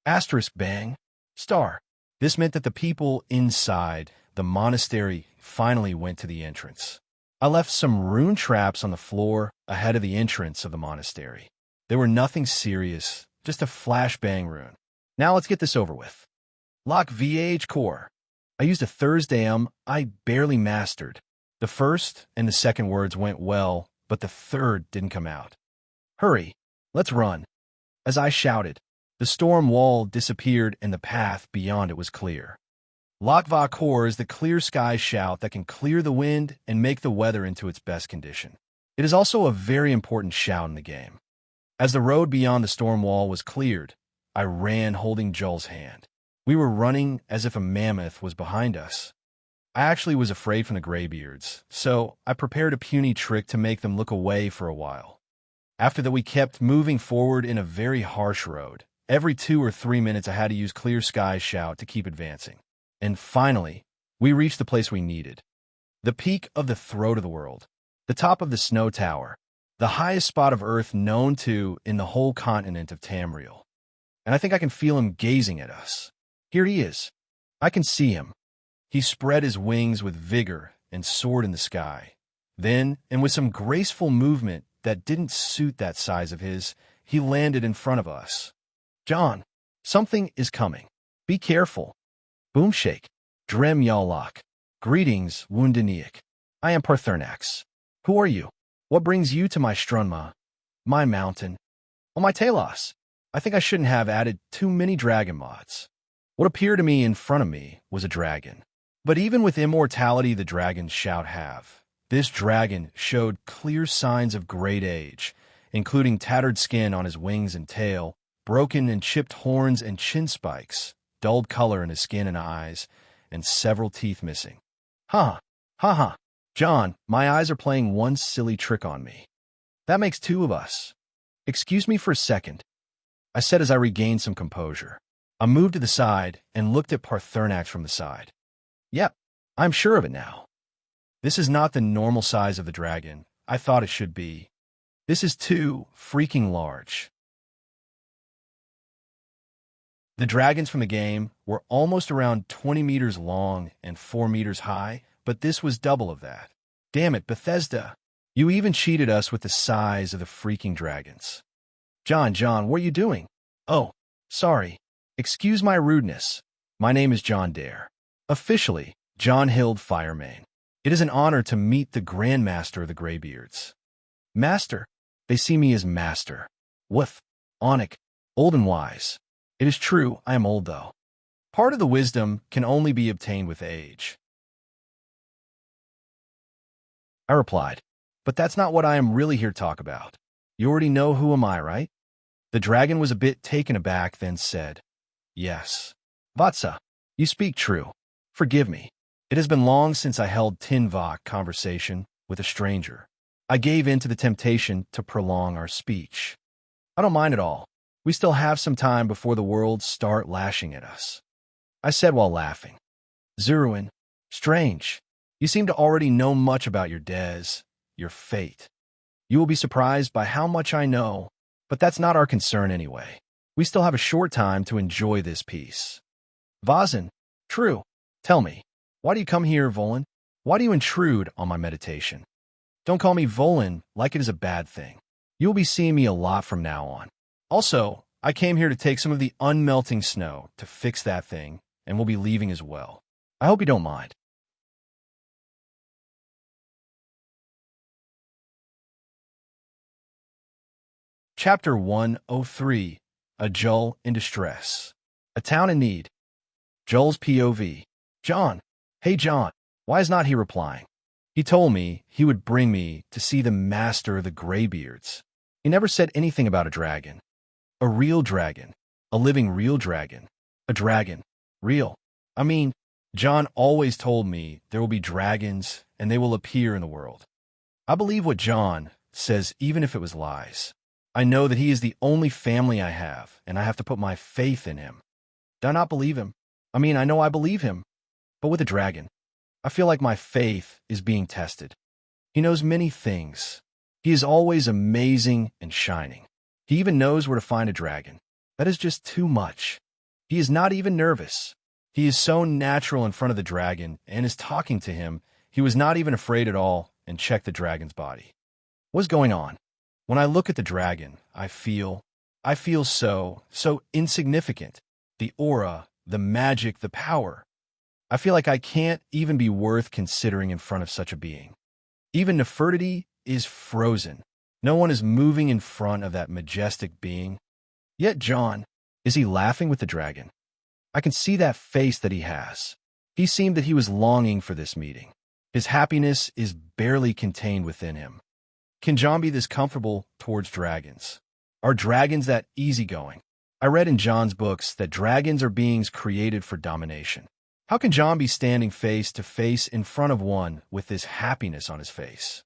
Asterisk bang. Star. This meant that the people inside the monastery finally went to the entrance. I left some rune traps on the floor ahead of the entrance of the monastery. They were nothing serious, just a flashbang rune. Now let's get this over with. Lock VAH core. I used a Thursday I barely mastered. The first and the second words went well, but the third didn't come out. Hurry, let's run. As I shouted, the storm wall disappeared and the path beyond it was clear. Lakva Kor is the clear sky shout that can clear the wind and make the weather into its best condition. It is also a very important shout in the game. As the road beyond the storm wall was cleared, I ran holding Joel's hand. We were running as if a mammoth was behind us. I actually was afraid from the graybeards, so I prepared a puny trick to make them look away for a while. After that, we kept moving forward in a very harsh road. Every 2 or 3 minutes, I had to use Clear Sky shout to keep advancing. And finally, we reached the place we needed. The peak of the throat of the world. The top of the snow tower. The highest spot of Earth known to in the whole continent of Tamriel. And I think I can feel him gazing at us. Here he is. I can see him. He spread his wings with vigor and soared in the sky. Then, and with some graceful movement that didn't suit that size of his, he landed in front of us. John, something is coming. Be careful. Boomshake. Drem Yalak. Greetings, Wundaniak. I am Parthernax. Who are you? What brings you to my Strunma? My mountain? Oh, my Talos. I think I shouldn't have added too many dragon mods. What appeared to me in front of me was a dragon. But even with immortality the dragons shout have, this dragon showed clear signs of great age, including tattered skin on his wings and tail, broken and chipped horns and chin spikes, dulled color in his skin and eyes, and several teeth missing. Ha! Ha ha! John, my eyes are playing one silly trick on me. That makes two of us. Excuse me for a second, I said as I regained some composure. I moved to the side and looked at Parthernax from the side. Yep, I'm sure of it now. This is not the normal size of the dragon I thought it should be. This is too freaking large. The dragons from the game were almost around 20 meters long and 4 meters high, but this was double of that. Damn it, Bethesda. You even cheated us with the size of the freaking dragons. John, what are you doing? Oh, sorry. Excuse my rudeness. My name is John Dare. Officially, John Hild Firemane. It is an honor to meet the Grandmaster of the Greybeards. Master? They see me as Master. Woof. Onic. Old and wise. It is true, I am old though. Part of the wisdom can only be obtained with age. I replied, but that's not what I am really here to talk about. You already know who am I, right? The dragon was a bit taken aback, then said, Yes. Vatsa, you speak true. Forgive me. It has been long since I held Tinvok conversation with a stranger. I gave in to the temptation to prolong our speech. I don't mind at all. We still have some time before the worlds start lashing at us. I said while laughing. Zeruin, strange. You seem to already know much about your des, your fate. You will be surprised by how much I know, but that's not our concern anyway. We still have a short time to enjoy this peace. Vazin, true. Tell me, why do you come here, Volin? Why do you intrude on my meditation? Don't call me Volin like it is a bad thing. You will be seeing me a lot from now on. Also, I came here to take some of the unmelting snow to fix that thing, and will be leaving as well. I hope you don't mind. Chapter 103, A Jull in Distress. A Town in Need. Jull's POV. John. Hey John. Why is not he replying? He told me he would bring me to see the master of the Greybeards. He never said anything about a dragon. A real dragon. A living real dragon. A dragon. Real. I mean, John always told me there will be dragons and they will appear in the world. I believe what John says even if it was lies. I know that he is the only family I have, and I have to put my faith in him. Do I not believe him? I mean, I know I believe him. But with a dragon, I feel like my faith is being tested. He knows many things. He is always amazing and shining. He even knows where to find a dragon. That is just too much. He is not even nervous. He is so natural in front of the dragon and is talking to him. He was not even afraid at all and checked the dragon's body. What's going on? When I look at the dragon, I feel so insignificant. The aura, the magic, the power. I feel like I can't even be worth considering in front of such a being. Even Nefertiti is frozen. No one is moving in front of that majestic being. Yet John, is he laughing with the dragon? I can see that face that he has. He seemed that he was longing for this meeting. His happiness is barely contained within him. Can John be this comfortable towards dragons? Are dragons that easygoing? I read in John's books that dragons are beings created for domination. How can John be standing face to face in front of one with this happiness on his face?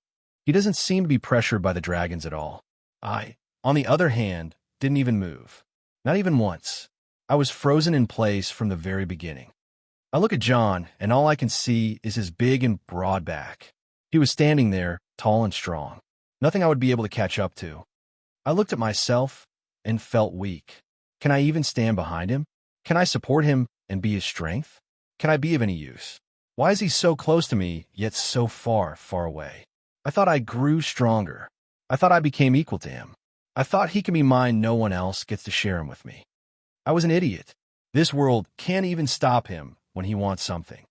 He doesn't seem to be pressured by the dragons at all. I, on the other hand, didn't even move. Not even once. I was frozen in place from the very beginning. I look at John, and all I can see is his big and broad back. He was standing there, tall and strong. Nothing I would be able to catch up to. I looked at myself and felt weak. Can I even stand behind him? Can I support him and be his strength? Can I be of any use? Why is he so close to me, yet so far, far away? I thought I grew stronger. I thought I became equal to him. I thought he can be mine, no one else gets to share him with me. I was an idiot. This world can't even stop him when he wants something.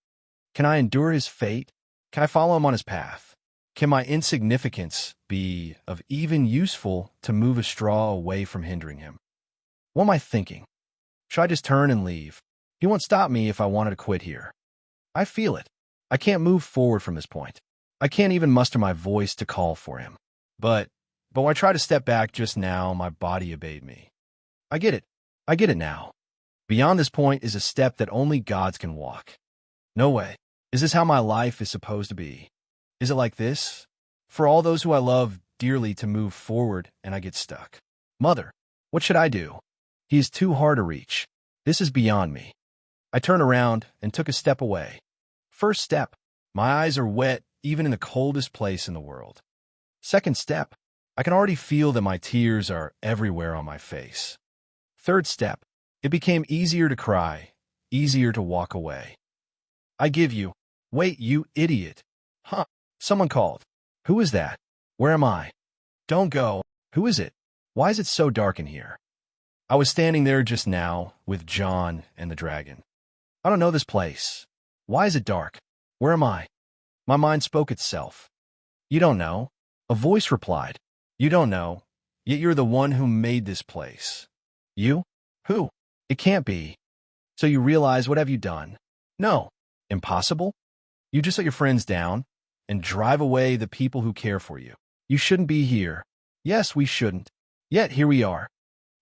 Can I endure his fate? Can I follow him on his path? Can my insignificance be of even useful to move a straw away from hindering him? What am I thinking? Should I just turn and leave? He won't stop me if I wanted to quit here. I feel it. I can't move forward from this point. I can't even muster my voice to call for him. But when I tried to step back just now, my body obeyed me. I get it. I get it now. Beyond this point is a step that only gods can walk. No way. Is this how my life is supposed to be? Is it like this? For all those who I love dearly to move forward and I get stuck. Mother, what should I do? He is too hard to reach. This is beyond me. I turned around and took a step away. First step. My eyes are wet even in the coldest place in the world. Second step. I can already feel that my tears are everywhere on my face. Third step. It became easier to cry, easier to walk away. I give you. Wait, you idiot. Huh. Someone called. Who is that? Where am I? Don't go. Who is it? Why is it so dark in here? I was standing there just now with John and the dragon. I don't know this place. Why is it dark? Where am I? My mind spoke itself. You don't know. A voice replied. You don't know, yet you're the one who made this place. You? Who? It can't be. So you realize, what have you done? No. Impossible? You just let your friends down and drive away the people who care for you. You shouldn't be here. Yes, we shouldn't. Yet here we are.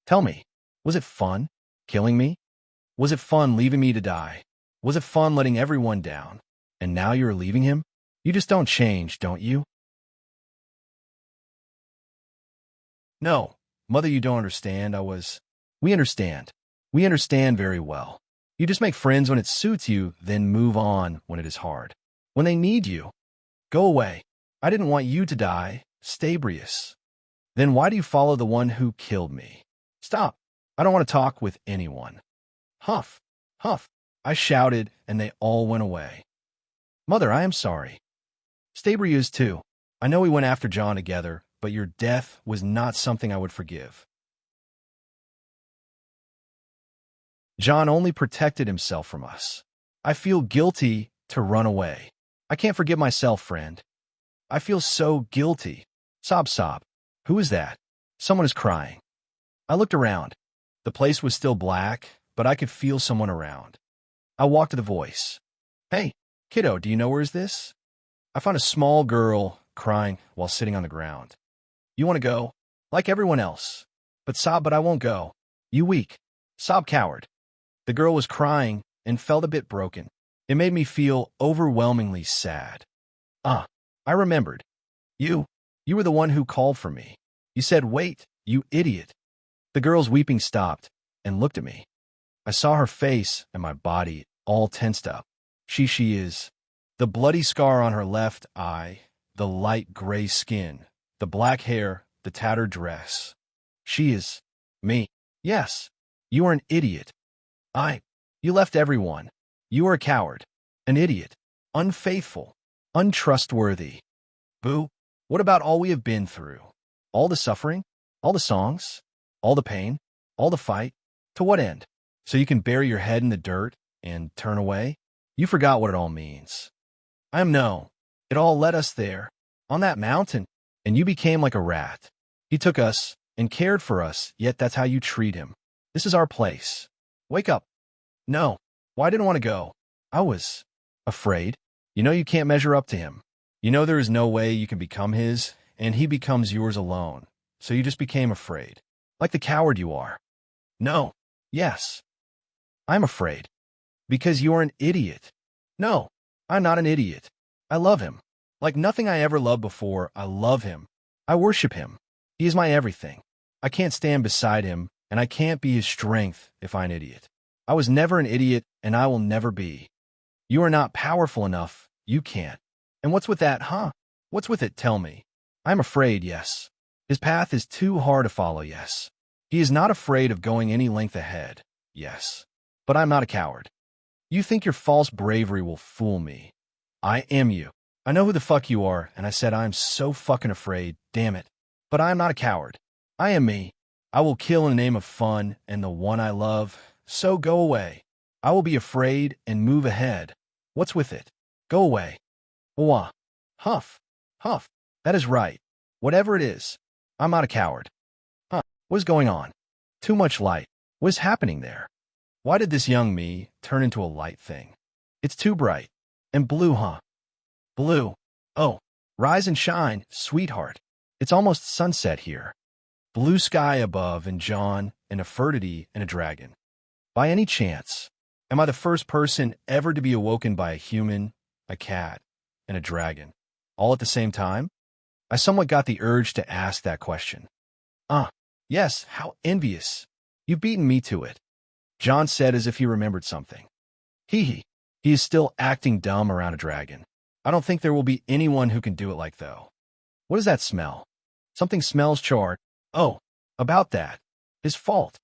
Tell me, was it fun, killing me? Was it fun leaving me to die? Was it fun letting everyone down? And now you're leaving him? You just don't change, don't you? No, Mother, you don't understand. We understand. We understand very well. You just make friends when it suits you, then move on when it is hard. When they need you. Go away. I didn't want you to die, Stabrius. Then why do you follow the one who killed me? Stop. I don't want to talk with anyone. Huff, huff. I shouted, and they all went away. Mother, I am sorry. Stabrius too. I know we went after John together, but your death was not something I would forgive. John only protected himself from us. I feel guilty to run away. I can't forgive myself, friend. I feel so guilty. Sob, sob. Who is that? Someone is crying. I looked around. The place was still black, but I could feel someone around. I walked to the voice. Hey, kiddo, do you know where is this? I found a small girl crying while sitting on the ground. You want to go? Like everyone else. But sob, but I won't go. You weak. Sob, coward. The girl was crying and felt a bit broken. It made me feel overwhelmingly sad. I remembered. You were the one who called for me. You said, wait, you idiot. The girl's weeping stopped and looked at me. I saw her face and my body all tensed up. She is. The bloody scar on her left eye, the light gray skin, the black hair, the tattered dress. She is. Me. Yes. You are an idiot. You left everyone. You are a coward. An idiot. Unfaithful. Untrustworthy. Boo. What about all we have been through? All the suffering? All the songs? All the pain? All the fight? To what end? So you can bury your head in the dirt and turn away? You forgot what it all means. It all led us there, on that mountain, and you became like a rat. He took us and cared for us, yet that's how you treat him. This is our place. Wake up. No. Well, I didn't want to go. I was afraid. You know you can't measure up to him. You know there is no way you can become his, and he becomes yours alone. So you just became afraid. Like the coward you are. No. Yes. I'm afraid. Because you're an idiot. No, I'm not an idiot. I love him. Like nothing I ever loved before, I love him. I worship him. He is my everything. I can't stand beside him, and I can't be his strength if I'm an idiot. I was never an idiot, and I will never be. You are not powerful enough. You can't. And what's with that, huh? What's with it, tell me. I'm afraid, yes. His path is too hard to follow, yes. He is not afraid of going any length ahead, yes. But I'm not a coward. You think your false bravery will fool me. I am you. I know who the fuck you are, and I said I'm so fucking afraid, damn it. But I am not a coward. I am me. I will kill in the name of fun and the one I love, so go away. I will be afraid and move ahead. What's with it? Go away. Wah. Huff. Huff. That is right. Whatever it is, I'm not a coward. What is going on? Too much light. What is happening there? Why did this young me turn into a light thing? It's too bright. And blue, huh? Blue. Oh, rise and shine, sweetheart. It's almost sunset here. Blue sky above and John, an Nefertiti, and a dragon. By any chance, am I the first person ever to be awoken by a human, a cat, and a dragon, all at the same time? I somewhat got the urge to ask that question. Yes, how envious. You've beaten me to it, John said as if he remembered something. He is still acting dumb around a dragon. I don't think there will be anyone who can do it like though. What does that smell? Something smells charred. Oh, about that. His fault.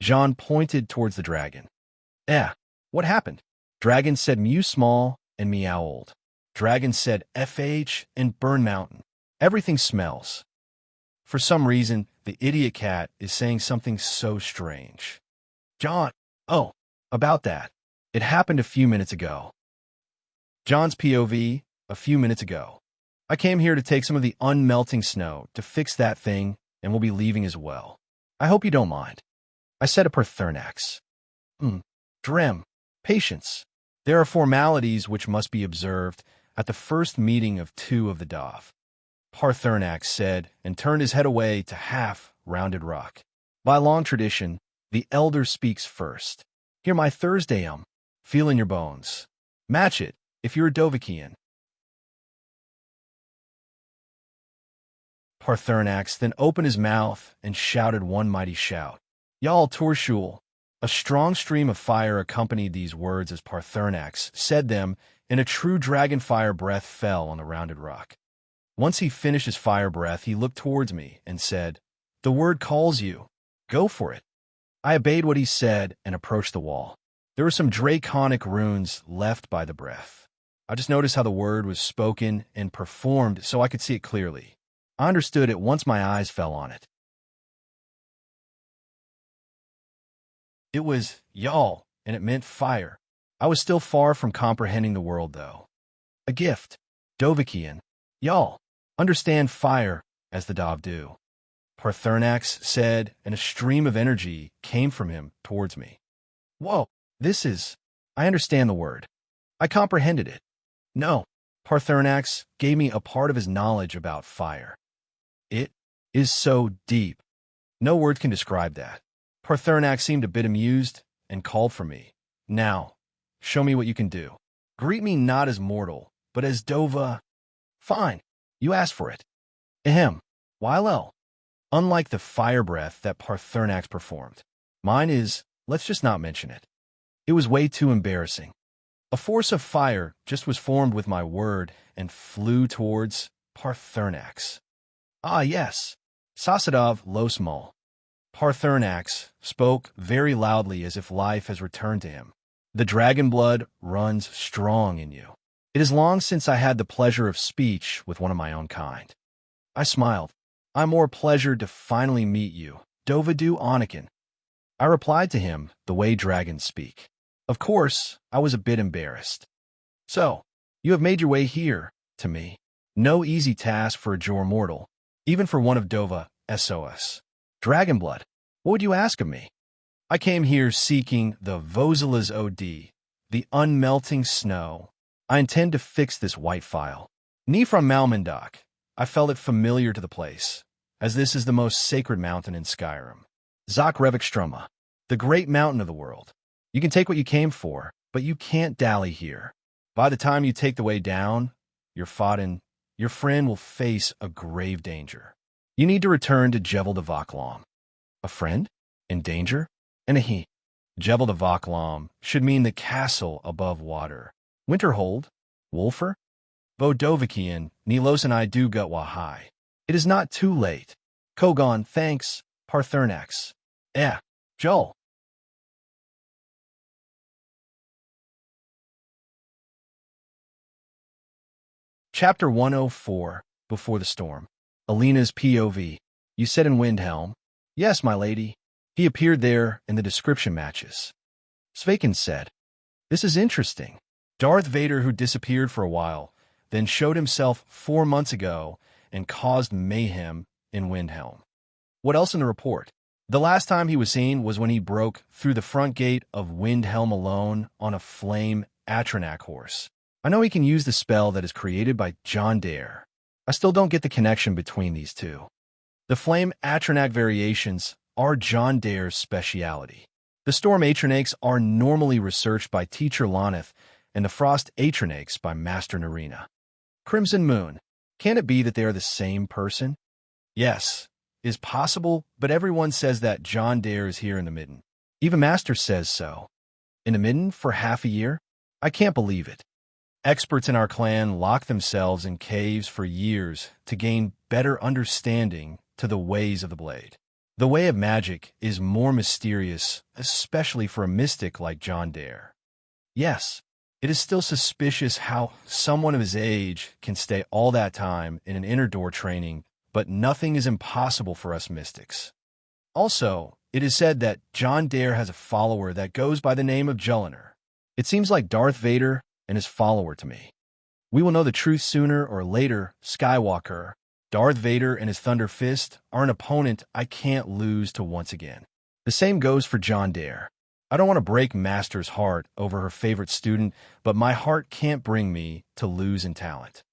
John pointed towards the dragon. What happened? Dragon said mew small and meow old. Dragon said FH and burn mountain. Everything smells. For some reason, the idiot cat is saying something so strange. John, about that. It happened a few minutes ago. John's POV, a few minutes ago. I came here to take some of the unmelting snow to fix that thing, and we'll be leaving as well. I hope you don't mind. I said to Parthurnax. Drem, patience. There are formalities which must be observed at the first meeting of two of the Dove. Parthurnax said, and turned his head away to half-rounded rock. By long tradition, the elder speaks first. Hear my Thursday feel in your bones. Match it, if you're a Dovahkian. Parthurnax then opened his mouth and shouted one mighty shout. Y'all Torshul. A strong stream of fire accompanied these words as Parthurnax said them, and a true dragon fire breath fell on the rounded rock. Once he finished his fire breath, he looked towards me and said, The word calls you. Go for it. I obeyed what he said and approached the wall. There were some draconic runes left by the breath. I just noticed how the word was spoken and performed so I could see it clearly. I understood it once my eyes fell on it. It was y'all, and it meant fire. I was still far from comprehending the world, though. A gift. Dovahkian. Y'all. Understand fire, as the Dove do. Parthurnax said, and a stream of energy came from him towards me. Whoa, I understand the word. I comprehended it. No, Parthurnax gave me a part of his knowledge about fire. It is so deep. No words can describe that. Parthurnax seemed a bit amused and called for me. Now, show me what you can do. Greet me not as mortal, but as Dova. Fine, you asked for it. Ahem, Wylel. Unlike the fire breath that Parthurnax performed, mine is, let's just not mention it. It was way too embarrassing. A force of fire just was formed with my word and flew towards Parthurnax. Ah, yes, Sasadov Losmol. Parthurnax spoke very loudly as if life has returned to him. The dragon blood runs strong in you. It is long since I had the pleasure of speech with one of my own kind. I smiled. I'm more pleasured to finally meet you, Dovahdu Anakin. I replied to him the way dragons speak. Of course, I was a bit embarrassed. So, you have made your way here, to me. No easy task for a Jor mortal, even for one of Dova SOS. Dragonblood, what would you ask of me? I came here seeking the Vosela's OD, the unmelting snow. I intend to fix this white file. Ni from Malmendok. I felt it familiar to the place, as this is the most sacred mountain in Skyrim. Zokrevikstroma, the great mountain of the world. You can take what you came for, but you can't dally here. By the time you take the way down, your friend will face a grave danger. You need to return to Jebel de Vaklam. A friend? In danger? And a he. Jebel de Vaklam should mean the castle above water. Winterhold? Wolfer? Vodovakian, Nilos and I do gut wahai. It is not too late. Kogon, thanks, Parthurnax. Joel. Chapter 104, Before the Storm. Alina's POV. You said in Windhelm? Yes, my lady. He appeared there, and the description matches. Sveikin said, This is interesting. Darth Vader, who disappeared for a while, then showed himself 4 months ago and caused mayhem in Windhelm. What else in the report? The last time he was seen was when he broke through the front gate of Windhelm alone on a flame Atronach horse. I know he can use the spell that is created by John Dare. I still don't get the connection between these two. The flame Atronach variations are John Dare's speciality. The storm Atronachs are normally researched by Teacher Loneth and the frost Atronachs by Master Narina. Crimson Moon. Can it be that they are the same person? Yes, is possible, but everyone says that John Dare is here in the Midden. Even Master says so. In the Midden for half a year? I can't believe it. Experts in our clan lock themselves in caves for years to gain better understanding to the ways of the blade. The way of magic is more mysterious, especially for a mystic like John Dare. Yes, it is still suspicious how someone of his age can stay all that time in an inner door training, but nothing is impossible for us mystics. Also, it is said that John Dare has a follower that goes by the name of Julliner. It seems like Darth Vader and his follower to me. We will know the truth sooner or later, Skywalker. Darth Vader and his Thunder Fist are an opponent I can't lose to once again. The same goes for John Dare. I don't want to break Master's heart over her favorite student, but my heart can't bring me to lose in talent.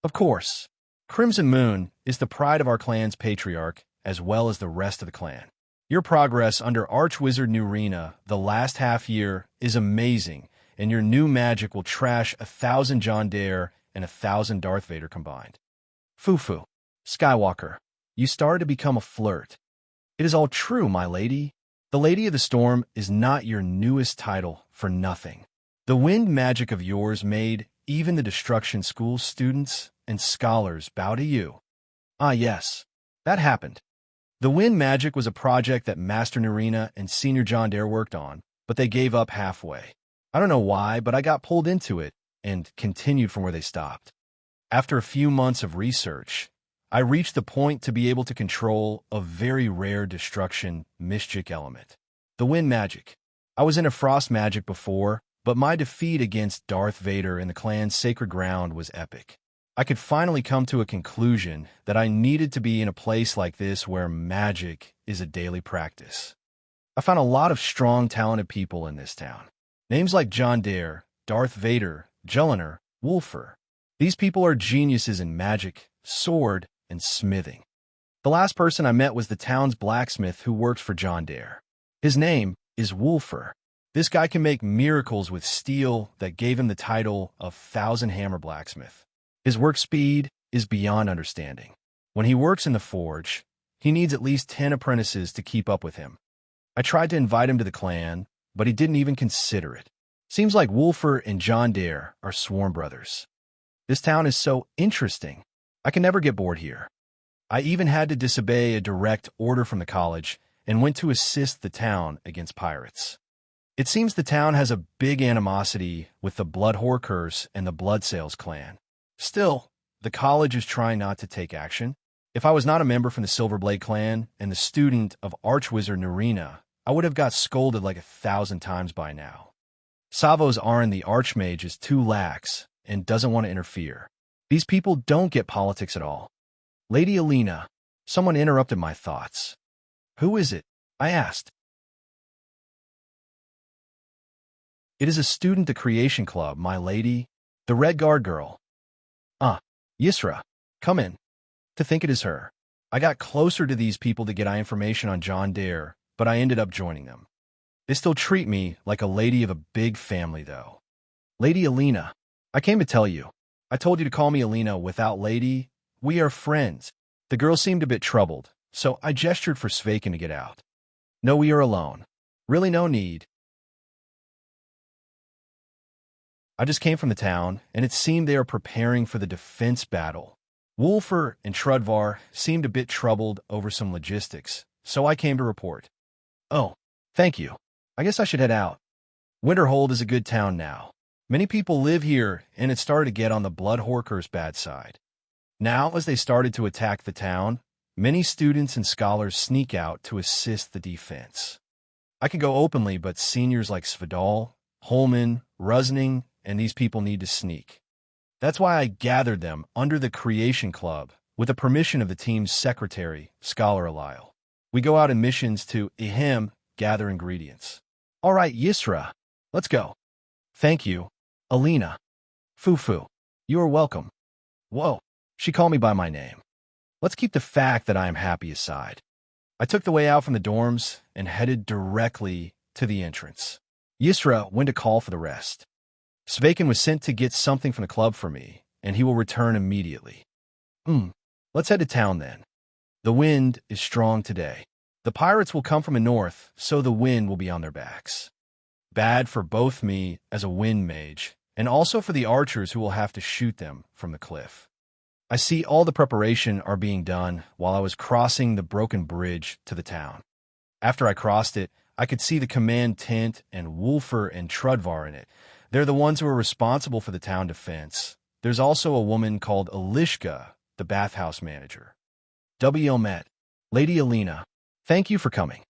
Of course, Crimson Moon is the pride of our clan's patriarch, as well as the rest of the clan. Your progress under Archwizard Narina the last half year is amazing, and your new magic will trash 1,000 John Dare and 1,000 Darth Vader combined. Fufu. Skywalker, you started to become a flirt. It is all true, my lady. The Lady of the Storm is not your newest title for nothing. The wind magic of yours made even the Destruction School students and scholars bow to you. Ah yes, that happened. The wind magic was a project that Master Narina and Senior John Dare worked on, but they gave up halfway. I don't know why, but I got pulled into it and continued from where they stopped. After a few months of research, I reached the point to be able to control a very rare destruction mystic element. The wind magic. I was into frost magic before, but my defeat against Darth Vader in the clan's sacred ground was epic. I could finally come to a conclusion that I needed to be in a place like this where magic is a daily practice. I found a lot of strong, talented people in this town. Names like John Dare, Darth Vader, Julliner, Wolfer. These people are geniuses in magic, sword, and smithing. The last person I met was the town's blacksmith who worked for John Dare. His name is Wolfer. This guy can make miracles with steel that gave him the title of Thousand Hammer Blacksmith. His work speed is beyond understanding. When he works in the forge, he needs at least 10 apprentices to keep up with him. I tried to invite him to the clan, but he didn't even consider it. Seems like Wolfer and John Dare are sworn brothers. This town is so interesting. I can never get bored here. I even had to disobey a direct order from the college and went to assist the town against pirates. It seems the town has a big animosity with the Blood Horkers and the Bloodsales clan. Still, the college is trying not to take action. If I was not a member from the Silverblade clan and the student of Archwizard Narina, I would have got scolded like 1,000 times by now. Savo's Arn the Archmage is too lax and doesn't want to interfere. These people don't get politics at all. Lady Alina, someone interrupted my thoughts. Who is it? I asked. It is a student at Creation Club, my lady. The Red Guard girl. Yisra, come in. To think it is her. I got closer to these people to get information on John Dare, but I ended up joining them. They still treat me like a lady of a big family, though. Lady Alina, I came to tell you. I told you to call me Alina without lady. We are friends. The girl seemed a bit troubled, so I gestured for Sveiken to get out. No, we are alone. Really no need. I just came from the town, and it seemed they are preparing for the defense battle. Wolfer and Trudvar seemed a bit troubled over some logistics, so I came to report. Oh, thank you. I guess I should head out. Winterhold is a good town now. Many people live here, and it started to get on the Blood Horkers' bad side. Now, as they started to attack the town, many students and scholars sneak out to assist the defense. I can go openly, but seniors like Svidal, Holman, Rusning, and these people need to sneak. That's why I gathered them under the Creation Club with the permission of the team's secretary, Scholar Eliel. We go out in missions to, gather ingredients. All right, Yisra, let's go. Thank you, Alina. Fufu, you are welcome. Whoa, she called me by my name. Let's keep the fact that I am happy aside. I took the way out from the dorms and headed directly to the entrance. Yisra went to call for the rest. Svekin was sent to get something from the club for me, and he will return immediately. Let's head to town then. The wind is strong today. The pirates will come from the north, so the wind will be on their backs. Bad for both me as a wind mage, and also for the archers who will have to shoot them from the cliff. I see all the preparation are being done while I was crossing the broken bridge to the town. After I crossed it, I could see the command tent and Wolfer and Trudvar in it. They're the ones who are responsible for the town defense. There's also a woman called Alishka, the bathhouse manager. W. Met. Lady Alina, thank you for coming.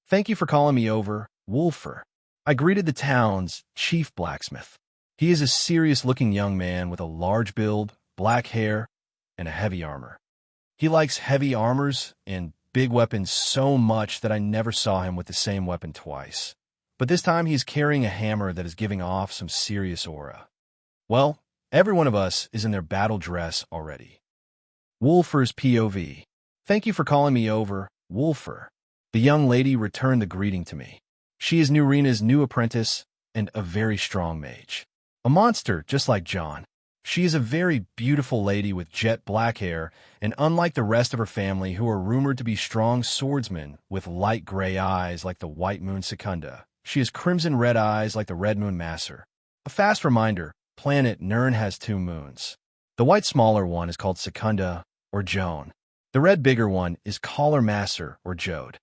Thank you for calling me over, Wolfer. I greeted the town's chief blacksmith. He is a serious-looking young man with a large build, black hair, and a heavy armor. He likes heavy armors and big weapons so much that I never saw him with the same weapon twice. But this time he's carrying a hammer that is giving off some serious aura. Well, every one of us is in their battle dress already. Wolfer's POV. Thank you for calling me over, Wolfer. The young lady returned the greeting to me. She is Nurena's new apprentice and a very strong mage. A monster just like John. She is a very beautiful lady with jet black hair, and unlike the rest of her family who are rumored to be strong swordsmen with light gray eyes like the white moon Secunda, she has crimson red eyes like the red moon Masser. A fast reminder, planet Nern has 2 moons. The white smaller one is called Secunda or Joan. The red bigger one is Caller Masser or Jode.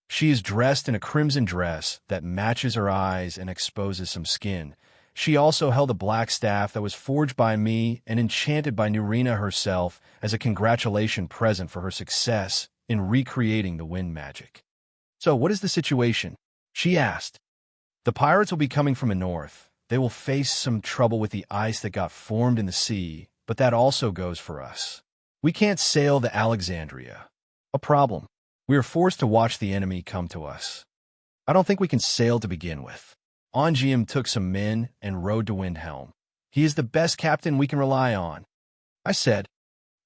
She is dressed in a crimson dress that matches her eyes and exposes some skin. She also held a black staff that was forged by me and enchanted by Nurena herself as a congratulation present for her success in recreating the wind magic. So what is the situation? She asked. The pirates will be coming from the north. They will face some trouble with the ice that got formed in the sea, but that also goes for us. We can't sail to Alexandria. A problem. We are forced to watch the enemy come to us. I don't think we can sail to begin with. Ongium took some men and rowed to Windhelm. He is the best captain we can rely on. I said,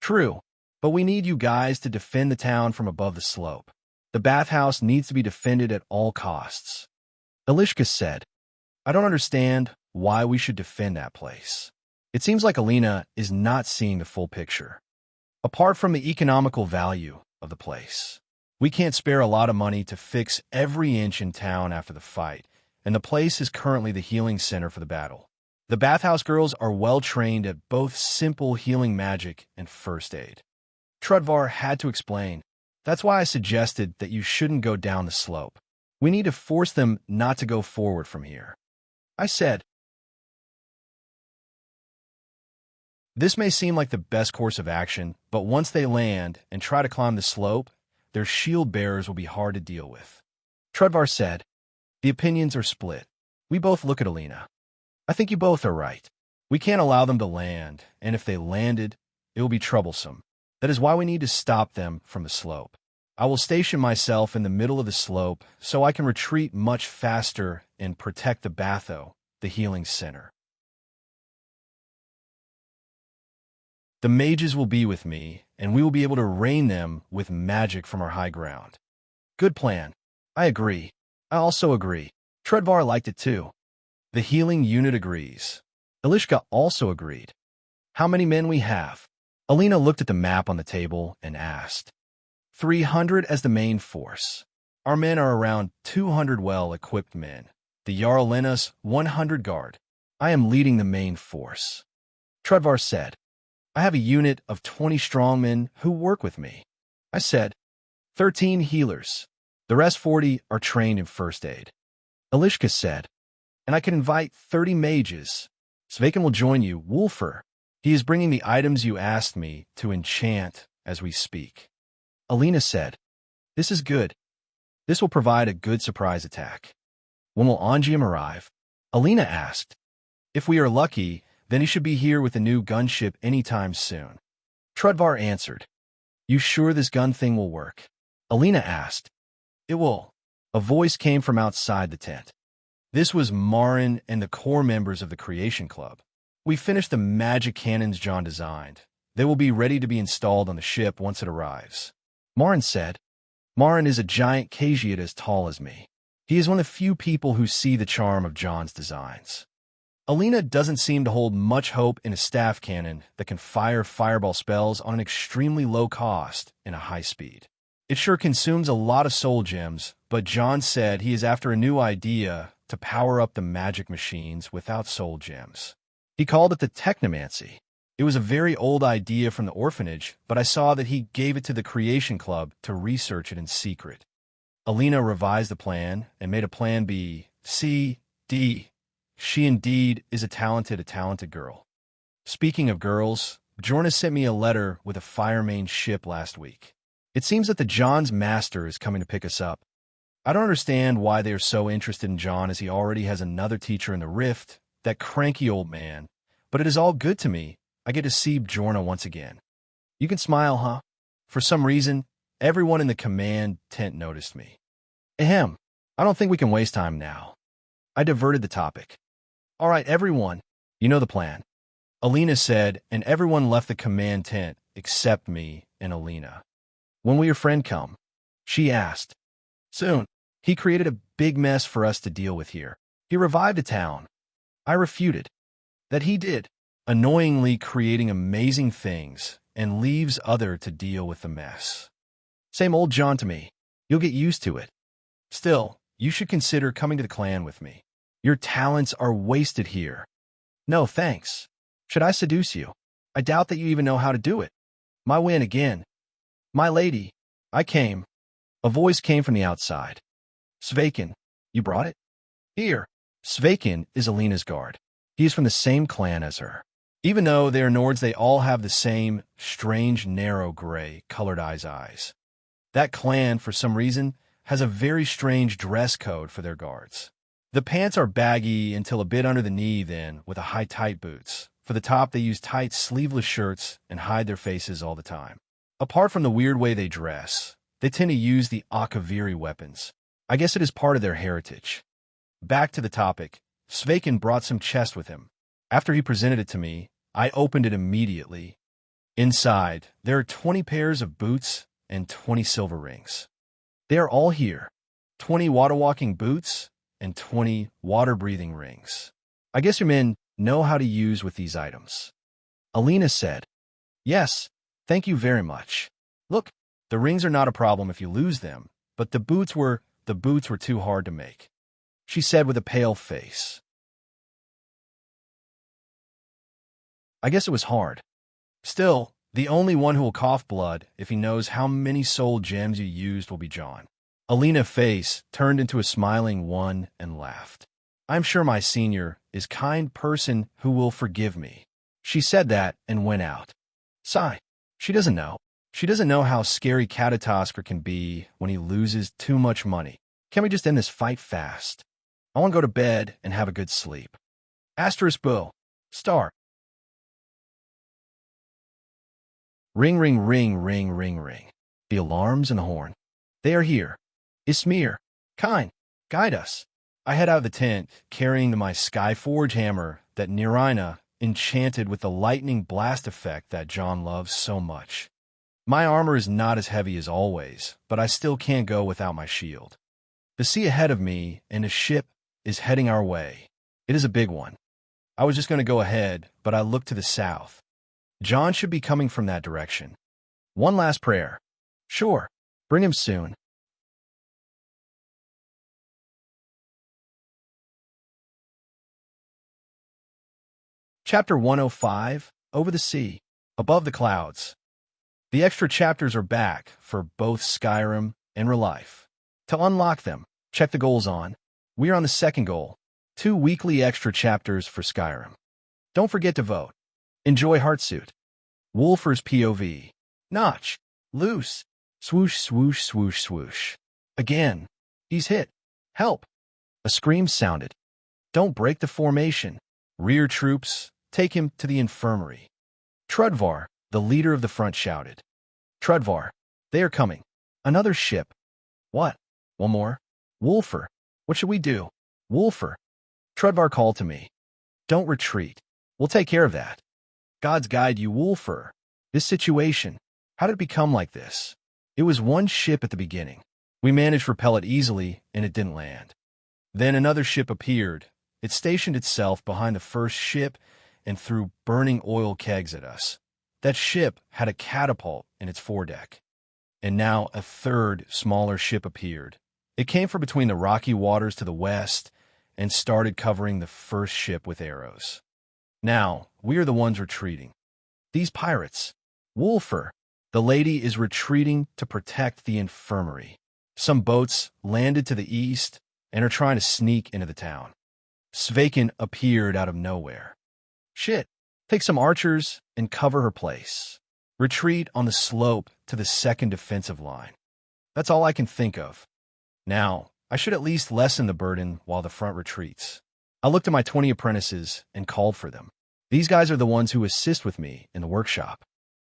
true, but we need you guys to defend the town from above the slope. The bathhouse needs to be defended at all costs. Alishka said, I don't understand why we should defend that place. It seems like Alina is not seeing the full picture. Apart from the economical value of the place, we can't spare a lot of money to fix every inch in town after the fight, and the place is currently the healing center for the battle. The bathhouse girls are well trained at both simple healing magic and first aid. Trudvar had to explain. That's why I suggested that you shouldn't go down the slope. We need to force them not to go forward from here. I said, this may seem like the best course of action, but once they land and try to climb the slope, their shield bearers will be hard to deal with. Trudvar said, the opinions are split. We both look at Alina. I think you both are right. We can't allow them to land, and if they landed, it will be troublesome. That is why we need to stop them from the slope. I will station myself in the middle of the slope so I can retreat much faster and protect the batho, the healing center. The mages will be with me, and we will be able to rain them with magic from our high ground. Good plan. I agree. I also agree. Trudvar liked it too. The healing unit agrees. Alishka also agreed. How many men we have? Alina looked at the map on the table and asked. 300 as the main force. Our men are around 200 well-equipped men. The Jarl lent us 100 guard. I am leading the main force. Trudvar said, I have a unit of 20 strongmen who work with me. I said, 13 healers. The rest 40 are trained in first aid. Alishka said, and I can invite 30 mages. Svekin will join you, Wolfer. He is bringing the items you asked me to enchant as we speak. Alina said, this is good. This will provide a good surprise attack. When will Ongium arrive? Alina asked. If we are lucky, then he should be here with a new gunship anytime soon. Trudvar answered, you sure this gun thing will work? Alina asked. It will. A voice came from outside the tent. This was Marin and the core members of the Creation Club. We finished the magic cannons John designed. They will be ready to be installed on the ship once it arrives. Marin said. Marin is a giant Khajiit as tall as me. He is one of the few people who see the charm of John's designs. Alina doesn't seem to hold much hope in a staff cannon that can fire fireball spells on an extremely low cost and a high speed. It sure consumes a lot of soul gems, but John said he is after a new idea to power up the magic machines without soul gems. He called it the technomancy. It was a very old idea from the orphanage, but I saw that he gave it to the Creation Club to research it in secret. Alina revised the plan and made a plan B, C, D. She indeed is a talented girl. Speaking of girls, Jorna sent me a letter with a Firemane ship last week. It seems that the John's master is coming to pick us up. I don't understand why they are so interested in John as he already has another teacher in the Rift, that cranky old man, but it is all good to me. I get to see Jorna once again. You can smile, huh? For some reason, everyone in the command tent noticed me. Ahem, I don't think we can waste time now. I diverted the topic. All right, everyone, you know the plan. Alina said, and everyone left the command tent except me and Alina. When will your friend come? She asked. Soon. He created a big mess for us to deal with here. He revived a town. I refuted. That he did, annoyingly creating amazing things and leaves other to deal with the mess. Same old John to me. You'll get used to it. Still, you should consider coming to the clan with me. Your talents are wasted here. No, thanks. Should I seduce you? I doubt that you even know how to do it. My win again. My lady, I came. A voice came from the outside. Svekin, you brought it? Here. Svekin is Alina's guard. He is from the same clan as her. Even though they are Nords, they all have the same strange, narrow, gray, colored eyes. That clan, for some reason, has a very strange dress code for their guards. The pants are baggy until a bit under the knee, then, with a high tight boots. For the top, they use tight, sleeveless shirts and hide their faces all the time. Apart from the weird way they dress, they tend to use the Akaviri weapons. I guess it is part of their heritage. Back to the topic, Svekin brought some chest with him. After he presented it to me, I opened it immediately. Inside, there are 20 pairs of boots and 20 silver rings. They are all here. 20 water-walking boots and 20 water-breathing rings. I guess your men know how to use with these items. Alina said, Yes, thank you very much. Look, the rings are not a problem if you lose them, but the boots were too hard to make. She said with a pale face. I guess it was hard. Still, the only one who will cough blood if he knows how many soul gems you used will be John. Alina's face turned into a smiling one and laughed. I'm sure my senior is a kind person who will forgive me. She said that and went out. Sigh. She doesn't know. She doesn't know how scary Katatosker can be when he loses too much money. Can we just end this fight fast? I want to go to bed and have a good sleep. Asterisk Boo. Star. Ring, ring, ring, ring, ring, ring. The alarms and the horn. They are here. Ismir. Kine. Guide us. I head out of the tent, carrying my Skyforge hammer that Nirina enchanted with the lightning blast effect that John loves so much. My armor is not as heavy as always, but I still can't go without my shield. The sea ahead of me and a ship is heading our way. It is a big one. I was just going to go ahead, but I looked to the south. John should be coming from that direction. One last prayer. Sure, bring him soon. Chapter 105, Over the Sea, Above the Clouds. The extra chapters are back for both Skyrim and Real Life. To unlock them, check the goals on. We are on the second goal, 2 weekly extra chapters for Skyrim. Don't forget to vote. Enjoy Heartsuit. Wolfer's POV. Notch. Loose. Swoosh, swoosh, swoosh, swoosh. Again. He's hit. Help. A scream sounded. Don't break the formation. Rear troops, take him to the infirmary. Trudvar, the leader of the front, shouted. Trudvar, they are coming. Another ship. What? One more? Wolfer. What should we do? Wolfer. Trudvar called to me. Don't retreat. We'll take care of that. God's guide you, Wolfer. This situation. How did it become like this? It was one ship at the beginning. We managed to repel it easily, and it didn't land. Then another ship appeared. It stationed itself behind the first ship and threw burning oil kegs at us. That ship had a catapult in its foredeck. And now a third, smaller ship appeared. It came from between the rocky waters to the west and started covering the first ship with arrows. Now, we are the ones retreating. These pirates. Wolfer. The lady is retreating to protect the infirmary. Some boats landed to the east and are trying to sneak into the town. Sveikin appeared out of nowhere. Shit. Take some archers and cover her place. Retreat on the slope to the second defensive line. That's all I can think of. Now, I should at least lessen the burden while the front retreats. I looked at my 20 apprentices and called for them. These guys are the ones who assist with me in the workshop.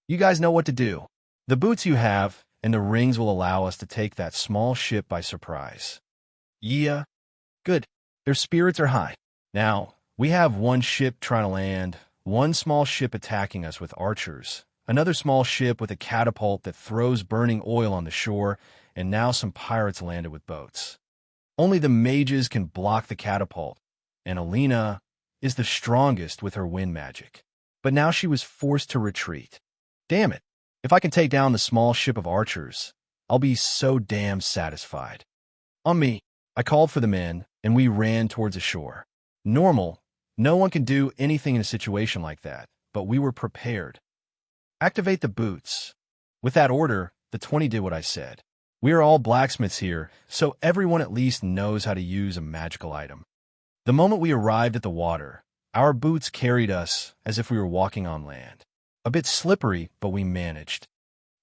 You guys know what to do. The boots you have and the rings will allow us to take that small ship by surprise. Yeah. Good. Their spirits are high. Now, we have one ship trying to land, one small ship attacking us with archers, another small ship with a catapult that throws burning oil on the shore, and now some pirates landed with boats. Only the mages can block the catapult, and Alina is the strongest with her wind magic. But now she was forced to retreat. Damn it. If I can take down the small ship of archers, I'll be so damn satisfied. On me, I called for the men, and we ran towards the shore. Normal, no one can do anything in a situation like that, but we were prepared. Activate the boots. With that order, the 20 did what I said. We are all blacksmiths here, so everyone at least knows how to use a magical item. The moment we arrived at the water, our boots carried us as if we were walking on land. A bit slippery, but we managed.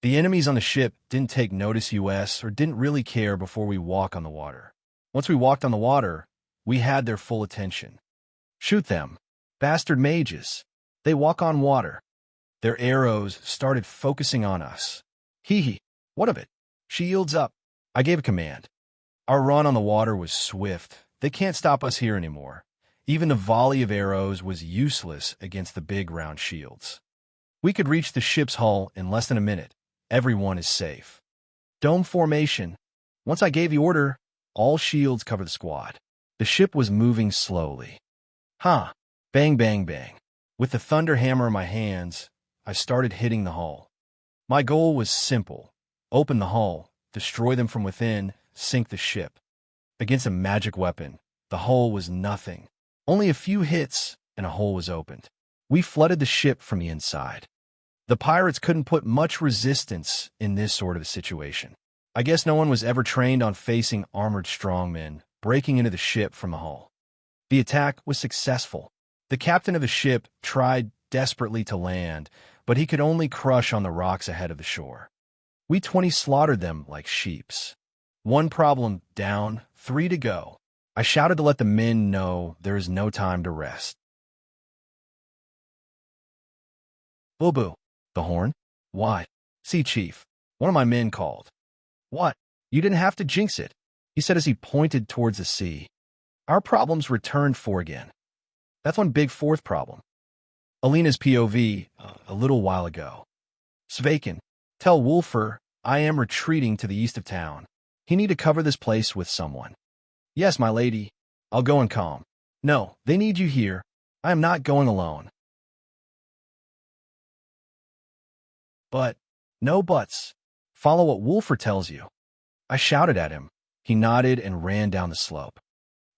The enemies on the ship didn't take notice US or didn't really care before we walk on the water. Once we walked on the water, we had their full attention. Shoot them. Bastard mages. They walk on water. Their arrows started focusing on us. Hee hee. What of it? Shields up. I gave a command. Our run on the water was swift. They can't stop us here anymore. Even the volley of arrows was useless against the big round shields. We could reach the ship's hull in less than a minute. Everyone is safe. Dome formation. Once I gave the order, all shields cover the squad. The ship was moving slowly. Ha! Bang, bang, bang. With the thunder hammer in my hands, I started hitting the hull. My goal was simple. Open the hull, destroy them from within, sink the ship. Against a magic weapon, the hull was nothing. Only a few hits, and a hole was opened. We flooded the ship from the inside. The pirates couldn't put much resistance in this sort of a situation. I guess no one was ever trained on facing armored strongmen, breaking into the ship from the hull. The attack was successful. The captain of the ship tried desperately to land, but he could only crush on the rocks ahead of the shore. We 20 slaughtered them like sheeps. One problem down, 3 to go. I shouted to let the men know there is no time to rest. Boo-boo. The horn? Why? Sea Chief. One of my men called. What? You didn't have to jinx it, he said as he pointed towards the sea. Our problems returned 4 again. That's one big 4th problem. Alina's POV, a little while ago. Sveikin, tell Wolfer I am retreating to the east of town. He need to cover this place with someone. Yes, my lady. I'll go and calm. No, they need you here. I am not going alone. But, no buts. Follow what Wolfer tells you. I shouted at him. He nodded and ran down the slope.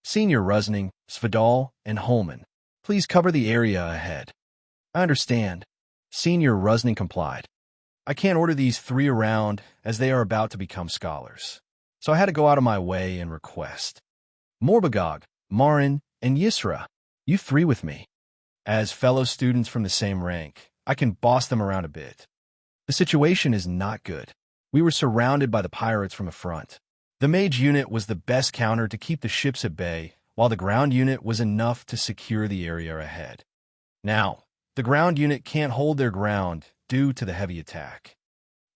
Senior Rusning, Svedal, and Holman, please cover the area ahead. I understand. Senior Rusning complied. I can't order these 3 around as they are about to become scholars. So I had to go out of my way and request. Morbagog, Marin, and Yisra, you 3 with me. As fellow students from the same rank, I can boss them around a bit. The situation is not good. We were surrounded by the pirates from the front. The mage unit was the best counter to keep the ships at bay, while the ground unit was enough to secure the area ahead. Now, the ground unit can't hold their ground due to the heavy attack.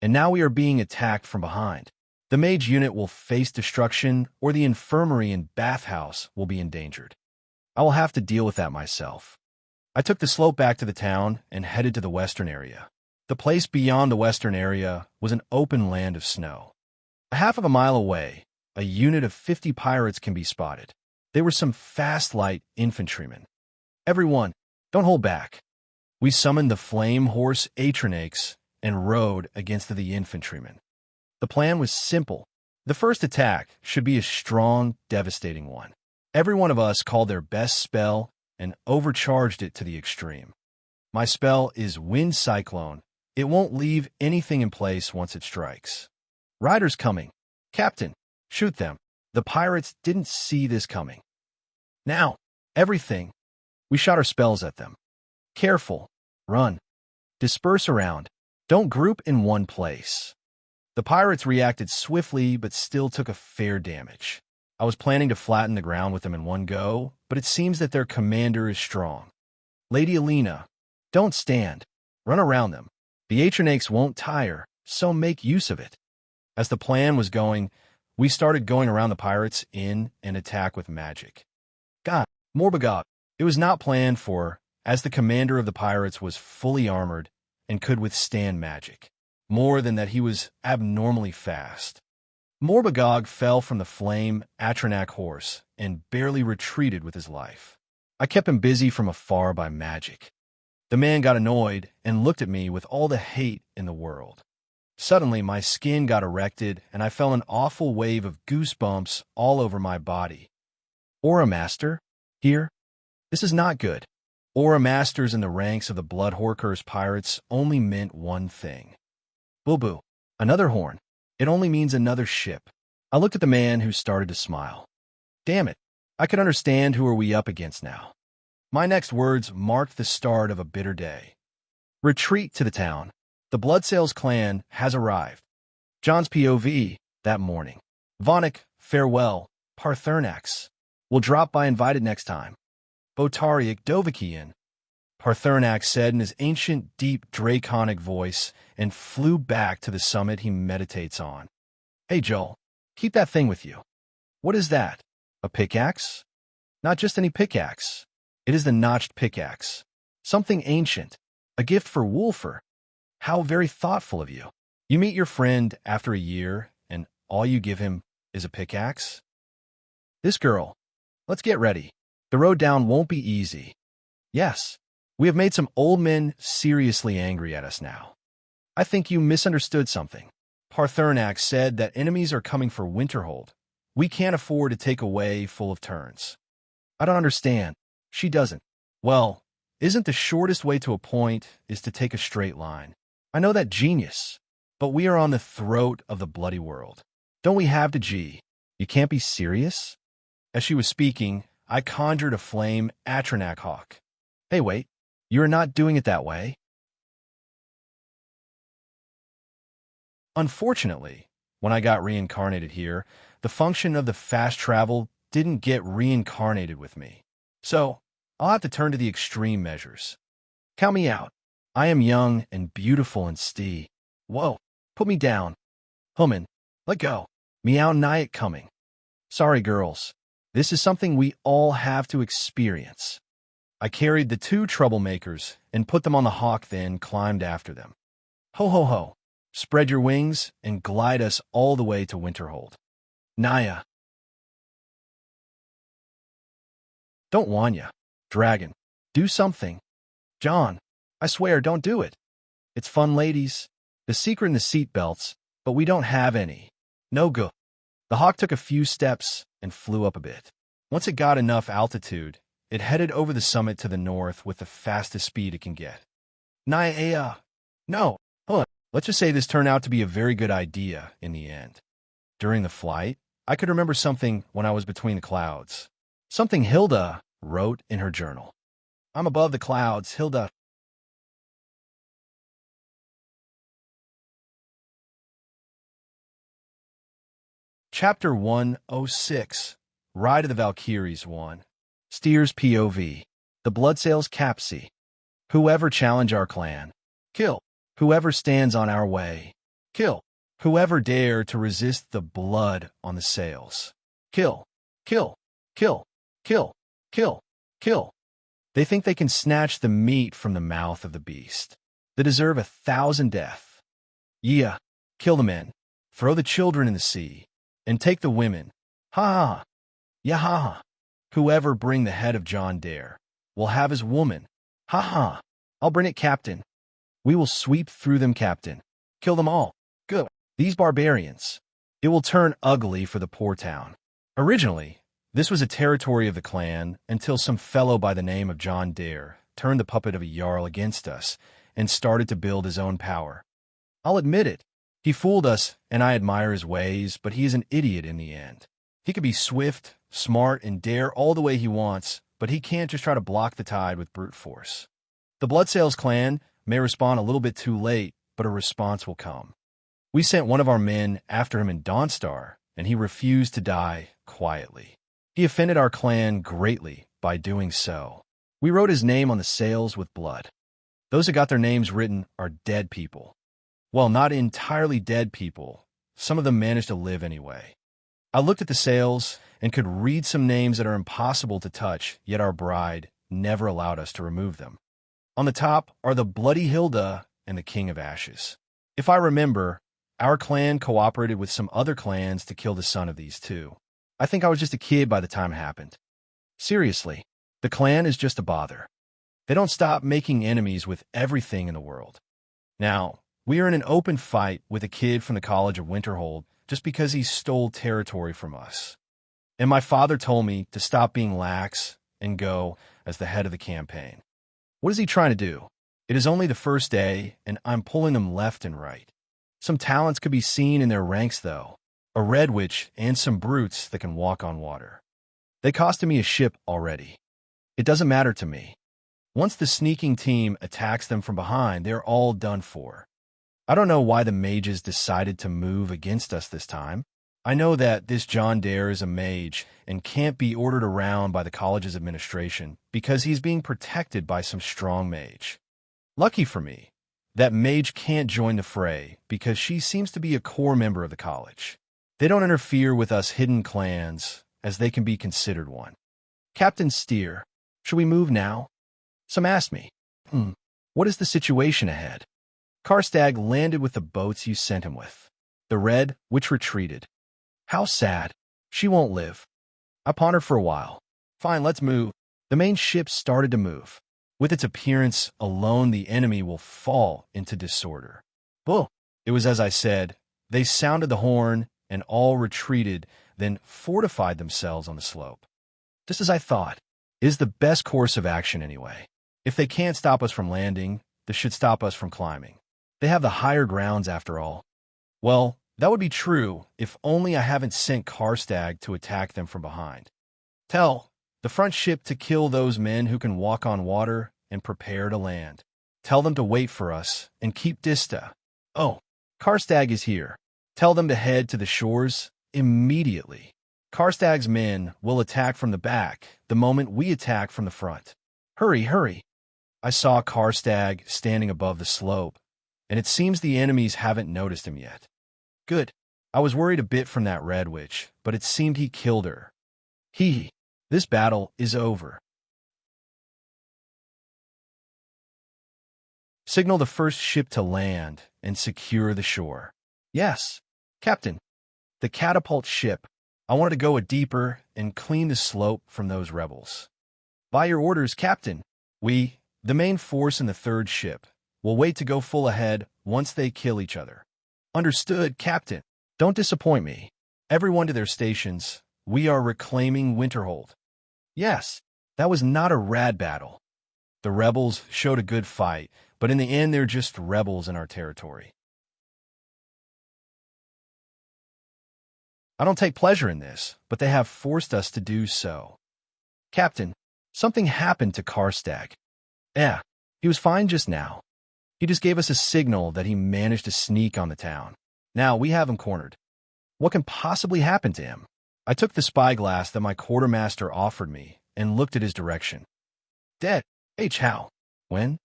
And now we are being attacked from behind. The mage unit will face destruction, or the infirmary and bathhouse will be endangered. I will have to deal with that myself. I took the slope back to the town and headed to the western area. The place beyond the western area was an open land of snow. A half of a mile away, a unit of 50 pirates can be spotted. They were some fast light infantrymen. Everyone, don't hold back. We summoned the flame horse Atronachs and rode against the infantrymen. The plan was simple. The first attack should be a strong, devastating one. Every one of us called their best spell and overcharged it to the extreme. My spell is Wind Cyclone. It won't leave anything in place once it strikes. Riders coming. Captain, shoot them. The pirates didn't see this coming. Now, everything. We shot our spells at them. Careful. Run. Disperse around. Don't group in one place. The pirates reacted swiftly, but still took a fair damage. I was planning to flatten the ground with them in one go, but it seems that their commander is strong. Lady Alina, don't stand. Run around them. The Atronachs won't tire, so make use of it. As the plan was going, we started going around the pirates in an attack with magic. God, Morbagog, it was not planned for, as the commander of the pirates was fully armored and could withstand magic. More than that, he was abnormally fast. Morbagog fell from the flame Atronach horse and barely retreated with his life. I kept him busy from afar by magic. The man got annoyed and looked at me with all the hate in the world. Suddenly, my skin got erected, and I felt an awful wave of goosebumps all over my body. Aura Master? Here? This is not good. Aura Masters in the ranks of the Blood Horkers pirates only meant one thing. Boo-boo. Another horn. It only means another ship. I looked at the man who started to smile. Damn it. I could understand who are we up against now. My next words marked the start of a bitter day. Retreat to the town. The Bloodsails clan has arrived. John's POV that morning. Vonik, farewell. Parthernax. We'll drop by invited next time. Botariak Dovakian. Parthernax said in his ancient, deep, draconic voice and flew back to the summit he meditates on. Hey, Joel, keep that thing with you. What is that? A pickaxe? Not just any pickaxe. It is the notched pickaxe. Something ancient. A gift for Wolfer. How very thoughtful of you. You meet your friend after a year, and all you give him is a pickaxe? This girl. Let's get ready. The road down won't be easy. Yes, we have made some old men seriously angry at us now. I think you misunderstood something. Parthernax said that enemies are coming for Winterhold. We can't afford to take a way full of turns. I don't understand. She doesn't. Well, isn't the shortest way to a point is to take a straight line? I know that, genius. But we are on the throat of the bloody world. Don't we have to G? You can't be serious? As she was speaking, I conjured a flame Atronach hawk. Hey, wait. You are not doing it that way. Unfortunately, when I got reincarnated here, the function of the fast travel didn't get reincarnated with me. So, I'll have to turn to the extreme measures. Count me out. I am young and beautiful and stee. Whoa, put me down. Hummin, let go. Meow Nyack coming. Sorry, girls. This is something we all have to experience. I carried the two troublemakers and put them on the hawk, then climbed after them. Ho, ho, ho. Spread your wings and glide us all the way to Winterhold. Naya. Don't Wanya. Dragon. Do something. John. I swear, don't do it. It's fun, ladies. The secret in the seat belts, but we don't have any. No go. The hawk took a few steps and flew up a bit. Once it got enough altitude, it headed over the summit to the north with the fastest speed it can get. Naya. No. Let's just say this turned out to be a very good idea in the end. During the flight, I could remember something when I was between the clouds. Something Hilda wrote in her journal. I'm above the clouds, Hilda. Chapter 106, Ride of the Valkyries 1. Steers POV. The Bloodsails Capsy. Whoever challenge our clan. Kill. Whoever stands on our way. Kill. Whoever dare to resist the blood on the sails. Kill, kill, kill, kill, kill, kill. They think they can snatch the meat from the mouth of the beast. They deserve 1,000 death. Yeah, kill the men, throw the children in the sea, and take the women. Ha ha, yeah ha ha. Whoever bring the head of John Dare will have his woman. Ha ha, I'll bring it, Captain. We will sweep through them, Captain. Kill them all. Good. These barbarians. It will turn ugly for the poor town. Originally, this was a territory of the clan until some fellow by the name of John Dare turned the puppet of a Jarl against us and started to build his own power. I'll admit it. He fooled us, and I admire his ways, but he is an idiot in the end. He could be swift, smart, and dare all the way he wants, but he can't just try to block the tide with brute force. The Bloodsails clan may respond a little bit too late, but a response will come. We sent one of our men after him in Dawnstar, and he refused to die quietly. He offended our clan greatly by doing so. We wrote his name on the sails with blood. Those who got their names written are dead people. Well, not entirely dead people. Some of them managed to live anyway. I looked at the sails and could read some names that are impossible to touch, yet our bride never allowed us to remove them. On the top are the Bloody Hilda and the King of Ashes. If I remember, our clan cooperated with some other clans to kill the son of these two. I think I was just a kid by the time it happened. Seriously, the clan is just a bother. They don't stop making enemies with everything in the world. Now, we are in an open fight with a kid from the College of Winterhold just because he stole territory from us. And my father told me to stop being lax and go as the head of the campaign. What is he trying to do? It is only the first day, and I'm pulling them left and right. Some talents could be seen in their ranks, though. A red witch and some brutes that can walk on water. They costed me a ship already. It doesn't matter to me. Once the sneaking team attacks them from behind, they're all done for. I don't know why the mages decided to move against us this time. I know that this John Dare is a mage and can't be ordered around by the college's administration because he's being protected by some strong mage. Lucky for me, that mage can't join the fray because she seems to be a core member of the college. They don't interfere with us hidden clans, as they can be considered one. Captain Steer, should we move now? Some asked me, what is the situation ahead? Karstag landed with the boats you sent him with. The red, which retreated. How sad. She won't live. I pondered for a while. Fine, let's move. The main ship started to move. With its appearance alone, the enemy will fall into disorder. Bull. It was as I said. They sounded the horn, and all retreated, then fortified themselves on the slope. Just as I thought. It is the best course of action anyway. If they can't stop us from landing, they should stop us from climbing. They have the higher grounds after all. Well, that would be true if only I haven't sent Karstag to attack them from behind. Tell the front ship to kill those men who can walk on water and prepare to land. Tell them to wait for us and keep Dista. Oh, Karstag is here. Tell them to head to the shores immediately. Karstag's men will attack from the back the moment we attack from the front. Hurry, hurry. I saw Karstag standing above the slope, and it seems the enemies haven't noticed him yet. Good. I was worried a bit from that red witch, but it seemed he killed her. This battle is over. Signal the first ship to land and secure the shore. Yes, Captain. The catapult ship. I wanted to go deeper and clean the slope from those rebels. By your orders, Captain. We, the main force in the third ship, will wait to go full ahead once they kill each other. Understood, Captain. Don't disappoint me. Everyone to their stations. We are reclaiming Winterhold. Yes, that was not a rad battle. The rebels showed a good fight, but in the end they're just rebels in our territory. I don't take pleasure in this, but they have forced us to do so. Captain, something happened to Karstag. Yeah, he was fine just now. He just gave us a signal that he managed to sneak on the town. Now we have him cornered. What can possibly happen to him? I took the spyglass that my quartermaster offered me and looked at his direction. Dead. How? When?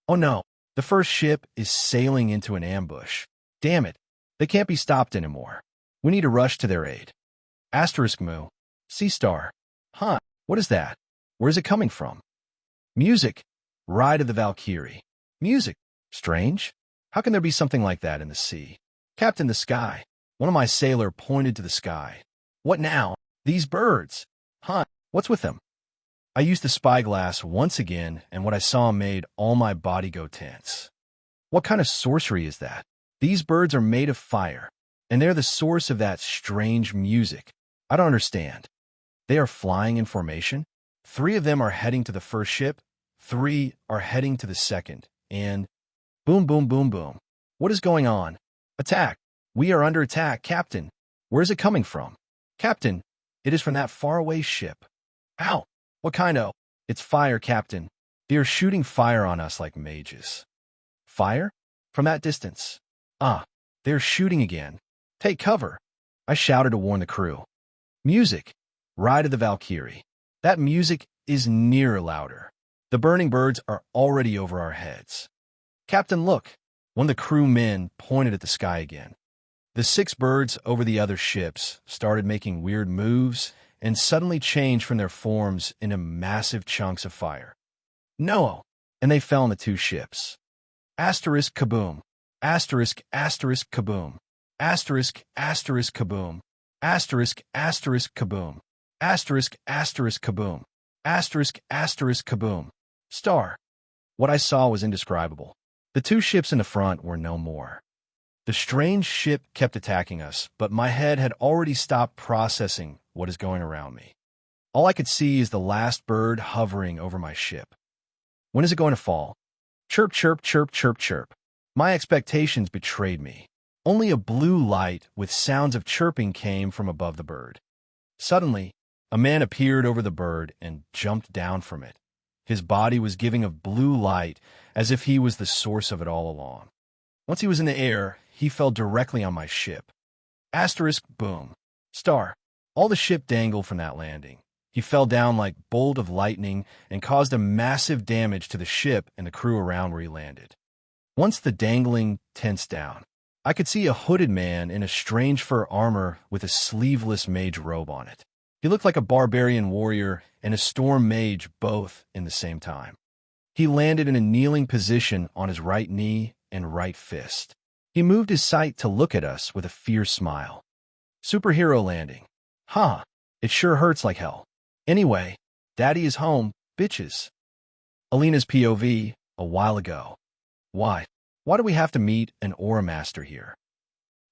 Oh no, the first ship is sailing into an ambush. Damn it. They can't be stopped anymore. We need to rush to their aid. Asterisk moo. Sea star. Huh, what is that? Where is it coming from? Music. Ride of the Valkyrie. Music. Strange? How can there be something like that in the sea? Captain, the sky. One of my sailor pointed to the sky. What now? These birds. Huh, what's with them? I used the spyglass once again, and what I saw made all my body go tense. What kind of sorcery is that? These birds are made of fire, and they're the source of that strange music. I don't understand. They are flying in formation. 3 of them are heading to the first ship, 3 are heading to the second, and boom, boom, boom, boom. What is going on? Attack! We are under attack, Captain. Where is it coming from? Captain, it is from that faraway ship. Ow! What kind of? It's fire, Captain. They are shooting fire on us like mages. Fire? From that distance. Ah, they are shooting again. Take cover! I shouted to warn the crew. Music. Ride of the Valkyrie. That music is nearer louder. The burning birds are already over our heads. Captain, look. One of the crewmen pointed at the sky again. The 6 birds over the other ships started making weird moves and suddenly changed from their forms into massive chunks of fire. No! And they fell on the 2 ships. Asterisk kaboom. Asterisk asterisk kaboom. Asterisk asterisk kaboom. Asterisk asterisk kaboom. Asterisk asterisk kaboom. Asterisk asterisk kaboom. Star. What I saw was indescribable. The 2 ships in the front were no more. The strange ship kept attacking us, but my head had already stopped processing what is going around me. All I could see is the last bird hovering over my ship. When is it going to fall? Chirp, chirp, chirp, chirp, chirp. My expectations betrayed me. Only a blue light with sounds of chirping came from above the bird. Suddenly, a man appeared over the bird and jumped down from it. His body was giving a blue light as if he was the source of it all along. Once he was in the air, he fell directly on my ship. Asterisk boom. Star. All the ship dangled from that landing. He fell down like bolt of lightning and caused a massive damage to the ship and the crew around where he landed. Once the dangling tensed down, I could see a hooded man in a strange fur armor with a sleeveless mage robe on it. He looked like a barbarian warrior and a storm mage both in the same time. He landed in a kneeling position on his right knee and right fist. He moved his sight to look at us with a fierce smile. Superhero landing. Huh, it sure hurts like hell. Anyway, Daddy is home, bitches. Alina's POV, a while ago. Why? Why do we have to meet an aura master here?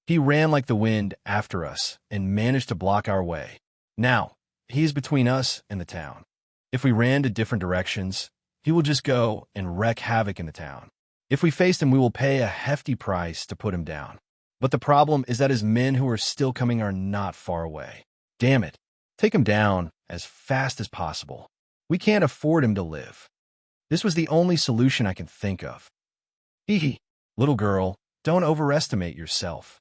He ran like the wind after us and managed to block our way. Now, he is between us and the town. If we ran to different directions, he will just go and wreak havoc in the town. If we faced him, we will pay a hefty price to put him down. But the problem is that his men who are still coming are not far away. Damn it. Take him down as fast as possible. We can't afford him to live. This was the only solution I can think of. Hee hee. Little girl, don't overestimate yourself.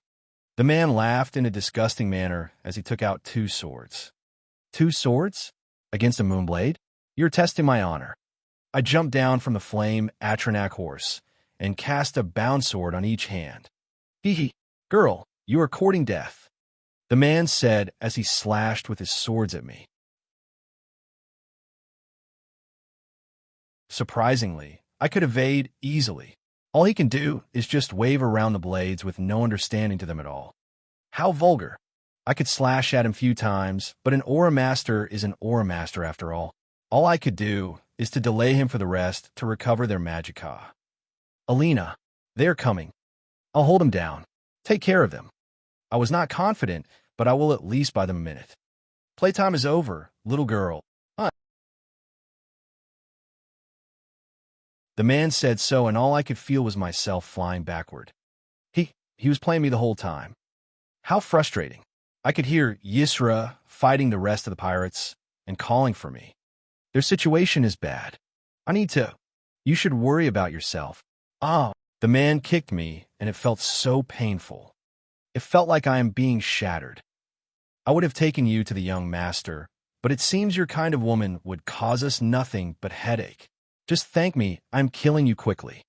The man laughed in a disgusting manner as he took out 2 swords. 2 swords? Against a moonblade? You're testing my honor. I jumped down from the flame Atronak horse and cast a bound sword on each hand. Hee hee. Girl, you are courting death, the man said as he slashed with his swords at me. Surprisingly, I could evade easily. All he can do is just wave around the blades with no understanding to them at all. How vulgar. I could slash at him a few times, but an aura master is an aura master after all. All I could do is to delay him for the rest to recover their magicka. Alina, they're coming. I'll hold them down. Take care of them. I was not confident, but I will at least buy them a minute. Playtime is over, little girl. The man said so, and all I could feel was myself flying backward. He was playing me the whole time. How frustrating. I could hear Yisra fighting the rest of the pirates and calling for me. Their situation is bad. I need to. You should worry about yourself. Ah, the man kicked me, and it felt so painful. It felt like I am being shattered. I would have taken you to the young master, but it seems your kind of woman would cause us nothing but headache. Just thank me, I'm killing you quickly.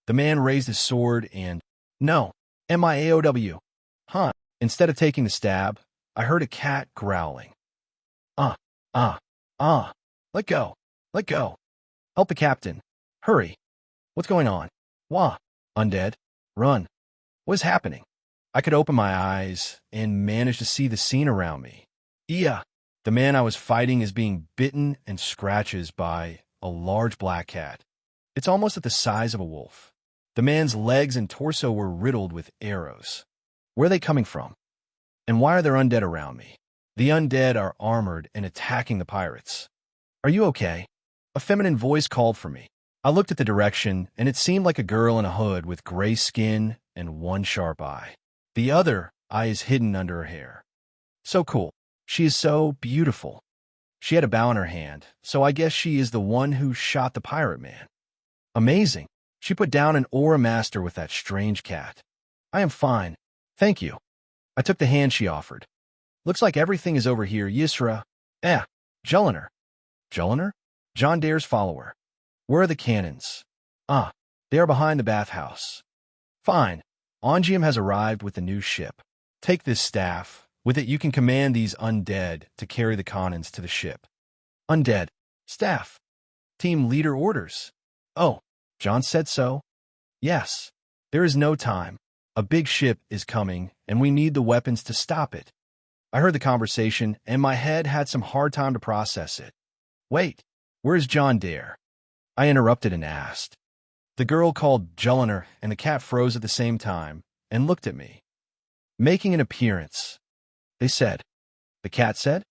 The man raised his sword and, no, MIAOW. Huh. Instead of taking the stab, I heard a cat growling. Ah, ah, ah. Let go. Let go. Help the captain. Hurry. What's going on? Wah. Undead. Run. What is happening? I could open my eyes and manage to see the scene around me. Yeah. The man I was fighting is being bitten and scratches by a large black cat. It's almost at the size of a wolf. The man's legs and torso were riddled with arrows. Where are they coming from? And why are there undead around me? The undead are armored and attacking the pirates. Are you okay? A feminine voice called for me. I looked at the direction, and it seemed like a girl in a hood with gray skin and one sharp eye. The other eye is hidden under her hair. So cool. She is so beautiful. She had a bow in her hand, so I guess she is the one who shot the pirate man. Amazing. She put down an aura master with that strange cat. I am fine. Thank you. I took the hand she offered. Looks like everything is over here, Yisra. Jelener. Jelener? John Dare's follower. Where are the cannons? Ah, they are behind the bathhouse. Fine. Ongium has arrived with the new ship. Take this staff. With it you can command these undead to carry the cannons to the ship. Undead. Staff. Team leader orders. Oh, John said so? Yes. There is no time. A big ship is coming, and we need the weapons to stop it. I heard the conversation, and my head had some hard time to process it. Wait, where's John Dare? I interrupted and asked. The girl called Jelener and the cat froze at the same time and looked at me. Making an appearance, they said. The cat said?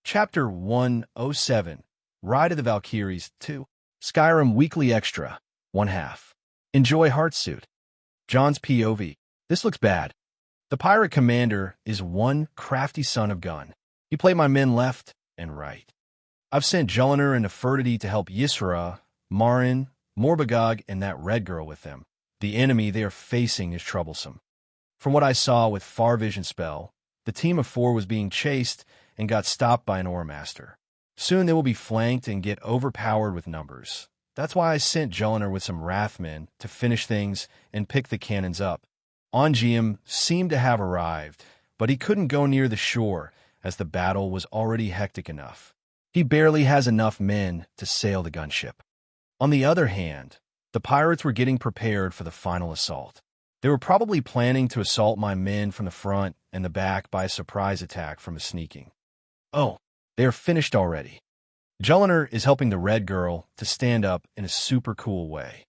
Chapter 107, Ride of the Valkyries 2, Skyrim Weekly Extra, 1/2. Enjoy Heartsuit. John's POV. This looks bad. The pirate commander is one crafty son of gun. He played my men left and right. I've sent Jelener and Nefertiti to help Yisra, Marin, Morbagog, and that red girl with them. The enemy they are facing is troublesome. From what I saw with Far Vision spell, the team of 4 was being chased and got stopped by an Aura Master. Soon they will be flanked and get overpowered with numbers. That's why I sent Jelener with some Wrathmen to finish things and pick the cannons up. Ongium seemed to have arrived, but he couldn't go near the shore as the battle was already hectic enough. He barely has enough men to sail the gunship. On the other hand, the pirates were getting prepared for the final assault. They were probably planning to assault my men from the front and the back by a surprise attack from a sneaking. Oh, they are finished already. Jelener is helping the red girl to stand up in a super cool way.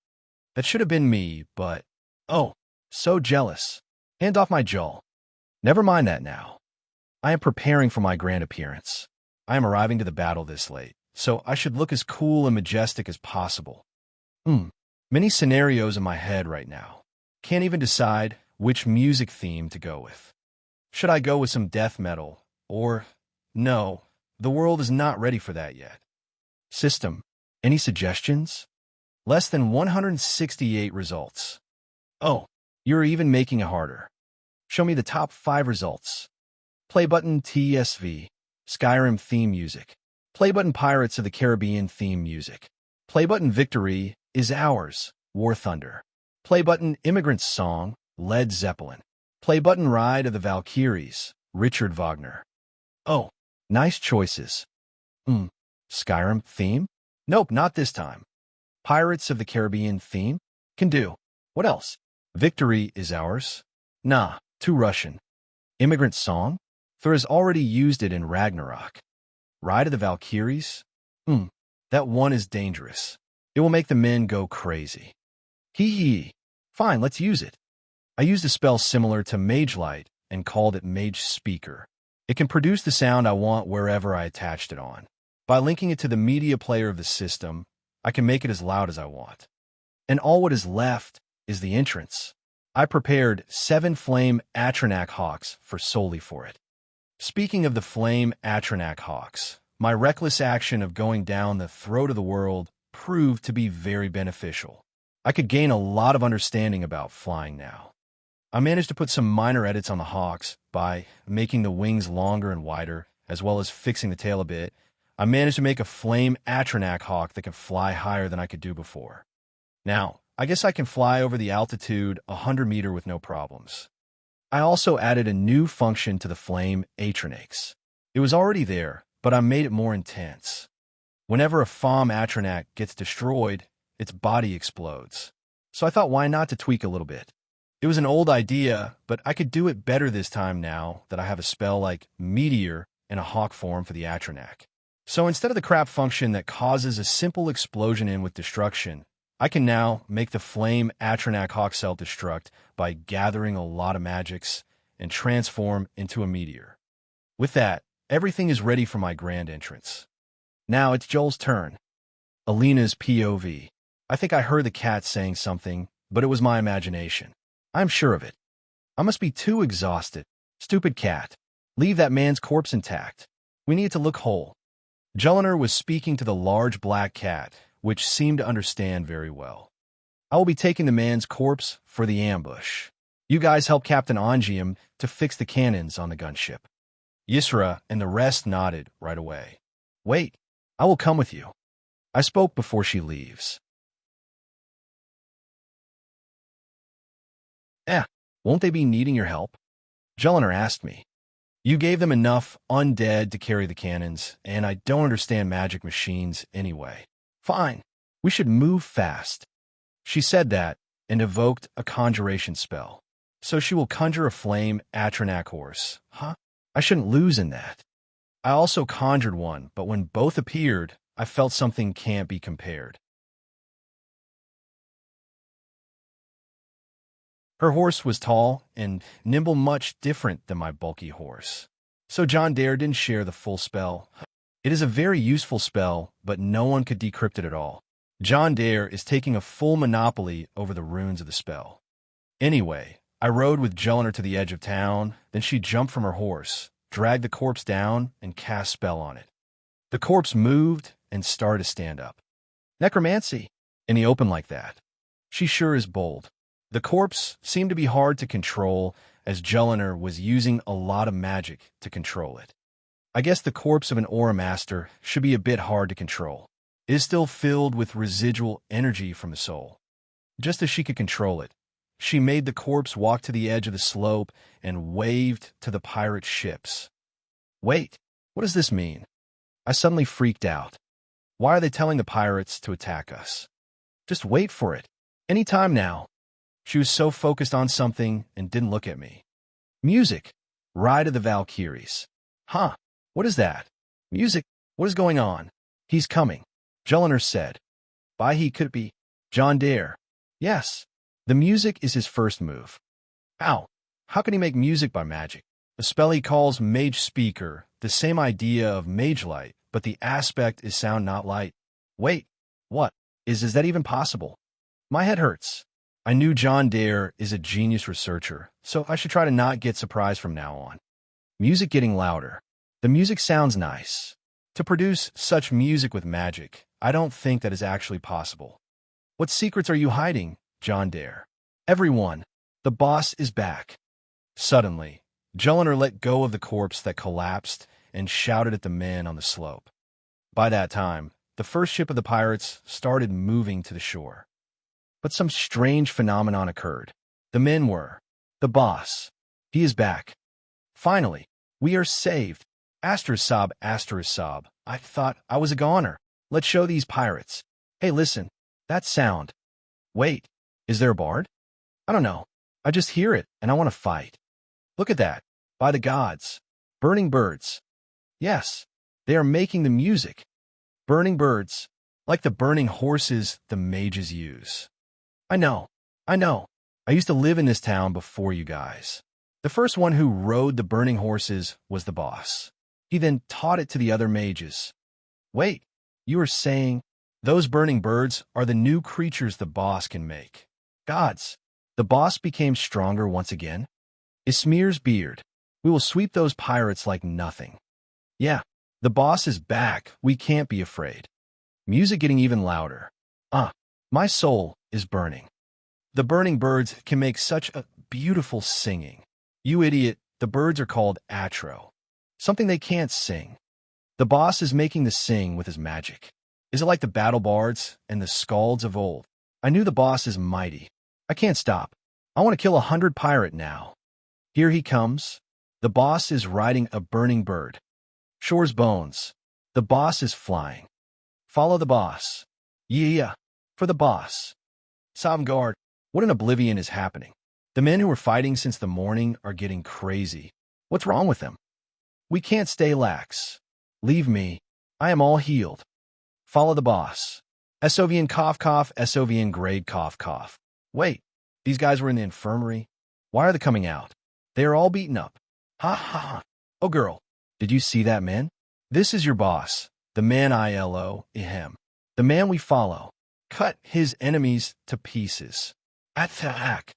That should have been me, but... Oh, so jealous. Hand off my Joel. Never mind that now. I am preparing for my grand appearance. I am arriving to the battle this late, so I should look as cool and majestic as possible. Many scenarios in my head right now. Can't even decide which music theme to go with. Should I go with some death metal, or... No, the world is not ready for that yet. System, any suggestions? Less than 168 results. Oh, you're even making it harder. Show me the top 5 results. Play button TSV, Skyrim theme music. Play button Pirates of the Caribbean theme music. Play button Victory is Ours, War Thunder. Play button Immigrant Song, Led Zeppelin. Play button Ride of the Valkyries, Richard Wagner. Oh, nice choices. Skyrim theme? Nope, not this time. Pirates of the Caribbean theme? Can do. What else? Victory is Ours? Nah, too Russian. Immigrant Song? Thor has already used it in Ragnarok. Ride of the Valkyries? That one is dangerous. It will make the men go crazy. Hee hee. Fine, let's use it. I used a spell similar to Mage Light and called it Mage Speaker. It can produce the sound I want wherever I attached it on. By linking it to the media player of the system, I can make it as loud as I want. And all what is left is the entrance. I prepared 7 Flame Atronach Hawks solely for it. Speaking of the Flame Atronach Hawks, my reckless action of going down the throat of the world proved to be very beneficial. I could gain a lot of understanding about flying now. I managed to put some minor edits on the Hawks by making the wings longer and wider, as well as fixing the tail a bit. I managed to make a flame Atronak hawk that can fly higher than I could do before. Now, I guess I can fly over the altitude 100 meter with no problems. I also added a new function to the flame Atronachs. It was already there, but I made it more intense. Whenever a Fom Atronak gets destroyed, its body explodes. So I thought, why not to tweak a little bit? It was an old idea, but I could do it better this time now that I have a spell like Meteor in a hawk form for the Atronak. So instead of the crap function that causes a simple explosion in with destruction, I can now make the flame Atronak hawk self-destruct by gathering a lot of magics and transform into a meteor. With that, everything is ready for my grand entrance. Now it's Joel's turn. Alina's POV. I think I heard the cat saying something, but it was my imagination. I'm sure of it. I must be too exhausted. Stupid cat. Leave that man's corpse intact. We need to look whole. Jelinar was speaking to the large black cat, which seemed to understand very well. I will be taking the man's corpse for the ambush. You guys help Captain Angium to fix the cannons on the gunship. Yisra and the rest nodded right away. Wait, I will come with you. I spoke before she leaves. Won't they be needing your help? Jelinar asked me. You gave them enough undead to carry the cannons, and I don't understand magic machines anyway. Fine, we should move fast. She said that and evoked a conjuration spell. So she will conjure a flame Atronak horse. Huh? I shouldn't lose in that. I also conjured one, but when both appeared, I felt something can't be compared. Her horse was tall and nimble, much different than my bulky horse. So John Dare didn't share the full spell. It is a very useful spell, but no one could decrypt it at all. John Dare is taking a full monopoly over the runes of the spell. Anyway, I rode with Jelinar to the edge of town, then she jumped from her horse, dragged the corpse down, and cast spell on it. The corpse moved and started to stand up. Necromancy in the open like that. She sure is bold. The corpse seemed to be hard to control, as Jelinar was using a lot of magic to control it. I guess the corpse of an Aura Master should be a bit hard to control. It is still filled with residual energy from the soul. Just as she could control it, she made the corpse walk to the edge of the slope and waved to the pirate ships. Wait, what does this mean? I suddenly freaked out. Why are they telling the pirates to attack us? Just wait for it. Any time now. She was so focused on something and didn't look at me. Music. Ride of the Valkyries. Huh, what is that? Music, what is going on? He's coming. Jelinar said. By he could be. John Dare. Yes. The music is his first move. Ow. How can he make music by magic? The spell he calls Mage Speaker, the same idea of Mage Light, but the aspect is sound not light. Wait. What? Is that even possible? My head hurts. I knew John Dare is a genius researcher, so I should try to not get surprised from now on. Music getting louder. The music sounds nice. To produce such music with magic, I don't think that is actually possible. What secrets are you hiding, John Dare? Everyone, the boss is back. Suddenly, Jelinar let go of the corpse that collapsed and shouted at the men on the slope. By that time, the first ship of the pirates started moving to the shore. But some strange phenomenon occurred. The men were. The boss. He is back. Finally, we are saved. Asterisob. I thought I was a goner. Let's show these pirates. Hey, listen. That sound. Wait, is there a bard? I don't know. I just hear it, and I want to fight. Look at that. By the gods. Burning birds. Yes, they are making the music. Burning birds. Like the burning horses the mages use. I know. I used to live in this town before you guys. The first one who rode the burning horses was the boss. He then taught it to the other mages. Wait, you are saying those burning birds are the new creatures the boss can make? Gods, the boss became stronger once again? Ismir's beard. We will sweep those pirates like nothing. Yeah, the boss is back. We can't be afraid. Music getting even louder. My soul is burning. The burning birds can make such a beautiful singing. You idiot, the birds are called atro. Something they can't sing. The boss is making the sing with his magic. Is it like the battle bards and the skalds of old? I knew the boss is mighty. I can't stop. I want to kill 100 pirate now. Here he comes. The boss is riding a burning bird. Shore's bones. The boss is flying. Follow the boss. Yeah, for the boss. Samgard. What in oblivion is happening? The men who were fighting since the morning are getting crazy. What's wrong with them? We can't stay lax. Leave me. I am all healed. Follow the boss. Sovian cough cough, Sovian grade cough cough. Wait, these guys were in the infirmary? Why are they coming out? They are all beaten up. Ha ha ha. Oh girl, did you see that man? This is your boss, the man him. The man we follow. Cut his enemies to pieces. Attack.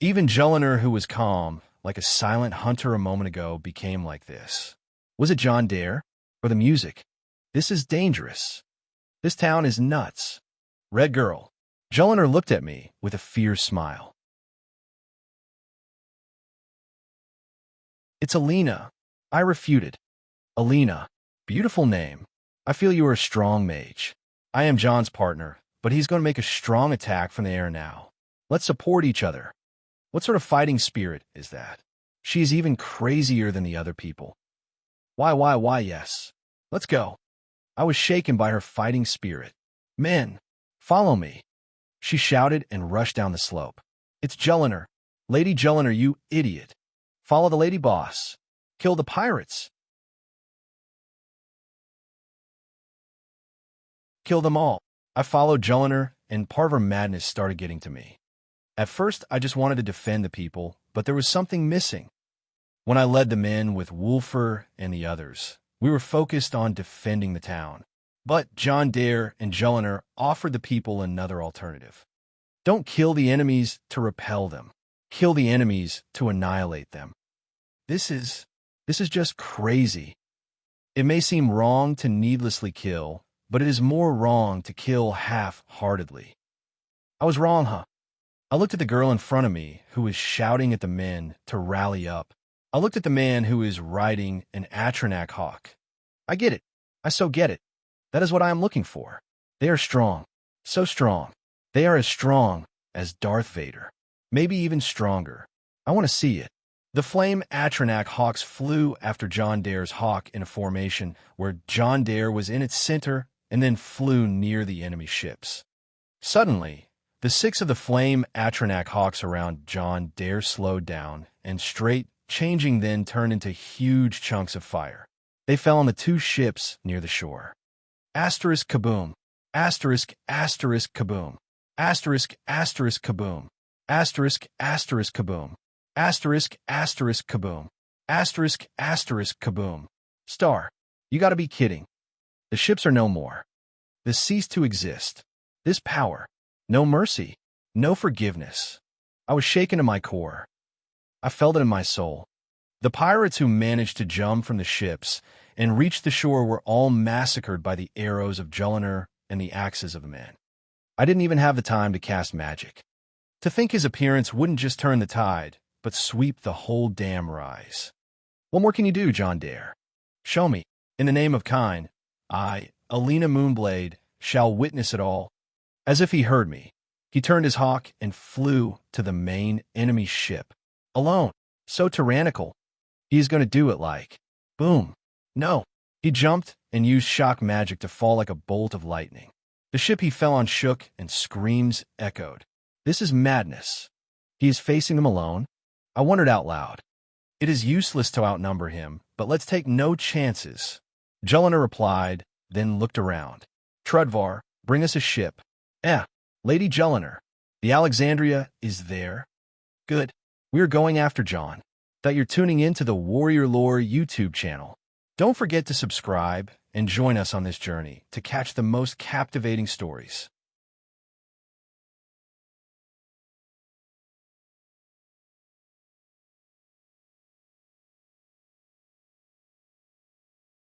Even Jelliner, who was calm, like a silent hunter a moment ago, became like this. Was it John Dare? Or the music? This is dangerous. This town is nuts. Red girl. Jelliner looked at me with a fierce smile. It's Alina. I refuted. Alina. Beautiful name. I feel you are a strong mage. I am John's partner, but he's going to make a strong attack from the air now. Let's support each other. What sort of fighting spirit is that? She is even crazier than the other people. Why, yes. Let's go. I was shaken by her fighting spirit. Men, follow me. She shouted and rushed down the slope. It's Jelliner. Lady Jelliner, you idiot. Follow the lady boss. Kill the pirates. Kill them all. I followed Jelliner, and part of her madness started getting to me. At first, I just wanted to defend the people, but there was something missing. When I led the men with Wolfer and the others, we were focused on defending the town. But John Dare and Jelliner offered the people another alternative. Don't kill the enemies to repel them. Kill the enemies to annihilate them. This is just crazy. It may seem wrong to needlessly kill, but it is more wrong to kill half-heartedly. I was wrong, huh? I looked at the girl in front of me who was shouting at the men to rally up. I looked at the man who is riding an Atronak hawk. I get it. I so get it. That is what I am looking for. They are strong. So strong. They are as strong as Darth Vader. Maybe even stronger. I want to see it. The flame Atronak hawks flew after John Dare's hawk in a formation where John Dare was in its center and then flew near the enemy ships. Suddenly, the 6 of the flame Atronak hawks around John Dare slowed down and straight, changing then turned into huge chunks of fire. They fell on the 2 ships near the shore. Asterisk kaboom. Asterisk, asterisk kaboom. Asterisk, asterisk kaboom. Asterisk, asterisk kaboom. Asterisk, asterisk kaboom. Asterisk, asterisk kaboom. Star. You gotta be kidding. The ships are no more. They cease to exist. This power. No mercy. No forgiveness. I was shaken to my core. I felt it in my soul. The pirates who managed to jump from the ships and reach the shore were all massacred by the arrows of Jelliner and the axes of the men. I didn't even have the time to cast magic. To think his appearance wouldn't just turn the tide, but sweep the whole damn rise. What more can you do, John Dare? Show me. In the name of Kine, I, Alina Moonblade, shall witness it all. As if he heard me, he turned his hawk and flew to the main enemy ship. Alone. So tyrannical. He's going to do it like. Boom. No. He jumped and used shock magic to fall like a bolt of lightning. The ship he fell on shook and screams echoed. This is madness. He is facing them alone. I wondered out loud. It is useless to outnumber him, but let's take no chances. Jelliner replied, then looked around. Trudvar, bring us a ship. Lady Jelliner. The Alexandria is there. Good. We're going after John. That you're tuning in to the Warrior Lore YouTube channel. Don't forget to subscribe and join us on this journey to catch the most captivating stories.